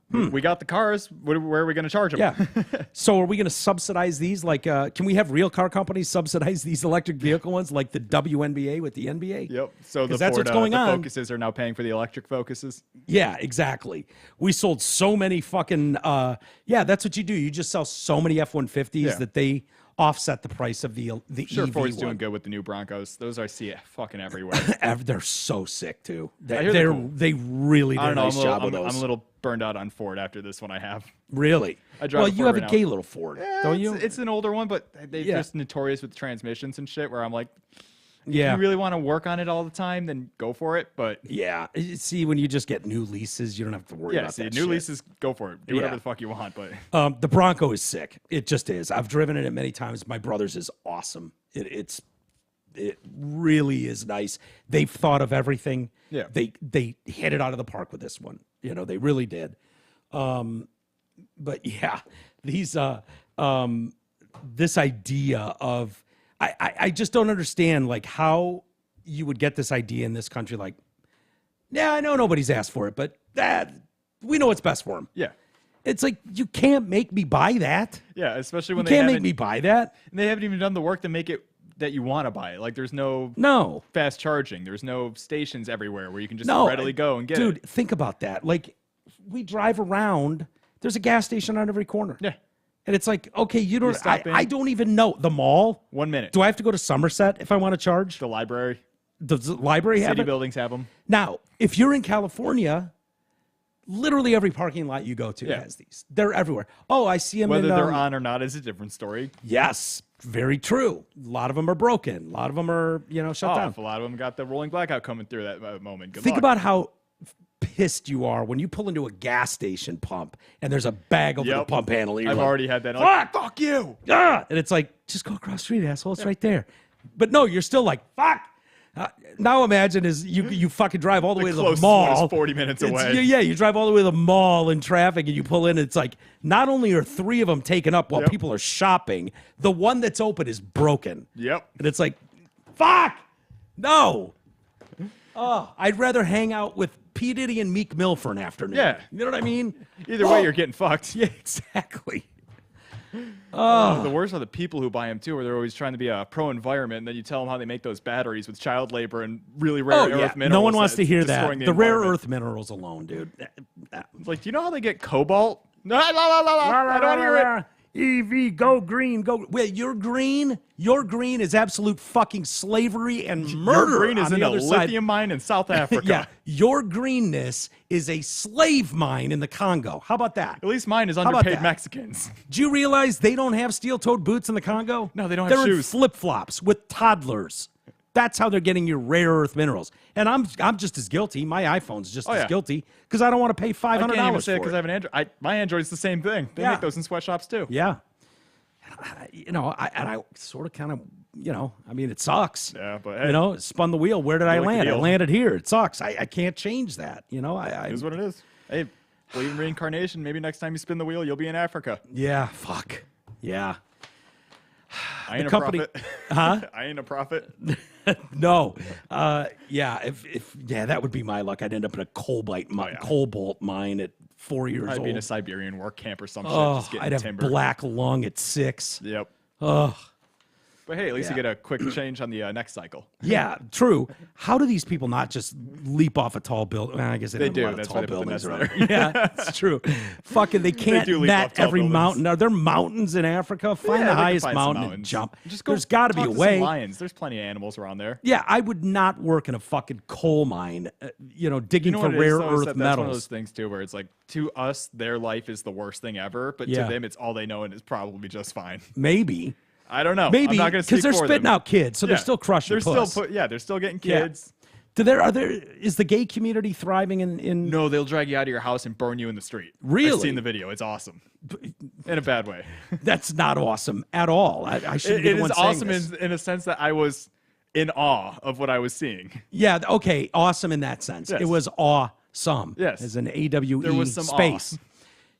[SPEAKER 2] we got the cars. Where are we going to charge them?
[SPEAKER 1] Yeah. So are we going to subsidize these? Like, can we have real car companies subsidize these electric vehicle ones, like the WNBA with the NBA?
[SPEAKER 2] Yep. So the
[SPEAKER 1] 'Cause that's
[SPEAKER 2] Ford,
[SPEAKER 1] what's going
[SPEAKER 2] the
[SPEAKER 1] on.
[SPEAKER 2] Focuses are now paying for the electric Focuses.
[SPEAKER 1] Yeah, exactly. We sold so many fucking. Yeah, that's what you do. You just sell so many F-150s
[SPEAKER 2] Yeah.
[SPEAKER 1] that they offset the price of the
[SPEAKER 2] Sure,
[SPEAKER 1] EV
[SPEAKER 2] Ford's
[SPEAKER 1] one.
[SPEAKER 2] doing good with the new Broncos. Those I see fucking everywhere.
[SPEAKER 1] They're so sick too.
[SPEAKER 2] I hear they're cool.
[SPEAKER 1] They really did
[SPEAKER 2] I
[SPEAKER 1] a
[SPEAKER 2] don't know.
[SPEAKER 1] nice job with those.
[SPEAKER 2] I'm a little burned out on Ford after this one I have.
[SPEAKER 1] Really?
[SPEAKER 2] I drive
[SPEAKER 1] Well,
[SPEAKER 2] a
[SPEAKER 1] you
[SPEAKER 2] Ford
[SPEAKER 1] have a
[SPEAKER 2] right
[SPEAKER 1] gay
[SPEAKER 2] now.
[SPEAKER 1] little Ford,
[SPEAKER 2] Yeah,
[SPEAKER 1] don't you?
[SPEAKER 2] It's an older one, but they're
[SPEAKER 1] Yeah.
[SPEAKER 2] just notorious with transmissions and shit. Where I'm like,
[SPEAKER 1] Yeah.
[SPEAKER 2] if you really want to work on it all the time, then go for it. But
[SPEAKER 1] Yeah. See, when you just get new leases, you don't have to worry
[SPEAKER 2] yeah,
[SPEAKER 1] about
[SPEAKER 2] see,
[SPEAKER 1] that
[SPEAKER 2] new
[SPEAKER 1] shit.
[SPEAKER 2] leases, go for it. Do
[SPEAKER 1] Yeah.
[SPEAKER 2] whatever the fuck you want. But
[SPEAKER 1] The Bronco is sick. It just is. I've driven it many times. My brother's is awesome. It really is nice. They've thought of everything.
[SPEAKER 2] Yeah.
[SPEAKER 1] They hit it out of the park with this one. You know, they really did. But yeah, these this idea of I just don't understand like how you would get this idea in this country. Like, yeah, I know nobody's asked for it, but we know what's best for them.
[SPEAKER 2] yeah,
[SPEAKER 1] It's like you can't make me buy that.
[SPEAKER 2] yeah, especially
[SPEAKER 1] You
[SPEAKER 2] when they
[SPEAKER 1] can't make
[SPEAKER 2] haven't,
[SPEAKER 1] me buy that.
[SPEAKER 2] and they haven't even done the work to make it that you want to buy it. Like there's no
[SPEAKER 1] No,
[SPEAKER 2] fast charging. There's no stations everywhere where you can just
[SPEAKER 1] no,
[SPEAKER 2] readily go and get
[SPEAKER 1] dude.
[SPEAKER 2] it.
[SPEAKER 1] Think about that. Like, we drive around. There's a gas station on every corner.
[SPEAKER 2] Yeah,
[SPEAKER 1] And it's like, okay, you don't.
[SPEAKER 2] stop in.
[SPEAKER 1] I don't even know the mall.
[SPEAKER 2] 1 minute.
[SPEAKER 1] Do I have to go to Somerset if I want to charge?
[SPEAKER 2] The library,
[SPEAKER 1] Does the library have
[SPEAKER 2] city
[SPEAKER 1] it?
[SPEAKER 2] buildings have them.
[SPEAKER 1] Now, if you're in California, literally every parking lot you go to
[SPEAKER 2] Yeah.
[SPEAKER 1] has these. They're everywhere. Oh, I see them.
[SPEAKER 2] Whether
[SPEAKER 1] in,
[SPEAKER 2] they're on or not is a different story.
[SPEAKER 1] Yes, very true. A lot of them are broken. A lot of them are, shut down.
[SPEAKER 2] A lot of them got the rolling blackout coming through that moment. Good
[SPEAKER 1] Think
[SPEAKER 2] luck.
[SPEAKER 1] about how pissed you are when you pull into a gas station pump and there's a bag over the
[SPEAKER 2] Yep.
[SPEAKER 1] pump handle. And you're
[SPEAKER 2] I've
[SPEAKER 1] like,
[SPEAKER 2] already had that. I'm like, fuck you.
[SPEAKER 1] ah! And it's like, just go across the street, asshole. It's right there. But no, you're still like, fuck. Now imagine is you fucking drive all the way to the
[SPEAKER 2] closest one
[SPEAKER 1] mall.
[SPEAKER 2] is 40 minutes
[SPEAKER 1] It's-
[SPEAKER 2] away.
[SPEAKER 1] Yeah, you drive all the way to the mall in traffic and you pull in. It's like not only are 3 of them taken up while
[SPEAKER 2] Yep.
[SPEAKER 1] people are shopping, the one that's open is broken.
[SPEAKER 2] Yep.
[SPEAKER 1] And it's like, fuck, no. Oh, I'd rather hang out with P. Diddy and Meek Mill for an afternoon.
[SPEAKER 2] Yeah.
[SPEAKER 1] You know what I mean?
[SPEAKER 2] Either way, you're getting fucked.
[SPEAKER 1] Yeah, exactly.
[SPEAKER 2] The worst are the people who buy them too, where they're always trying to be a pro-environment, and then you tell them how they make those batteries with child labor and really rare earth minerals.
[SPEAKER 1] No one wants to hear that.
[SPEAKER 2] destroying
[SPEAKER 1] The rare
[SPEAKER 2] environment.
[SPEAKER 1] earth minerals alone, dude.
[SPEAKER 2] Like, do you know how they get cobalt? No, I don't want to hear it.
[SPEAKER 1] EV, go green, go. Wait, you're green? Your green is absolute fucking slavery and murder.
[SPEAKER 2] Your green is
[SPEAKER 1] on
[SPEAKER 2] in
[SPEAKER 1] the
[SPEAKER 2] a
[SPEAKER 1] other side.
[SPEAKER 2] lithium mine in South Africa.
[SPEAKER 1] Yeah, your greenness is a slave mine in the Congo. How about that?
[SPEAKER 2] At least mine is
[SPEAKER 1] about
[SPEAKER 2] underpaid
[SPEAKER 1] that?
[SPEAKER 2] Mexicans.
[SPEAKER 1] Do you realize they don't have steel-toed boots in the Congo?
[SPEAKER 2] No, they don't have
[SPEAKER 1] They're
[SPEAKER 2] shoes.
[SPEAKER 1] in flip-flops with toddlers. That's how they're getting your rare earth minerals. And I'm just as guilty. My iPhone's just as
[SPEAKER 2] yeah.
[SPEAKER 1] guilty because I don't want to pay $500
[SPEAKER 2] I can't even say it
[SPEAKER 1] for
[SPEAKER 2] because I have an Android. My Android's the same thing. They
[SPEAKER 1] Yeah.
[SPEAKER 2] make those in sweatshops too.
[SPEAKER 1] Yeah. I sort of kind of, I mean, it sucks.
[SPEAKER 2] Yeah, but hey.
[SPEAKER 1] Spun the wheel. Where did I
[SPEAKER 2] like the
[SPEAKER 1] land? I
[SPEAKER 2] deal.
[SPEAKER 1] landed here. It sucks. I can't change that.
[SPEAKER 2] It is what it is. Hey, believe in reincarnation. Maybe next time you spin the wheel, you'll be in Africa.
[SPEAKER 1] Yeah, fuck. Yeah.
[SPEAKER 2] I ain't a
[SPEAKER 1] company-
[SPEAKER 2] prophet.
[SPEAKER 1] Huh?
[SPEAKER 2] I ain't a prophet.
[SPEAKER 1] No. If that would be my luck. I'd end up in a cobalt mine at 4 years
[SPEAKER 2] I'd
[SPEAKER 1] old.
[SPEAKER 2] be in a Siberian work camp or some shit,
[SPEAKER 1] Oh,
[SPEAKER 2] just getting
[SPEAKER 1] I'd have
[SPEAKER 2] timber.
[SPEAKER 1] black lung at 6.
[SPEAKER 2] Yep.
[SPEAKER 1] Ugh.
[SPEAKER 2] But hey, at least
[SPEAKER 1] Yeah.
[SPEAKER 2] you get a quick change on the next cycle.
[SPEAKER 1] Yeah, true. How do these people not just leap off a tall building? Well, I guess they
[SPEAKER 2] They
[SPEAKER 1] don't have a
[SPEAKER 2] do.
[SPEAKER 1] lot of
[SPEAKER 2] That's
[SPEAKER 1] tall
[SPEAKER 2] why they put the
[SPEAKER 1] buildings
[SPEAKER 2] nets
[SPEAKER 1] around. Yeah, it's true. Fucking, they can't
[SPEAKER 2] do leap
[SPEAKER 1] net
[SPEAKER 2] off tall
[SPEAKER 1] every
[SPEAKER 2] buildings.
[SPEAKER 1] mountain. Are there mountains in Africa? Find
[SPEAKER 2] Yeah,
[SPEAKER 1] the
[SPEAKER 2] they can
[SPEAKER 1] highest
[SPEAKER 2] find some
[SPEAKER 1] mountain and
[SPEAKER 2] mountains.
[SPEAKER 1] jump.
[SPEAKER 2] Just go
[SPEAKER 1] There's got to be
[SPEAKER 2] talk
[SPEAKER 1] a
[SPEAKER 2] some
[SPEAKER 1] way.
[SPEAKER 2] lions. There's plenty of animals around there.
[SPEAKER 1] Yeah, I would not work in a fucking coal mine, digging
[SPEAKER 2] You know
[SPEAKER 1] for
[SPEAKER 2] what it is,
[SPEAKER 1] rare
[SPEAKER 2] though, is
[SPEAKER 1] earth
[SPEAKER 2] that that's one of those
[SPEAKER 1] metals.
[SPEAKER 2] things too, where it's like, to us, their life is the worst thing ever, but
[SPEAKER 1] Yeah.
[SPEAKER 2] to them, it's all they know and it's probably just fine.
[SPEAKER 1] Maybe.
[SPEAKER 2] I don't know.
[SPEAKER 1] Maybe
[SPEAKER 2] I'm not going to speak
[SPEAKER 1] because they're
[SPEAKER 2] for
[SPEAKER 1] spitting
[SPEAKER 2] them.
[SPEAKER 1] out kids, so they're
[SPEAKER 2] Yeah.
[SPEAKER 1] still crushing
[SPEAKER 2] They're
[SPEAKER 1] puss.
[SPEAKER 2] still they're still getting
[SPEAKER 1] Yeah.
[SPEAKER 2] kids.
[SPEAKER 1] Is the gay community thriving in
[SPEAKER 2] No, they'll drag you out of your house and burn you in the street.
[SPEAKER 1] Really?
[SPEAKER 2] I've seen the video. It's awesome. In a bad way.
[SPEAKER 1] That's not awesome at all. I shouldn't be
[SPEAKER 2] It
[SPEAKER 1] the one
[SPEAKER 2] is
[SPEAKER 1] saying
[SPEAKER 2] awesome
[SPEAKER 1] this.
[SPEAKER 2] in a sense that I was in awe of what I was seeing.
[SPEAKER 1] Yeah, okay, awesome in that sense.
[SPEAKER 2] Yes.
[SPEAKER 1] It was awesome.
[SPEAKER 2] Yes.
[SPEAKER 1] As an AWE
[SPEAKER 2] There was some
[SPEAKER 1] space.
[SPEAKER 2] awe.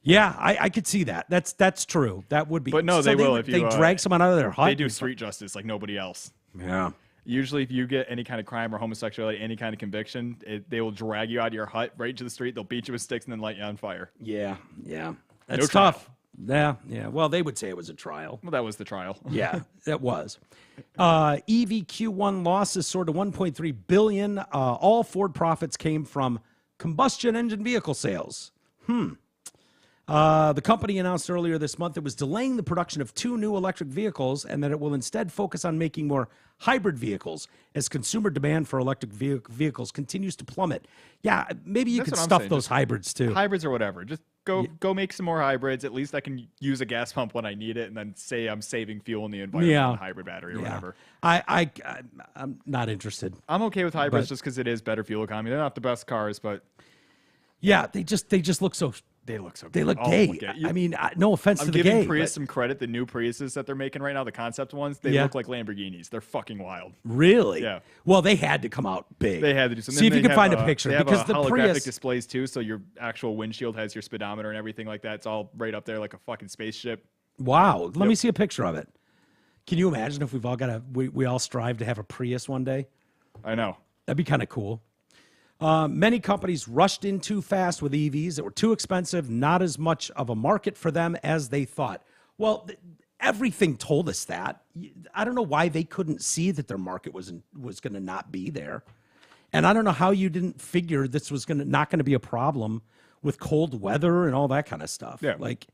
[SPEAKER 1] Yeah, I could see that. That's true. That would be.
[SPEAKER 2] But no, they will if
[SPEAKER 1] They
[SPEAKER 2] you,
[SPEAKER 1] drag someone out of their hut.
[SPEAKER 2] They do street justice like nobody else.
[SPEAKER 1] Yeah.
[SPEAKER 2] Usually, if you get any kind of crime or homosexuality, any kind of conviction, they will drag you out of your hut right into the street. They'll beat you with sticks and then light you on fire.
[SPEAKER 1] Yeah. That's
[SPEAKER 2] trial.
[SPEAKER 1] tough. Yeah. Well, they would say it was a trial.
[SPEAKER 2] Well, that was the trial.
[SPEAKER 1] Yeah, that was. EV Q1 losses soared to 1.3 billion. All Ford profits came from combustion engine vehicle sales. The company announced earlier this month it was delaying the production of 2 new electric vehicles and that it will instead focus on making more hybrid vehicles as consumer demand for electric vehicles continues to plummet. Yeah, maybe you
[SPEAKER 2] That's
[SPEAKER 1] could
[SPEAKER 2] what I'm
[SPEAKER 1] stuff
[SPEAKER 2] saying,
[SPEAKER 1] those
[SPEAKER 2] just
[SPEAKER 1] hybrids too.
[SPEAKER 2] Hybrids or whatever. Just go make some more hybrids. At least I can use a gas pump when I need it, and then say I'm saving fuel in the environment
[SPEAKER 1] Yeah.
[SPEAKER 2] with a hybrid battery or whatever.
[SPEAKER 1] I'm not interested.
[SPEAKER 2] I'm okay with hybrids
[SPEAKER 1] But-
[SPEAKER 2] just because it is better fuel economy. They're not the best cars, but
[SPEAKER 1] Yeah, they just look so.
[SPEAKER 2] they look so good.
[SPEAKER 1] They look
[SPEAKER 2] All of
[SPEAKER 1] gay.
[SPEAKER 2] them look gay.
[SPEAKER 1] I mean, no offense
[SPEAKER 2] I'm
[SPEAKER 1] to the
[SPEAKER 2] giving
[SPEAKER 1] gay.
[SPEAKER 2] Prius
[SPEAKER 1] but-
[SPEAKER 2] some credit. The new Priuses that they're making right now, the concept ones, they
[SPEAKER 1] Yeah.
[SPEAKER 2] look like Lamborghinis. They're fucking wild.
[SPEAKER 1] Really?
[SPEAKER 2] Yeah.
[SPEAKER 1] Well, they had to come out big.
[SPEAKER 2] They had to do something.
[SPEAKER 1] See if
[SPEAKER 2] Then
[SPEAKER 1] you
[SPEAKER 2] they
[SPEAKER 1] can find
[SPEAKER 2] have
[SPEAKER 1] a picture
[SPEAKER 2] They have
[SPEAKER 1] because the
[SPEAKER 2] holographic
[SPEAKER 1] Prius.
[SPEAKER 2] displays too, so your actual windshield has your speedometer and everything like that. It's all right up there like a fucking spaceship.
[SPEAKER 1] Wow. Let me see a picture of it. Can you imagine if we've all got we all strive to have a Prius one day?
[SPEAKER 2] I know.
[SPEAKER 1] That'd be kind of cool. Many companies rushed in too fast with EVs that were too expensive, not as much of a market for them as they thought. Well, everything told us that. I don't know why they couldn't see that their market was going to not be there. And I don't know how you didn't figure this was not going to be a problem with cold weather and all that kind of stuff.
[SPEAKER 2] Yeah.
[SPEAKER 1] Like,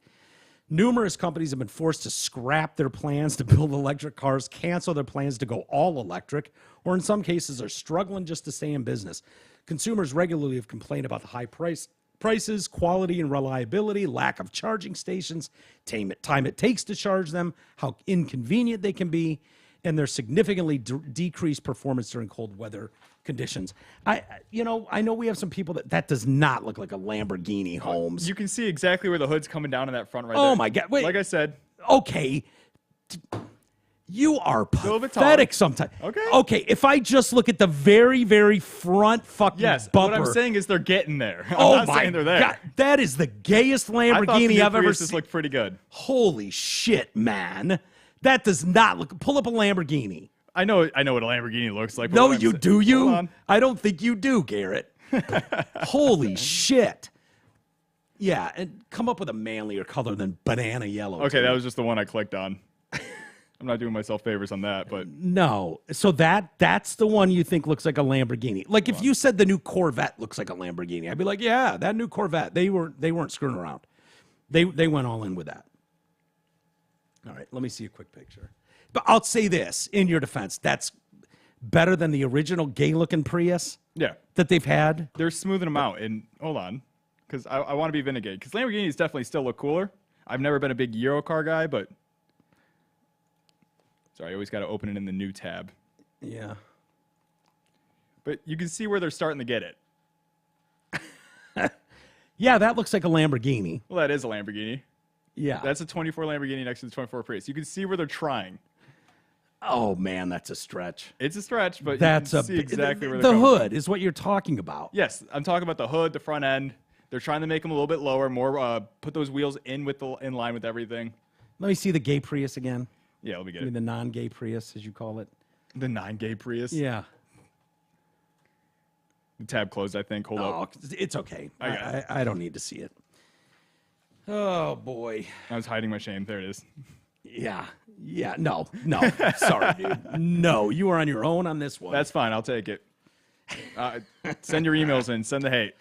[SPEAKER 1] numerous companies have been forced to scrap their plans to build electric cars, cancel their plans to go all electric, or in some cases are struggling just to stay in business. Consumers regularly have complained about the high prices, quality and reliability, lack of charging stations, time it takes to charge them, how inconvenient they can be, and their significantly decreased performance during cold weather conditions. I know we have some people that does not look like a Lamborghini Holmes.
[SPEAKER 2] You can see exactly where the hood's coming down in that front right there.
[SPEAKER 1] Oh my God! Wait,
[SPEAKER 2] Like I said,
[SPEAKER 1] okay. You are
[SPEAKER 2] little bit
[SPEAKER 1] pathetic
[SPEAKER 2] taller.
[SPEAKER 1] sometimes.
[SPEAKER 2] Okay.
[SPEAKER 1] Okay, if I just look at the very, very front fucking
[SPEAKER 2] yes.
[SPEAKER 1] bumper.
[SPEAKER 2] What I'm saying is they're getting there. I'm
[SPEAKER 1] Oh
[SPEAKER 2] not
[SPEAKER 1] my
[SPEAKER 2] saying they're there.
[SPEAKER 1] God, that is the gayest
[SPEAKER 2] I thought the
[SPEAKER 1] Lamborghini
[SPEAKER 2] new
[SPEAKER 1] I've ever
[SPEAKER 2] Priuses
[SPEAKER 1] seen.
[SPEAKER 2] looked pretty good.
[SPEAKER 1] Holy shit, man. That does not look. Pull up a Lamborghini.
[SPEAKER 2] I know what a Lamborghini looks like. but
[SPEAKER 1] No,
[SPEAKER 2] what I'm
[SPEAKER 1] you
[SPEAKER 2] sa-
[SPEAKER 1] do you?
[SPEAKER 2] Hold on.
[SPEAKER 1] I don't think you do, Garrett. Holy shit. Yeah, and come up with a manlier color than banana yellow.
[SPEAKER 2] Okay,
[SPEAKER 1] to
[SPEAKER 2] that
[SPEAKER 1] me.
[SPEAKER 2] was just the one I clicked on. I'm not doing myself favors on that, but
[SPEAKER 1] No. So that's the one you think looks like a Lamborghini. Like if you said the new Corvette looks like a Lamborghini, I'd be like, yeah, that new Corvette. They weren't screwing around. They went all in with that. All right, let me see a quick picture. But I'll say this in your defense, that's better than the original gay-looking Prius
[SPEAKER 2] yeah,
[SPEAKER 1] that they've had.
[SPEAKER 2] they're smoothing them out. And hold on, because I want to be vindicated. Because Lamborghinis definitely still look cooler. I've never been a big Euro car guy, but sorry, I always got to open it in the new tab.
[SPEAKER 1] Yeah.
[SPEAKER 2] But you can see where they're starting to get it.
[SPEAKER 1] Yeah, that looks like a Lamborghini.
[SPEAKER 2] Well, that is a Lamborghini.
[SPEAKER 1] Yeah.
[SPEAKER 2] That's a 24 Lamborghini next to the 24 Prius. You can see where they're trying.
[SPEAKER 1] Oh man, that's a stretch.
[SPEAKER 2] It's a stretch, but
[SPEAKER 1] That's
[SPEAKER 2] you
[SPEAKER 1] a
[SPEAKER 2] can see exactly where
[SPEAKER 1] the
[SPEAKER 2] they're coming
[SPEAKER 1] hood is what you're talking about.
[SPEAKER 2] From. Yes, I'm talking about the hood, the front end. They're trying to make them a little bit lower, more put those wheels in line with everything.
[SPEAKER 1] Let me see the gay Prius again.
[SPEAKER 2] Yeah, let me get
[SPEAKER 1] I mean,
[SPEAKER 2] it.
[SPEAKER 1] the non-gay Prius, as you call it.
[SPEAKER 2] The 9-gay Prius.
[SPEAKER 1] Yeah.
[SPEAKER 2] The tab closed, I think. Hold
[SPEAKER 1] Oh,
[SPEAKER 2] up.
[SPEAKER 1] it's okay.
[SPEAKER 2] I got it.
[SPEAKER 1] I don't need to see it. Oh boy.
[SPEAKER 2] I was hiding my shame. There it is.
[SPEAKER 1] Yeah. Yeah. No. Sorry, dude. No, you are on your own on this one.
[SPEAKER 2] That's fine. I'll take it. Send your emails in. Send the hate.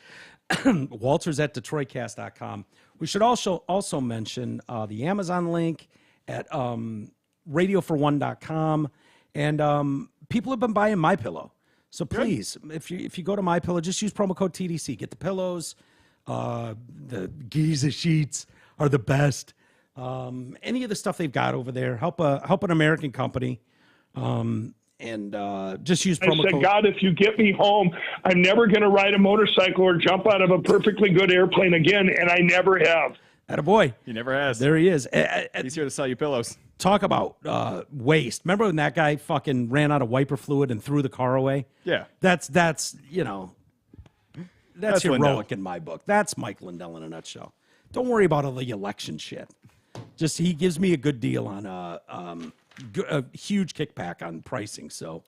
[SPEAKER 1] Walters at DetroitCast.com. We should also mention the Amazon link at radiofor1.com. And people have been buying MyPillow. So please, if you go to MyPillow, just use promo code TDC. Get the pillows. The Giza sheets are the best. Any of the stuff they've got over there, help an American company. And just use promo
[SPEAKER 5] I said,
[SPEAKER 1] code.
[SPEAKER 5] God, if you get me home, I'm never going to ride a motorcycle or jump out of a perfectly good airplane again, and I never have.
[SPEAKER 1] Attaboy.
[SPEAKER 2] He never has.
[SPEAKER 1] There he is.
[SPEAKER 2] He's here to sell you pillows.
[SPEAKER 1] Talk about waste. Remember when that guy fucking ran out of wiper fluid and threw the car away?
[SPEAKER 2] Yeah.
[SPEAKER 1] That's
[SPEAKER 2] That's
[SPEAKER 1] heroic
[SPEAKER 2] Lindell.
[SPEAKER 1] in my book. That's Mike Lindell in a nutshell. Don't worry about all the election shit. Just he gives me a good deal on a huge kickback on pricing. So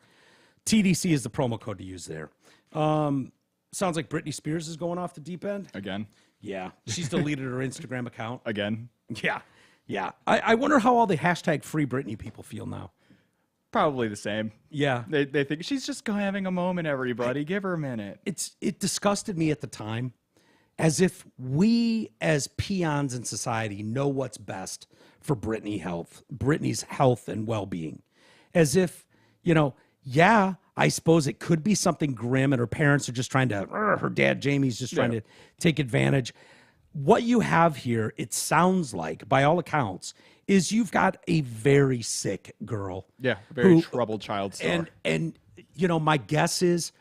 [SPEAKER 1] TDC is the promo code to use there. Sounds like Britney Spears is going off the deep end.
[SPEAKER 2] Again.
[SPEAKER 1] Yeah, she's deleted her Instagram account.
[SPEAKER 2] Again.
[SPEAKER 1] Yeah. I wonder how all the hashtag Free Britney people feel now.
[SPEAKER 2] Probably the same.
[SPEAKER 1] Yeah,
[SPEAKER 2] They think she's just having a moment, everybody. Give her a minute.
[SPEAKER 1] it disgusted me at the time, as if we as peons in society know what's best for Britney's health and well-being. As if, yeah, I suppose it could be something grim and her parents are just trying to, her dad Jamie's just trying to take advantage. What you have here, it sounds like, by all accounts, is you've got a very sick girl.
[SPEAKER 2] Yeah, a very troubled child star.
[SPEAKER 1] And my guess is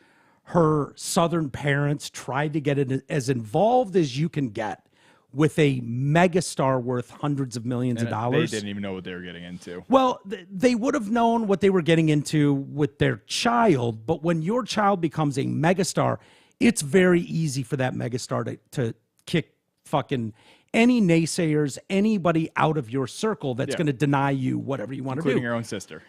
[SPEAKER 1] her Southern parents tried to get it as involved as you can get with a megastar worth hundreds of millions of dollars.
[SPEAKER 2] They didn't even know what they were getting into.
[SPEAKER 1] Well, they would have known what they were getting into with their child, but when your child becomes a megastar, it's very easy for that megastar to kick fucking any naysayers, anybody out of your circle that's going to deny you whatever you want to do.
[SPEAKER 2] Including your own sister.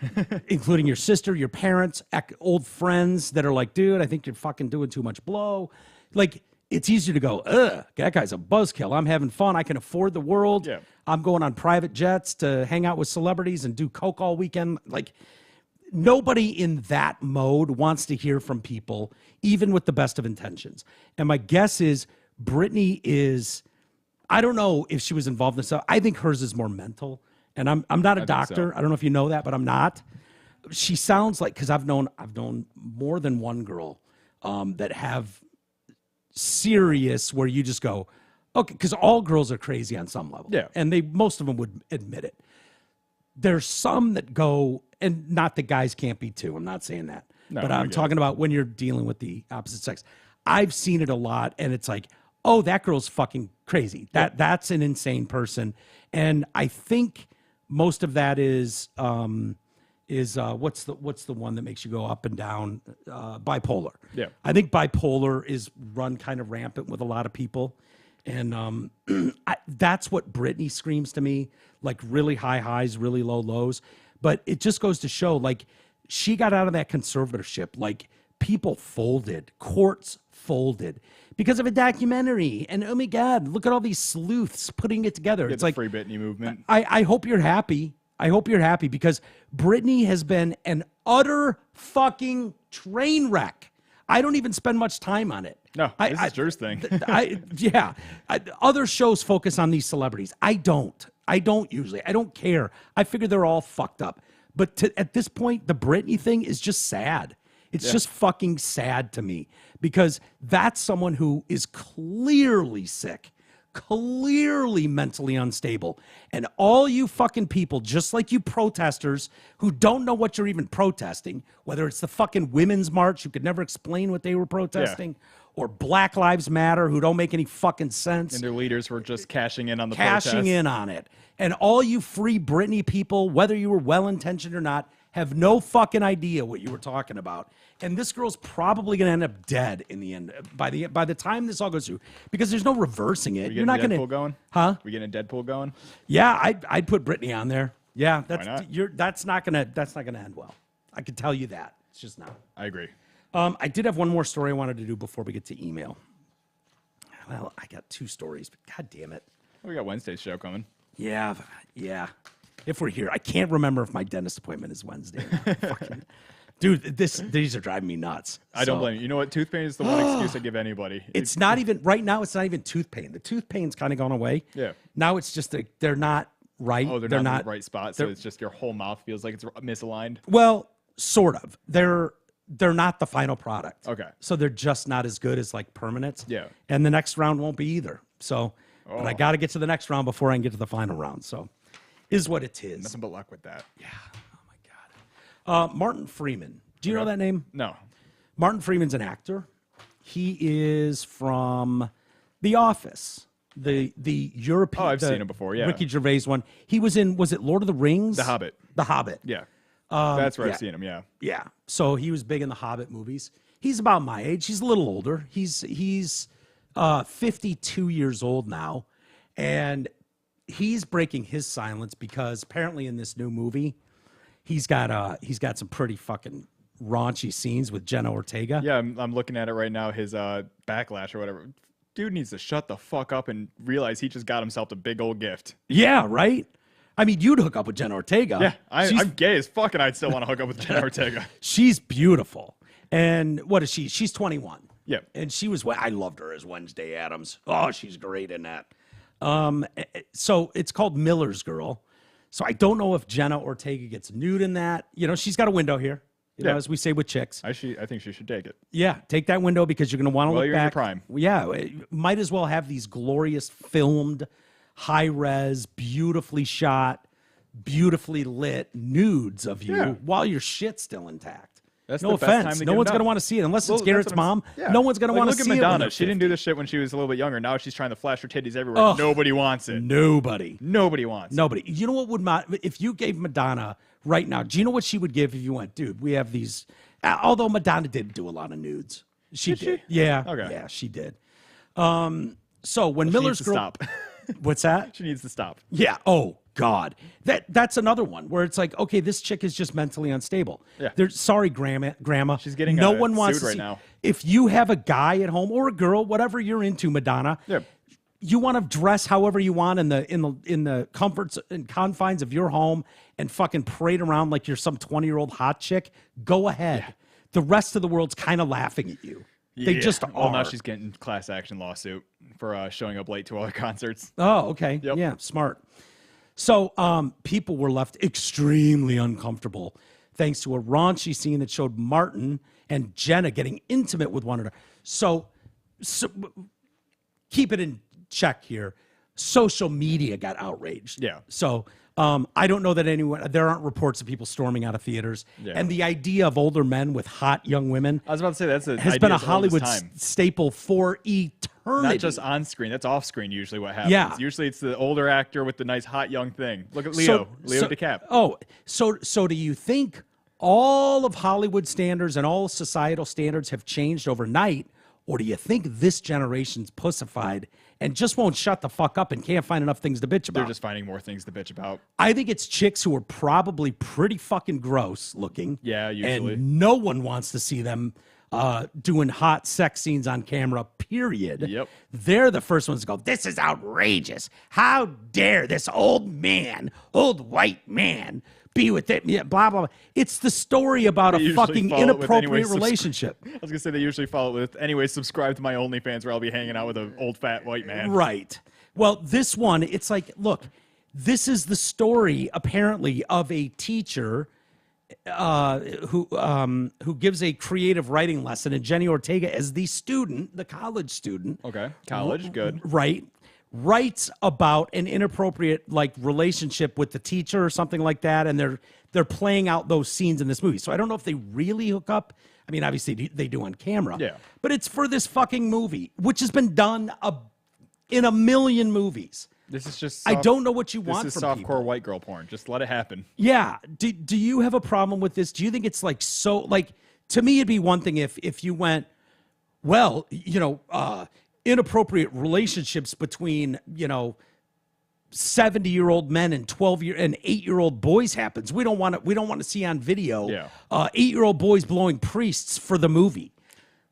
[SPEAKER 1] Including your sister, your parents, old friends that are like, dude, I think you're fucking doing too much blow. Like, it's easier to go, that guy's a buzzkill. I'm having fun. I can afford the world.
[SPEAKER 2] Yeah.
[SPEAKER 1] I'm going on private jets to hang out with celebrities and do coke all weekend. Like, nobody in that mode wants to hear from people, even with the best of intentions. And my guess is Britney is, I don't know if she was involved in this. I think hers is more mental. And I'm not a doctor.
[SPEAKER 2] so.
[SPEAKER 1] I don't know if you know that, but I'm not. She sounds like, because I've known more than one girl that have serious where you just go, okay, because all girls are crazy on some level.
[SPEAKER 2] Yeah.
[SPEAKER 1] And most of them would admit it. There's some that go, and not that guys can't be too. I'm not saying that.
[SPEAKER 2] No,
[SPEAKER 1] but
[SPEAKER 2] I
[SPEAKER 1] I'm
[SPEAKER 2] get
[SPEAKER 1] talking about when you're dealing with the opposite sex. I've seen it a lot, and it's like, oh, that girl's fucking crazy. That's an insane person. And I think most of that is what's the one that makes you go up and down? Bipolar.
[SPEAKER 2] Yeah.
[SPEAKER 1] I think bipolar is run kind of rampant with a lot of people. And that's what Britney screams to me, like really high highs, really low lows. But it just goes to show, like, she got out of that conservatorship. Like, people folded, courts folded because of a documentary. And oh my God, look at all these sleuths putting it together.
[SPEAKER 2] Get
[SPEAKER 1] It's
[SPEAKER 2] the
[SPEAKER 1] like
[SPEAKER 2] free Britney movement.
[SPEAKER 1] I hope you're happy. I hope you're happy because Britney has been an utter fucking train wreck. I don't even spend much time on it.
[SPEAKER 2] No, this is Drew's thing.
[SPEAKER 1] Other shows focus on these celebrities. I don't usually. I don't care. I figure they're all fucked up. But at this point, the Britney thing is just sad. It's just fucking sad to me because that's someone who is clearly sick, clearly mentally unstable. And all you fucking people, just like you protesters who don't know what you're even protesting, whether it's the fucking Women's March who could never explain what they were protesting, or Black Lives Matter who don't make any fucking sense.
[SPEAKER 2] And their leaders were just cashing in on the
[SPEAKER 1] Cashing
[SPEAKER 2] protest.
[SPEAKER 1] in on it. And all you free Britney people, whether you were well-intentioned or not, have no fucking idea what you were talking about. And this girl's probably going to end up dead in the end by the time this all goes through because there's no reversing it.
[SPEAKER 2] You're
[SPEAKER 1] not going
[SPEAKER 2] Deadpool going?
[SPEAKER 1] Huh?
[SPEAKER 2] We getting a Deadpool going?
[SPEAKER 1] Yeah, I'd put Britney on there. Yeah,
[SPEAKER 2] not?
[SPEAKER 1] that's not gonna end well. I can tell you that. It's just not.
[SPEAKER 2] I agree.
[SPEAKER 1] I did have one more story I wanted to do before we get to email. Well, I got two stories, but god damn it.
[SPEAKER 2] We got Wednesday's show coming.
[SPEAKER 1] Yeah. If we're here, I can't remember if my dentist appointment is Wednesday. Fucking, dude, these are driving me nuts.
[SPEAKER 2] I don't blame you. You know what? Tooth pain is the one excuse I give anybody.
[SPEAKER 1] It's not even right now. It's not even tooth pain. The tooth pain's kind of gone away.
[SPEAKER 2] Yeah.
[SPEAKER 1] Now it's just they're not right.
[SPEAKER 2] Oh, they're not in the right spot. So it's just your whole mouth feels like it's misaligned.
[SPEAKER 1] Well, sort of. They're not the final product.
[SPEAKER 2] Okay.
[SPEAKER 1] So they're just not as good as like permanents.
[SPEAKER 2] Yeah.
[SPEAKER 1] And the next round won't be either. So, but I got to get to the next round before I can get to the final round. So, is what it is.
[SPEAKER 2] Nothing but luck with that.
[SPEAKER 1] Yeah. Oh my God. Martin Freeman. Do you know that name?
[SPEAKER 2] No.
[SPEAKER 1] Martin Freeman's an actor. He is from The Office, the European.
[SPEAKER 2] Oh, I've seen him before. Yeah.
[SPEAKER 1] Ricky Gervais one. He was in. Was it Lord of the Rings?
[SPEAKER 2] The Hobbit.
[SPEAKER 1] The Hobbit.
[SPEAKER 2] Yeah. That's where
[SPEAKER 1] yeah.
[SPEAKER 2] I've seen him. Yeah.
[SPEAKER 1] Yeah. So he was big in the Hobbit movies. He's about my age. He's a little older. He's 52 years old now, and he's breaking his silence because apparently in this new movie, he's got some pretty fucking raunchy scenes with Jenna Ortega.
[SPEAKER 2] Yeah, I'm looking at it right now. His backlash or whatever. Dude needs to shut the fuck up and realize he just got himself a big old gift.
[SPEAKER 1] Yeah, right? I mean, you'd hook up with Jenna Ortega.
[SPEAKER 2] Yeah, I'm gay as fuck and I'd still want to hook up with Jenna Ortega.
[SPEAKER 1] She's beautiful. And what is she? She's 21.
[SPEAKER 2] Yeah.
[SPEAKER 1] And she was, I loved her as Wednesday Addams. Oh, she's great in that. So it's called Miller's Girl. So I don't know if Jenna Ortega gets nude in that. You know, she's got a window here, you know, as we say with chicks.
[SPEAKER 2] I think she should take it.
[SPEAKER 1] Yeah, take that window because you're going to want to look
[SPEAKER 2] you're
[SPEAKER 1] back.
[SPEAKER 2] in your prime.
[SPEAKER 1] Yeah, might as well have these glorious filmed, high-res, beautifully shot, beautifully lit nudes of you while your shit's still intact.
[SPEAKER 2] That's
[SPEAKER 1] no
[SPEAKER 2] the best time
[SPEAKER 1] offense.
[SPEAKER 2] to
[SPEAKER 1] No
[SPEAKER 2] get
[SPEAKER 1] one's
[SPEAKER 2] it
[SPEAKER 1] going to
[SPEAKER 2] done.
[SPEAKER 1] want to see it unless it's
[SPEAKER 2] Well,
[SPEAKER 1] Garrett's
[SPEAKER 2] that's what I'm-
[SPEAKER 1] mom.
[SPEAKER 2] yeah.
[SPEAKER 1] No one's going to want to
[SPEAKER 2] Look
[SPEAKER 1] see
[SPEAKER 2] at
[SPEAKER 1] it. when
[SPEAKER 2] Madonna.
[SPEAKER 1] they're
[SPEAKER 2] She didn't
[SPEAKER 1] 50.
[SPEAKER 2] do this shit when she was a little bit younger. Now she's trying to flash her titties everywhere.
[SPEAKER 1] Oh.
[SPEAKER 2] Nobody wants it.
[SPEAKER 1] Nobody.
[SPEAKER 2] Nobody wants it.
[SPEAKER 1] Nobody. You know what would if you gave Madonna right now? Do you know what she would give if you went, dude? We have these. Although Madonna did do a lot of nudes, she did. Yeah.
[SPEAKER 2] Okay.
[SPEAKER 1] Yeah, she did. So when
[SPEAKER 2] She
[SPEAKER 1] Miller's
[SPEAKER 2] needs to
[SPEAKER 1] Girl,
[SPEAKER 2] stop.
[SPEAKER 1] what's that?
[SPEAKER 2] She needs to stop.
[SPEAKER 1] Yeah. Oh God. That's another one where it's like, okay, this chick is just mentally unstable.
[SPEAKER 2] Yeah.
[SPEAKER 1] Sorry, grandma.
[SPEAKER 2] She's getting
[SPEAKER 1] no one wants
[SPEAKER 2] sued
[SPEAKER 1] to
[SPEAKER 2] right
[SPEAKER 1] see.
[SPEAKER 2] now.
[SPEAKER 1] If you have a guy at home or a girl, whatever you're into, Madonna.
[SPEAKER 2] Yeah.
[SPEAKER 1] You want to dress however you want in the comforts and confines of your home and fucking parade around like you're some 20-year-old hot chick. Go ahead. Yeah. The rest of the world's kind of laughing at you. They just are.
[SPEAKER 2] Well, now she's getting class action lawsuit for showing up late to all her concerts.
[SPEAKER 1] Oh, okay.
[SPEAKER 2] Yep.
[SPEAKER 1] Yeah, smart. So people were left extremely uncomfortable thanks to a raunchy scene that showed Martin and Jenna getting intimate with one another. So keep it in check here. Social media got outraged.
[SPEAKER 2] Yeah.
[SPEAKER 1] So I don't know that there aren't reports of people storming out of theaters.
[SPEAKER 2] Yeah.
[SPEAKER 1] And the idea of older men with hot young women
[SPEAKER 2] I was about to say that's
[SPEAKER 1] has been a Hollywood staple for eternity.
[SPEAKER 2] Not just on screen. That's off screen usually what happens.
[SPEAKER 1] Yeah.
[SPEAKER 2] Usually it's the older actor with the nice hot young thing. Look at Leo DiCap.
[SPEAKER 1] Oh, so do you think all of Hollywood standards and all societal standards have changed overnight? Or do you think this generation's pussified and just won't shut the fuck up and can't find enough things to bitch about?
[SPEAKER 2] They're just finding more things to bitch about.
[SPEAKER 1] I think it's chicks who are probably pretty fucking gross looking.
[SPEAKER 2] Yeah, usually.
[SPEAKER 1] And no one wants to see them doing hot sex scenes on camera, period.
[SPEAKER 2] Yep.
[SPEAKER 1] They're the first ones to go, this is outrageous. How dare this old white man be with it? Yeah, blah, blah, blah. It's the story about
[SPEAKER 2] They
[SPEAKER 1] a
[SPEAKER 2] usually
[SPEAKER 1] fucking
[SPEAKER 2] follow it with,
[SPEAKER 1] inappropriate
[SPEAKER 2] "Anyway,
[SPEAKER 1] relationship.
[SPEAKER 2] I was gonna say they usually follow it with, anyway, subscribe to my OnlyFans where I'll be hanging out with an old fat white man.
[SPEAKER 1] Right. Well, this one, it's like, look, this is the story apparently of a teacher who gives a creative writing lesson, and Jenny Ortega, as the student, the college student,
[SPEAKER 2] Okay, college, good.
[SPEAKER 1] right, writes about an inappropriate like relationship with the teacher or something like that, and they're playing out those scenes in this movie. So I don't know if they really hook up. I mean, obviously they do on camera,
[SPEAKER 2] Yeah.
[SPEAKER 1] but it's for this fucking movie, which has been done in a million movies.
[SPEAKER 2] This is just.
[SPEAKER 1] I don't know what you want
[SPEAKER 2] This is
[SPEAKER 1] from
[SPEAKER 2] softcore
[SPEAKER 1] people.
[SPEAKER 2] white girl porn. Just let it happen.
[SPEAKER 1] Yeah. Do you have a problem with this? Do you think it's like so like to me it'd be one thing if you went, well, inappropriate relationships between, 70-year-old men and 8-year-old boys happens. We don't want to see on video
[SPEAKER 2] Yeah.
[SPEAKER 1] 8-year-old boys blowing priests for the movie.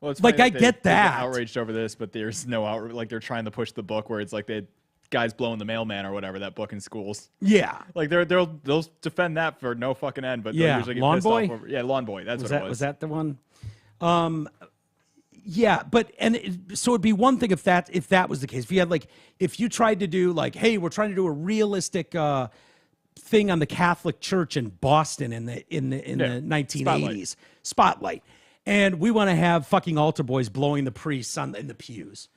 [SPEAKER 2] Well, it's
[SPEAKER 1] Like,
[SPEAKER 2] funny
[SPEAKER 1] I
[SPEAKER 2] that
[SPEAKER 1] get
[SPEAKER 2] they
[SPEAKER 1] that.
[SPEAKER 2] outraged over this, but there's no outrage. Like they're trying to push the book where it's like they guys blowing the mailman or whatever, that book in schools.
[SPEAKER 1] Yeah.
[SPEAKER 2] Like they'll defend that for no fucking end, but they'll
[SPEAKER 1] Yeah.
[SPEAKER 2] usually get
[SPEAKER 1] Lawn
[SPEAKER 2] pissed
[SPEAKER 1] Boy?
[SPEAKER 2] off over. Yeah, Lawn Boy. That's what it was.
[SPEAKER 1] Was that the one? Yeah, but so it'd be one thing if that was the case. If you had if you tried to do hey, we're trying to do a realistic thing on the Catholic Church in Boston in the 1980s, Spotlight, and we want to have fucking altar boys blowing the priests in the pews,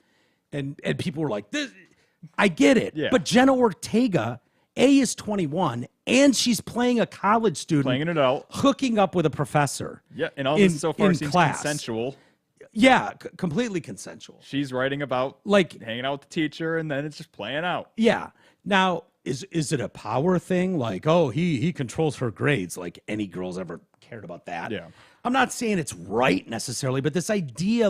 [SPEAKER 1] and people were like, this, I get it,
[SPEAKER 2] Yeah.
[SPEAKER 1] but Jenna Ortega is 21 and she's playing a college student,
[SPEAKER 2] Playing an adult.
[SPEAKER 1] hooking up with a professor.
[SPEAKER 2] Yeah, and all this so far
[SPEAKER 1] in
[SPEAKER 2] seems
[SPEAKER 1] class.
[SPEAKER 2] consensual.
[SPEAKER 1] Yeah, completely consensual.
[SPEAKER 2] She's writing about hanging out with the teacher, and then it's just playing out.
[SPEAKER 1] Yeah. Now, is it a power thing? Like, oh, he controls her grades. Like any girl's ever cared about that.
[SPEAKER 2] Yeah.
[SPEAKER 1] I'm not saying it's right necessarily, but this idea,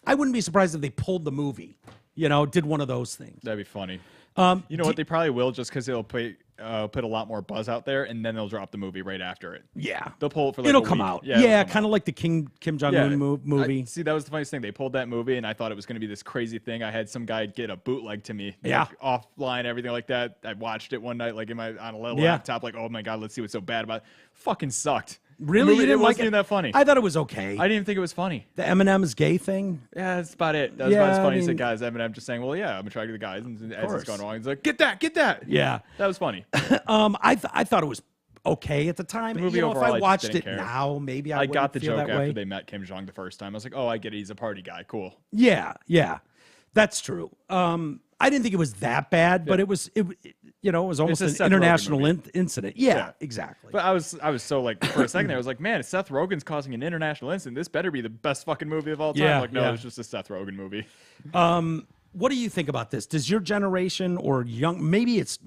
[SPEAKER 1] I wouldn't be surprised if they pulled the movie. Did one of those things.
[SPEAKER 2] That'd be funny. You know what? They probably will, just because it'll put a lot more buzz out there, and then they'll drop the movie right after it.
[SPEAKER 1] Yeah.
[SPEAKER 2] They'll pull it for
[SPEAKER 1] It'll
[SPEAKER 2] a
[SPEAKER 1] come
[SPEAKER 2] week.
[SPEAKER 1] out.
[SPEAKER 2] Yeah,
[SPEAKER 1] Yeah,
[SPEAKER 2] it'll come
[SPEAKER 1] kind of like the Kim Jong-un movie.
[SPEAKER 2] See, that was the funniest thing. They pulled that movie, and I thought it was going to be this crazy thing. I had some guy get a bootleg to me,
[SPEAKER 1] Yeah.
[SPEAKER 2] offline, everything like that. I watched it one night, on a little
[SPEAKER 1] Yeah.
[SPEAKER 2] laptop, oh my god, let's see what's so bad about it. Fucking sucked.
[SPEAKER 1] Really?
[SPEAKER 2] The movie,
[SPEAKER 1] You didn't
[SPEAKER 2] it
[SPEAKER 1] like
[SPEAKER 2] wasn't
[SPEAKER 1] it?
[SPEAKER 2] even that funny.
[SPEAKER 1] I thought it was okay.
[SPEAKER 2] I didn't even think it was funny.
[SPEAKER 1] The Eminem's gay thing?
[SPEAKER 2] Yeah, that's about it. That was about as
[SPEAKER 1] Yeah,
[SPEAKER 2] funny
[SPEAKER 1] I
[SPEAKER 2] as it
[SPEAKER 1] mean-
[SPEAKER 2] guys. Eminem just saying, well, yeah, I'm attracted to guys, and as
[SPEAKER 1] course.
[SPEAKER 2] it's going along, he's like, get that.
[SPEAKER 1] Yeah.
[SPEAKER 2] That was funny.
[SPEAKER 1] I thought it was okay at the time.
[SPEAKER 2] The movie
[SPEAKER 1] if
[SPEAKER 2] overall,
[SPEAKER 1] I
[SPEAKER 2] I just
[SPEAKER 1] watched
[SPEAKER 2] didn't
[SPEAKER 1] it
[SPEAKER 2] care.
[SPEAKER 1] now, maybe I
[SPEAKER 2] I got the
[SPEAKER 1] feel
[SPEAKER 2] joke
[SPEAKER 1] that
[SPEAKER 2] after
[SPEAKER 1] way.
[SPEAKER 2] they met Kim Jong the first time. I was like, oh, I get it. He's a party guy. Cool.
[SPEAKER 1] Yeah, that's true. I didn't think it was that bad, but it was almost
[SPEAKER 2] a
[SPEAKER 1] an
[SPEAKER 2] Seth Rogen
[SPEAKER 1] international
[SPEAKER 2] movie.
[SPEAKER 1] incident. Yeah,
[SPEAKER 2] Yeah.
[SPEAKER 1] exactly.
[SPEAKER 2] But I was so for a second there, I was like, man, if Seth Rogen's causing an international incident, this better be the best fucking movie of all time.
[SPEAKER 1] Yeah,
[SPEAKER 2] Like, no,
[SPEAKER 1] yeah.
[SPEAKER 2] it's just a Seth Rogen movie.
[SPEAKER 1] What do you think about this? Does your generation or maybe it's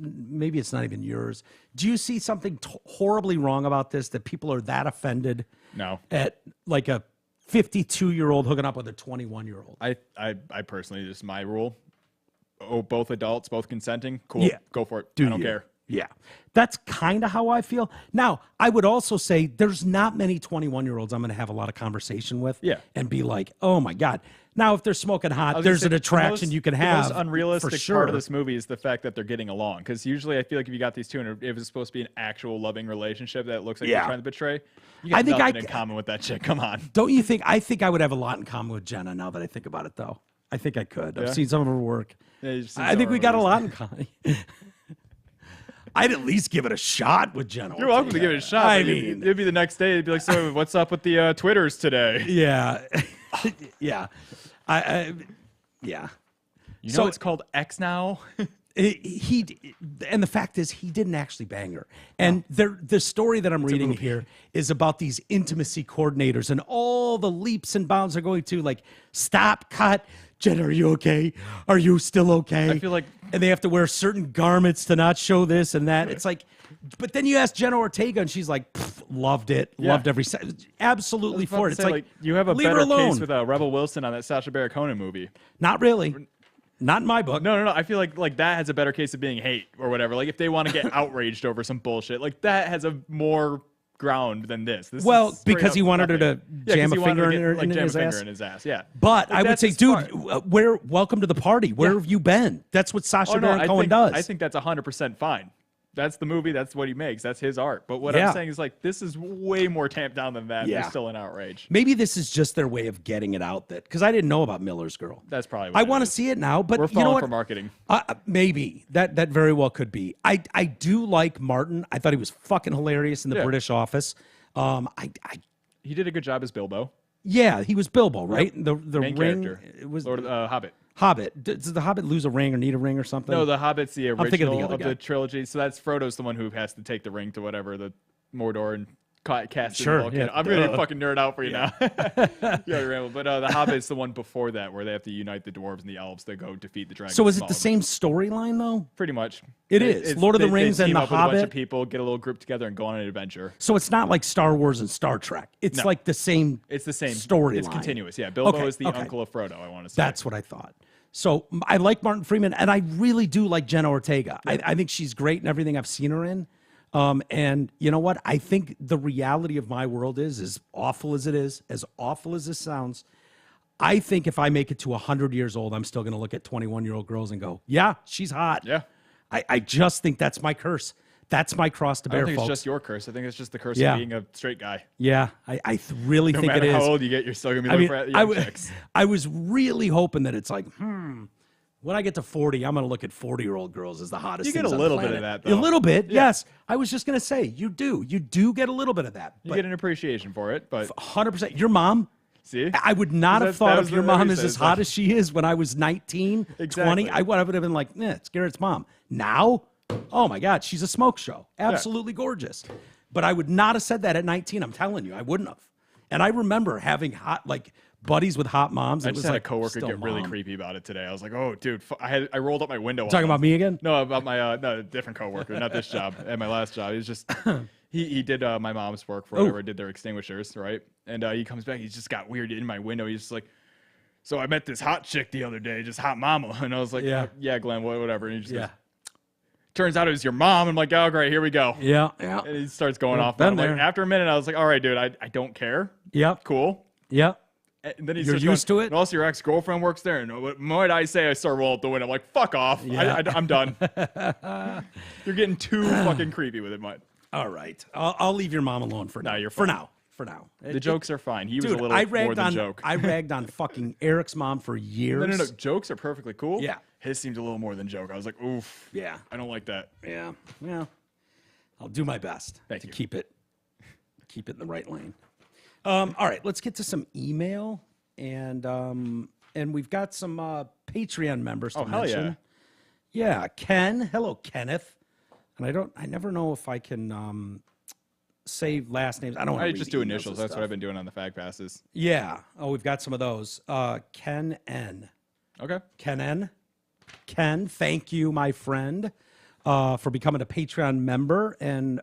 [SPEAKER 1] not even yours? Do you see something horribly wrong about this, that people are that offended
[SPEAKER 2] No.
[SPEAKER 1] at a 52-year-old hooking up with a 21-year-old?
[SPEAKER 2] I personally, just my rule. Oh, both adults, both consenting. Cool.
[SPEAKER 1] Yeah.
[SPEAKER 2] Go for it.
[SPEAKER 1] Do
[SPEAKER 2] I don't
[SPEAKER 1] you?
[SPEAKER 2] care.
[SPEAKER 1] Yeah. That's kind of how I feel. Now, I would also say there's not many 21-year-olds I'm going to have a lot of conversation with
[SPEAKER 2] Yeah.
[SPEAKER 1] and be like, oh my God. Now, if they're smoking
[SPEAKER 2] I
[SPEAKER 1] hot,
[SPEAKER 2] was
[SPEAKER 1] there's
[SPEAKER 2] gonna
[SPEAKER 1] an
[SPEAKER 2] say,
[SPEAKER 1] attraction you can have.
[SPEAKER 2] The most unrealistic
[SPEAKER 1] for sure.
[SPEAKER 2] part of this movie is the fact that they're getting along. Because usually I feel like if you got these two and if it's supposed to be an actual loving relationship that looks like
[SPEAKER 1] Yeah.
[SPEAKER 2] you're trying to betray, you got
[SPEAKER 1] I think
[SPEAKER 2] nothing in common with that chick. Come on.
[SPEAKER 1] Don't you think? I think I would have a lot in common with Jenna now that I think about it, though. I think I could. I've
[SPEAKER 2] Yeah?
[SPEAKER 1] seen some of her work.
[SPEAKER 2] Yeah, you've seen
[SPEAKER 1] I
[SPEAKER 2] some
[SPEAKER 1] think
[SPEAKER 2] of
[SPEAKER 1] we
[SPEAKER 2] her
[SPEAKER 1] got a
[SPEAKER 2] movies.
[SPEAKER 1] lot in common. I'd at least give it a shot with Jenna.
[SPEAKER 2] You're welcome to give it a shot.
[SPEAKER 1] I
[SPEAKER 2] but
[SPEAKER 1] mean,
[SPEAKER 2] it'd be the next day. It'd be like, so what's up with the Twitters today?
[SPEAKER 1] yeah, yeah, yeah.
[SPEAKER 2] You know
[SPEAKER 1] So-
[SPEAKER 2] it's called X now.
[SPEAKER 1] And the fact is, he didn't actually bang her. And the story that I'm reading here is about these intimacy coordinators and all the leaps and bounds they're going to, stop, cut. Jenna, are you okay? Are you still okay?
[SPEAKER 2] I feel like-
[SPEAKER 1] and they have to wear certain garments to not show this and that. It's like, but then you ask Jenna Ortega, and she's like, loved it,
[SPEAKER 2] Yeah.
[SPEAKER 1] loved every absolutely for it. It's
[SPEAKER 2] Say,
[SPEAKER 1] like
[SPEAKER 2] you have a
[SPEAKER 1] leave her
[SPEAKER 2] better
[SPEAKER 1] alone.
[SPEAKER 2] case with Rebel Wilson on that Sacha Baron Cohen movie.
[SPEAKER 1] Not really, not in my book.
[SPEAKER 2] No. I feel like that has a better case of being hate or whatever. Like if they want to get outraged over some bullshit, like that has a more ground than this. This
[SPEAKER 1] Well,
[SPEAKER 2] is straight
[SPEAKER 1] because
[SPEAKER 2] up
[SPEAKER 1] he wanted her
[SPEAKER 2] nothing.
[SPEAKER 1] to jam
[SPEAKER 2] 'cause
[SPEAKER 1] a
[SPEAKER 2] he wanted
[SPEAKER 1] finger
[SPEAKER 2] to
[SPEAKER 1] in,
[SPEAKER 2] get,
[SPEAKER 1] her,
[SPEAKER 2] like,
[SPEAKER 1] in
[SPEAKER 2] jam
[SPEAKER 1] his
[SPEAKER 2] a finger
[SPEAKER 1] ass.
[SPEAKER 2] in his ass. Yeah.
[SPEAKER 1] But
[SPEAKER 2] Like,
[SPEAKER 1] I would
[SPEAKER 2] that's
[SPEAKER 1] say,
[SPEAKER 2] his
[SPEAKER 1] dude,
[SPEAKER 2] part.
[SPEAKER 1] welcome to the party. Where have you been? That's what Sacha Baron Cohen does.
[SPEAKER 2] I think that's 100% fine. That's the movie. That's what he makes. That's his art. But what
[SPEAKER 1] Yeah.
[SPEAKER 2] I'm saying is, like, this is way more tamped down than that.
[SPEAKER 1] Yeah.
[SPEAKER 2] There's still an outrage.
[SPEAKER 1] Maybe this is just their way of getting it out that because I didn't know about Miller's Girl.
[SPEAKER 2] That's probably what
[SPEAKER 1] I
[SPEAKER 2] it
[SPEAKER 1] want to
[SPEAKER 2] is.
[SPEAKER 1] see it now, but
[SPEAKER 2] We're
[SPEAKER 1] you know
[SPEAKER 2] falling
[SPEAKER 1] what?
[SPEAKER 2] for marketing.
[SPEAKER 1] Maybe that very well could be. I do like Martin. I thought he was fucking hilarious in the
[SPEAKER 2] Yeah.
[SPEAKER 1] British Office.
[SPEAKER 2] He did a good job as Bilbo.
[SPEAKER 1] Yeah, he was Bilbo, right? The
[SPEAKER 2] Main
[SPEAKER 1] ring.
[SPEAKER 2] character.
[SPEAKER 1] It was
[SPEAKER 2] Lord of the Hobbit.
[SPEAKER 1] Hobbit. Does the Hobbit lose a ring or need a ring or something?
[SPEAKER 2] No, the Hobbit's the
[SPEAKER 1] thinking of the
[SPEAKER 2] original
[SPEAKER 1] other
[SPEAKER 2] of
[SPEAKER 1] guy.
[SPEAKER 2] the trilogy. So that's Frodo's the one who has to take the ring to whatever the Mordor and cast
[SPEAKER 1] Sure,
[SPEAKER 2] in the volcano.
[SPEAKER 1] yeah,
[SPEAKER 2] I'm gonna fucking nerd out for you now. Yeah, ramble. But the Hobbit's the one before that where they have to unite the dwarves and the elves to go defeat the dragon.
[SPEAKER 1] So is it the same storyline though?
[SPEAKER 2] Pretty much.
[SPEAKER 1] It is. Lord of the Rings
[SPEAKER 2] they
[SPEAKER 1] and
[SPEAKER 2] team
[SPEAKER 1] The
[SPEAKER 2] up with a bunch
[SPEAKER 1] Hobbit?
[SPEAKER 2] of people, get a little group together, and go on an adventure.
[SPEAKER 1] So it's not like Star Wars and Star Trek. It's
[SPEAKER 2] No.
[SPEAKER 1] like the same.
[SPEAKER 2] It's the same
[SPEAKER 1] storyline.
[SPEAKER 2] It's continuous. Yeah, Bilbo
[SPEAKER 1] Okay,
[SPEAKER 2] is the
[SPEAKER 1] okay.
[SPEAKER 2] uncle of Frodo. I want to say
[SPEAKER 1] That's what I thought. So I like Martin Freeman, and I really do like Jenna Ortega. I think she's great in everything I've seen her in. And you know what? I think the reality of my world is, as awful as it is, as awful as this sounds, I think if I make it to 100 years old, I'm still going to look at 21-year-old girls and go, yeah, she's hot.
[SPEAKER 2] Yeah.
[SPEAKER 1] I just think that's my curse. That's my cross to
[SPEAKER 2] I
[SPEAKER 1] bear,
[SPEAKER 2] don't think
[SPEAKER 1] folks.
[SPEAKER 2] it's just your curse. I think it's just the curse
[SPEAKER 1] Yeah.
[SPEAKER 2] of being a straight guy.
[SPEAKER 1] Yeah, really
[SPEAKER 2] No
[SPEAKER 1] think it
[SPEAKER 2] matter
[SPEAKER 1] is.
[SPEAKER 2] how old you get, you're still gonna be
[SPEAKER 1] I
[SPEAKER 2] looking
[SPEAKER 1] mean,
[SPEAKER 2] for young chicks.
[SPEAKER 1] I was really hoping that it's like, when I get to 40, I'm going to look at 40-year-old girls as the hottest
[SPEAKER 2] You get
[SPEAKER 1] things
[SPEAKER 2] a
[SPEAKER 1] on the
[SPEAKER 2] little bit of
[SPEAKER 1] planet.
[SPEAKER 2] that, though.
[SPEAKER 1] A little bit,
[SPEAKER 2] Yeah.
[SPEAKER 1] yes. I was just going to say, you do get a little bit of that.
[SPEAKER 2] You
[SPEAKER 1] But
[SPEAKER 2] get an appreciation for it, but
[SPEAKER 1] 100%. Your mom,
[SPEAKER 2] see,
[SPEAKER 1] I would not have
[SPEAKER 2] That
[SPEAKER 1] thought
[SPEAKER 2] was
[SPEAKER 1] of your
[SPEAKER 2] what
[SPEAKER 1] mom
[SPEAKER 2] he
[SPEAKER 1] as
[SPEAKER 2] said.
[SPEAKER 1] as
[SPEAKER 2] It's
[SPEAKER 1] hot
[SPEAKER 2] like-
[SPEAKER 1] as she is when I was 19, 20.
[SPEAKER 2] Exactly.
[SPEAKER 1] I would have been like, it's Garrett's mom. Now, oh my God, she's a smoke show. Absolutely gorgeous. But I would not have said that at 19. I'm telling you, I wouldn't have. And I remember having buddies with hot moms.
[SPEAKER 2] I
[SPEAKER 1] It
[SPEAKER 2] just
[SPEAKER 1] was
[SPEAKER 2] had
[SPEAKER 1] like,
[SPEAKER 2] a coworker
[SPEAKER 1] still
[SPEAKER 2] get really
[SPEAKER 1] mom.
[SPEAKER 2] creepy about it today. I was like, oh, dude, I rolled up my window. on
[SPEAKER 1] Talking
[SPEAKER 2] him.
[SPEAKER 1] about me again?
[SPEAKER 2] No, about my no, different coworker, not this job. At my last job, he was just he did my mom's work for whatever, did their extinguishers, right? And he comes back, he's just got weird in my window. He's just like, so I met this hot chick the other day, just hot mama, and I was like,
[SPEAKER 1] Yeah.
[SPEAKER 2] yeah, Glenn, whatever. And he just
[SPEAKER 1] Yeah.
[SPEAKER 2] goes, turns out it was your mom. I'm like, oh, great, here we go.
[SPEAKER 1] Yeah.
[SPEAKER 2] And he starts going off.
[SPEAKER 1] been
[SPEAKER 2] I'm like,
[SPEAKER 1] there.
[SPEAKER 2] after a minute, I was like, all right, dude, I don't care.
[SPEAKER 1] Yep.
[SPEAKER 2] Cool.
[SPEAKER 1] Yep.
[SPEAKER 2] And then he's
[SPEAKER 1] You're
[SPEAKER 2] just
[SPEAKER 1] used
[SPEAKER 2] going,
[SPEAKER 1] to it?
[SPEAKER 2] And also, your ex-girlfriend works there. And what might I say? I start rolling up the window. I'm like, fuck off.
[SPEAKER 1] Yeah.
[SPEAKER 2] I'm done. You're getting too fucking creepy with it, Mike.
[SPEAKER 1] All right. I'll leave your mom alone for now.
[SPEAKER 2] you're
[SPEAKER 1] for
[SPEAKER 2] fine.
[SPEAKER 1] now. For now.
[SPEAKER 2] The jokes are fine. He was
[SPEAKER 1] Dude,
[SPEAKER 2] a little
[SPEAKER 1] I
[SPEAKER 2] more
[SPEAKER 1] ragged
[SPEAKER 2] than
[SPEAKER 1] on
[SPEAKER 2] joke.
[SPEAKER 1] I ragged on fucking Eric's mom for years.
[SPEAKER 2] No. Jokes are perfectly cool.
[SPEAKER 1] Yeah.
[SPEAKER 2] His seemed a little more than joke. I was like, oof.
[SPEAKER 1] Yeah.
[SPEAKER 2] I don't like that.
[SPEAKER 1] Yeah. Yeah. I'll do my best
[SPEAKER 2] Thank
[SPEAKER 1] to
[SPEAKER 2] you.
[SPEAKER 1] keep it in the right lane. All right, let's get to some email and we've got some Patreon members to
[SPEAKER 2] Oh, hell
[SPEAKER 1] mention. Yeah, Ken. Hello, Kenneth. And I never know if I can say last names. I don't want
[SPEAKER 2] I
[SPEAKER 1] to
[SPEAKER 2] just do initials. That's what I've been doing on the fag passes.
[SPEAKER 1] Yeah. Oh, we've got some of those. Ken N.
[SPEAKER 2] Okay.
[SPEAKER 1] Ken N. Ken, thank you, my friend, for becoming a Patreon member. And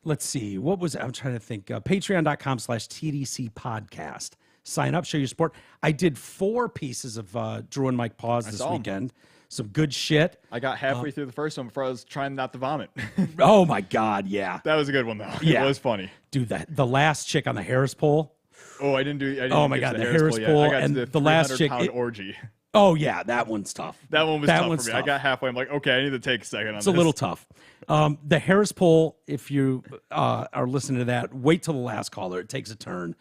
[SPEAKER 1] let's see, I'm trying to think. Patreon.com/TDC Podcast. Sign up, show your support. I did 4 pieces of Drew and Mike Pause this
[SPEAKER 2] saw 'em.
[SPEAKER 1] weekend. Some good shit.
[SPEAKER 2] I got halfway through the first one before I was trying not to vomit.
[SPEAKER 1] Oh my God, yeah.
[SPEAKER 2] That was a good one, though.
[SPEAKER 1] Yeah.
[SPEAKER 2] It was funny.
[SPEAKER 1] Dude, the last chick on the Harris pole.
[SPEAKER 2] Oh, I didn't
[SPEAKER 1] Oh my
[SPEAKER 2] get to
[SPEAKER 1] God, the Harris
[SPEAKER 2] yet.
[SPEAKER 1] pool
[SPEAKER 2] I got
[SPEAKER 1] and
[SPEAKER 2] to
[SPEAKER 1] the last chick,
[SPEAKER 2] 300-pound
[SPEAKER 1] it-
[SPEAKER 2] orgy.
[SPEAKER 1] Oh yeah, that one's tough.
[SPEAKER 2] That one was
[SPEAKER 1] That
[SPEAKER 2] tough
[SPEAKER 1] one's
[SPEAKER 2] for me. I
[SPEAKER 1] tough.
[SPEAKER 2] got halfway. I'm like, okay, I need to take a second on
[SPEAKER 1] It's
[SPEAKER 2] this.
[SPEAKER 1] a little tough. The Harris poll, if you are listening to that, wait till the last caller. It takes a turn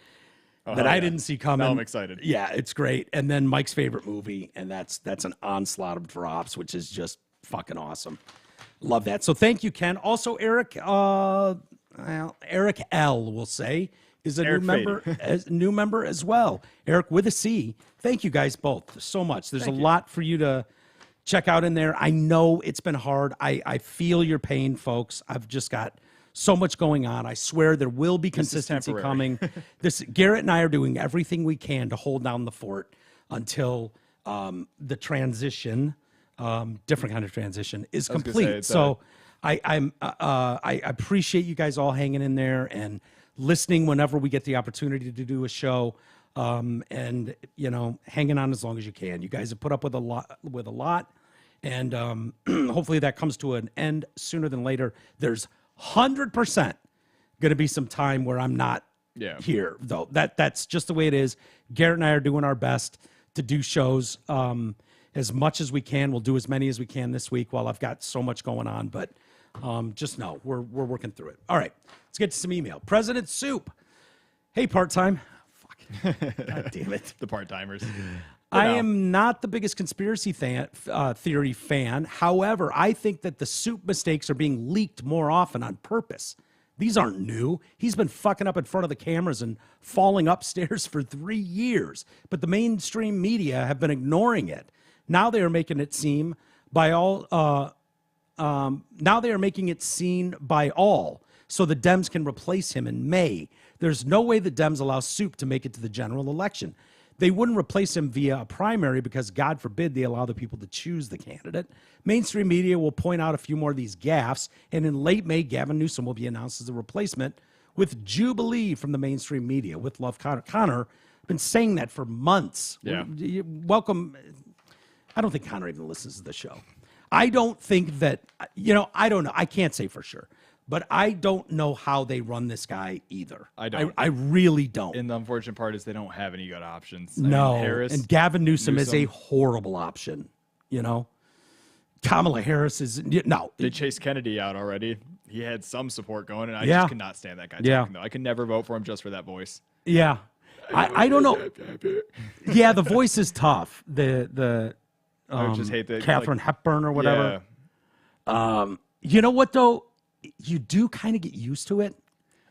[SPEAKER 1] that
[SPEAKER 2] hell
[SPEAKER 1] I
[SPEAKER 2] yeah.
[SPEAKER 1] didn't see coming.
[SPEAKER 2] Now I'm excited.
[SPEAKER 1] Yeah, it's great. And then Mike's favorite movie, and that's an onslaught of drops, which is just fucking awesome. Love that. So thank you, Ken. Also, Eric, Eric L. will say is a
[SPEAKER 2] Eric
[SPEAKER 1] new member as well. Eric with a C. Thank you guys both so much. There's a lot for you to check out in there. I know it's been hard. I feel your pain, folks. I've just got so much going on. I swear there will be consistency
[SPEAKER 2] temporary.
[SPEAKER 1] coming. Garrett and I are doing everything we can to hold down the fort until the transition, different kind of transition, is
[SPEAKER 2] I was gonna say,
[SPEAKER 1] complete.
[SPEAKER 2] it's,
[SPEAKER 1] So I appreciate you guys all hanging in there and listening whenever we get the opportunity to do a show. And hanging on as long as you can. You guys have put up with a lot, and hopefully that comes to an end sooner than later. There's 100% going to be some time where I'm not here, though. That's just the way it is. Garrett and I are doing our best to do shows as much as we can. We'll do as many as we can this week while I've got so much going on. But just know we're working through it. All right, let's get to some email. President Soup. Hey, part-time. Fuck. God damn it.
[SPEAKER 2] The part-timers.
[SPEAKER 1] I am not the biggest conspiracy theory fan. However, I think that the Soup mistakes are being leaked more often on purpose. These aren't new. He's been fucking up in front of the cameras and falling upstairs for 3 years. But the mainstream media have been ignoring it. Now they are making it seem by all. Now they are making it seen by all, so the Dems can replace him in May. There's no way the Dems allow Soup to make it to the general election. They wouldn't replace him via a primary because, God forbid, they allow the people to choose the candidate. Mainstream media will point out a few more of these gaffes, and in late May, Gavin Newsom will be announced as a replacement with jubilee from the mainstream media. With love, Connor. I've been saying that for months.
[SPEAKER 2] Yeah.
[SPEAKER 1] Welcome. I don't think Connor even listens to the show. I don't think that, I don't know. I can't say for sure. But I don't know how they run this guy either.
[SPEAKER 2] I don't.
[SPEAKER 1] I really don't.
[SPEAKER 2] And the unfortunate part is they don't have any good options.
[SPEAKER 1] No.
[SPEAKER 2] Harris,
[SPEAKER 1] and Gavin Newsom is a horrible option, Kamala Harris is, no.
[SPEAKER 2] They chased Kennedy out already. He had some support going, and I just could not stand that guy talking, though. I could never vote for him just for that voice.
[SPEAKER 1] Yeah. I don't know. Yeah, the voice is tough. I
[SPEAKER 2] just hate that.
[SPEAKER 1] Katharine Hepburn or whatever.
[SPEAKER 2] Yeah.
[SPEAKER 1] You know what, though? You do kind of get used to it.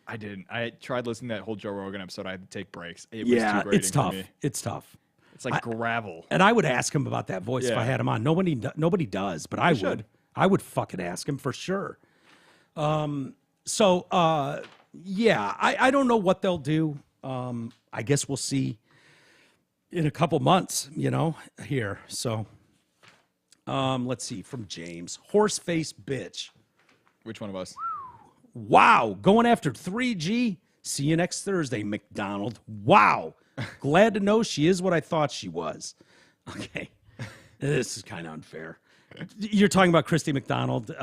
[SPEAKER 2] I didn't. I tried listening to that whole Joe Rogan episode. I had to take breaks. It was too grating
[SPEAKER 1] it's tough.
[SPEAKER 2] for me.
[SPEAKER 1] It's tough.
[SPEAKER 2] It's like gravel.
[SPEAKER 1] And I would ask him about that voice if I had him on. Nobody does, but I would. I would fucking ask him for sure. I don't know what they'll do. I guess we'll see in a couple months, here. So, let's see from James. Horseface bitch.
[SPEAKER 2] Which one of us?
[SPEAKER 1] Wow. Going after 3G. See you next Thursday, McDonald. Wow. Glad to know she is what I thought she was. Okay. This is kind of unfair. You're talking about Christy McDonald,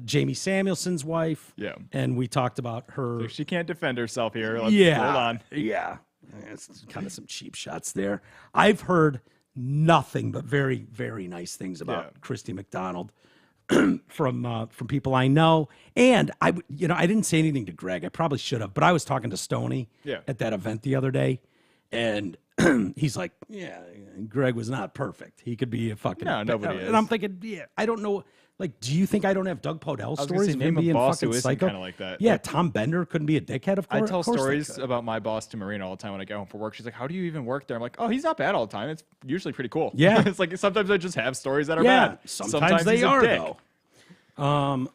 [SPEAKER 1] Jamie Samuelson's wife.
[SPEAKER 2] Yeah.
[SPEAKER 1] And we talked about her.
[SPEAKER 2] If she can't defend herself here, let's hold on.
[SPEAKER 1] Yeah. It's kind of some cheap shots there. I've heard nothing but very, very nice things about Christy McDonald from people I know. And I didn't say anything to Greg. I probably should have, but I was talking to Stoney at that event the other day, and he's like, "Yeah, Greg was not perfect. He could be a fucking
[SPEAKER 2] nobody is."
[SPEAKER 1] And I'm thinking, I don't know. Like, do you think I don't have Doug Podell stories of him
[SPEAKER 2] name a
[SPEAKER 1] being
[SPEAKER 2] boss
[SPEAKER 1] fucking
[SPEAKER 2] who isn't
[SPEAKER 1] psycho?
[SPEAKER 2] kind of like that.
[SPEAKER 1] Yeah, Tom Bender couldn't be a dickhead. Of course,
[SPEAKER 2] I tell
[SPEAKER 1] of course they
[SPEAKER 2] stories
[SPEAKER 1] could.
[SPEAKER 2] about my boss to Marina all the time when I get home from work. She's like, "How do you even work there?" I'm like, "Oh, he's not bad all the time. It's usually pretty cool."
[SPEAKER 1] Yeah.
[SPEAKER 2] It's like sometimes I just have stories that are bad.
[SPEAKER 1] Sometimes they
[SPEAKER 2] he's a
[SPEAKER 1] are
[SPEAKER 2] dick.
[SPEAKER 1] though.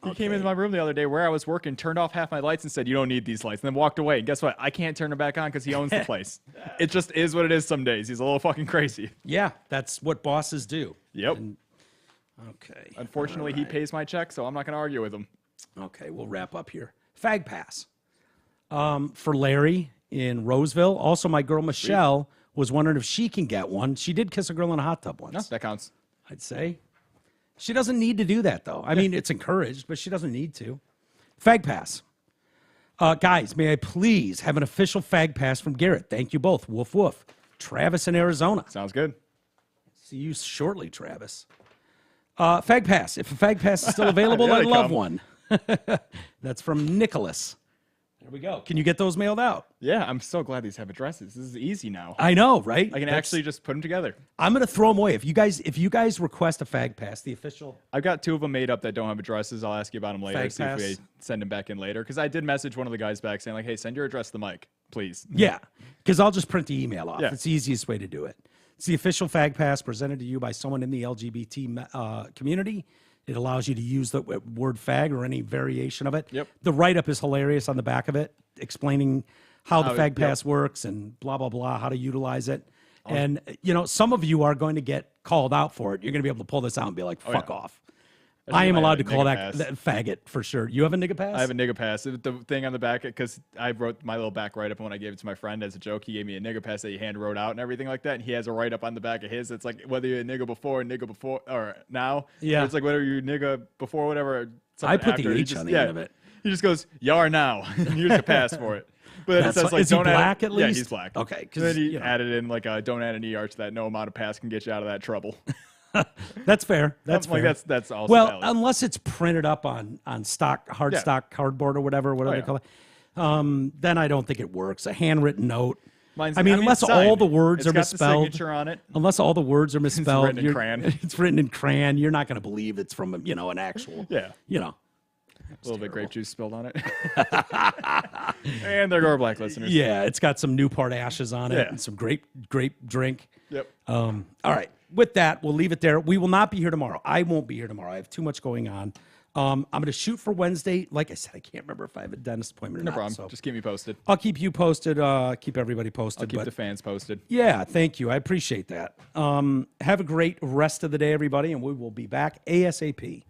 [SPEAKER 2] He came into my room the other day where I was working, turned off half my lights and said, "You don't need these lights," and then walked away. And guess what? I can't turn them back on because he owns the place. It just is what it is some days. He's a little fucking crazy.
[SPEAKER 1] Yeah, that's what bosses do.
[SPEAKER 2] Yep.
[SPEAKER 1] Okay.
[SPEAKER 2] Unfortunately, he pays my check, so I'm not going to argue with him.
[SPEAKER 1] Okay, we'll wrap up here. Fag Pass. For Larry in Roseville. Also, my girl Michelle was wondering if she can get one. She did kiss a girl in a hot tub once.
[SPEAKER 2] No, that counts.
[SPEAKER 1] I'd say. She doesn't need to do that, though. I mean, it's encouraged, but she doesn't need to. Fag Pass. Guys, may I please have an official Fag Pass from Garrett? Thank you both. Woof, woof. Travis in Arizona.
[SPEAKER 2] Sounds good.
[SPEAKER 1] See you shortly, Travis. Fag Pass. If a Fag Pass is still available, I'd love one. That's from Nicholas. There we go. Can you get those mailed out?
[SPEAKER 2] Yeah, I'm so glad these have addresses. This is easy now.
[SPEAKER 1] I know, right?
[SPEAKER 2] I can actually just put them together.
[SPEAKER 1] I'm gonna throw them away. If you guys request a Fag Pass, the official.
[SPEAKER 2] I've got 2 of them made up that don't have addresses. I'll ask you about them later.
[SPEAKER 1] Fag
[SPEAKER 2] See
[SPEAKER 1] pass.
[SPEAKER 2] if we send them back in later. Because I did message one of the guys back saying like, "Hey, send your address to the mic, please."
[SPEAKER 1] Yeah, because I'll just print the email off.
[SPEAKER 2] Yeah.
[SPEAKER 1] It's the easiest way to do it. It's the official Fag Pass presented to you by someone in the LGBT community. It allows you to use the word fag or any variation of it.
[SPEAKER 2] Yep.
[SPEAKER 1] The write-up is hilarious on the back of it, explaining how the Fag
[SPEAKER 2] yep.
[SPEAKER 1] Pass works and blah, blah, blah, how to utilize it. And, some of you are going to get called out for it. You're going to be able to pull this out and be like, fuck off. I am allowed to call that faggot for sure. You have a nigga pass?
[SPEAKER 2] I have a nigga pass. The thing on the back, because I wrote my little back write-up when I gave it to my friend as a joke. He gave me a nigga pass that he hand wrote out and everything like that. And he has a write-up on the back of his. It's like whether you're a nigga before, or now.
[SPEAKER 1] Yeah.
[SPEAKER 2] It's like whether you're nigga before, whatever.
[SPEAKER 1] I put
[SPEAKER 2] after.
[SPEAKER 1] the H on the end of it.
[SPEAKER 2] He just goes, "You are now." Here's the pass for it. But then it says like,
[SPEAKER 1] is he
[SPEAKER 2] "Don't add
[SPEAKER 1] black
[SPEAKER 2] it."
[SPEAKER 1] at least?
[SPEAKER 2] Yeah, he's black.
[SPEAKER 1] Okay,
[SPEAKER 2] Then
[SPEAKER 1] because
[SPEAKER 2] he added in like, "Don't add an ER to that. No amount of pass can get you out of that trouble."
[SPEAKER 1] that's fair. That's
[SPEAKER 2] like
[SPEAKER 1] fair.
[SPEAKER 2] that's also
[SPEAKER 1] well,
[SPEAKER 2] valid.
[SPEAKER 1] unless it's printed up on stock stock cardboard or whatever
[SPEAKER 2] yeah.
[SPEAKER 1] they call it. Then I don't think it works. A handwritten note.
[SPEAKER 2] Mine's,
[SPEAKER 1] unless
[SPEAKER 2] it's
[SPEAKER 1] all
[SPEAKER 2] signed.
[SPEAKER 1] the words
[SPEAKER 2] It's
[SPEAKER 1] are
[SPEAKER 2] got
[SPEAKER 1] misspelled.
[SPEAKER 2] The signature on it.
[SPEAKER 1] Unless all the words are misspelled,
[SPEAKER 2] written in crayon.
[SPEAKER 1] It's written in crayon. You're not going to believe it's from an actual.
[SPEAKER 2] Yeah.
[SPEAKER 1] A
[SPEAKER 2] little bit grape juice spilled on it. And there go our black listeners.
[SPEAKER 1] Yeah, it's got some Newport ashes on it
[SPEAKER 2] Yeah.
[SPEAKER 1] and some grape drink.
[SPEAKER 2] Yep.
[SPEAKER 1] All right. With that, we'll leave it there. We will not be here tomorrow. I won't be here tomorrow. I have too much going on. I'm going to shoot for Wednesday. Like I said, I can't remember if I have a dentist appointment or
[SPEAKER 2] No
[SPEAKER 1] not.
[SPEAKER 2] problem.
[SPEAKER 1] So
[SPEAKER 2] Just keep me posted.
[SPEAKER 1] I'll keep you posted. Keep everybody posted.
[SPEAKER 2] I'll keep
[SPEAKER 1] but
[SPEAKER 2] the fans posted.
[SPEAKER 1] yeah, thank you. I appreciate that. Have a great rest of the day, everybody, and we will be back ASAP.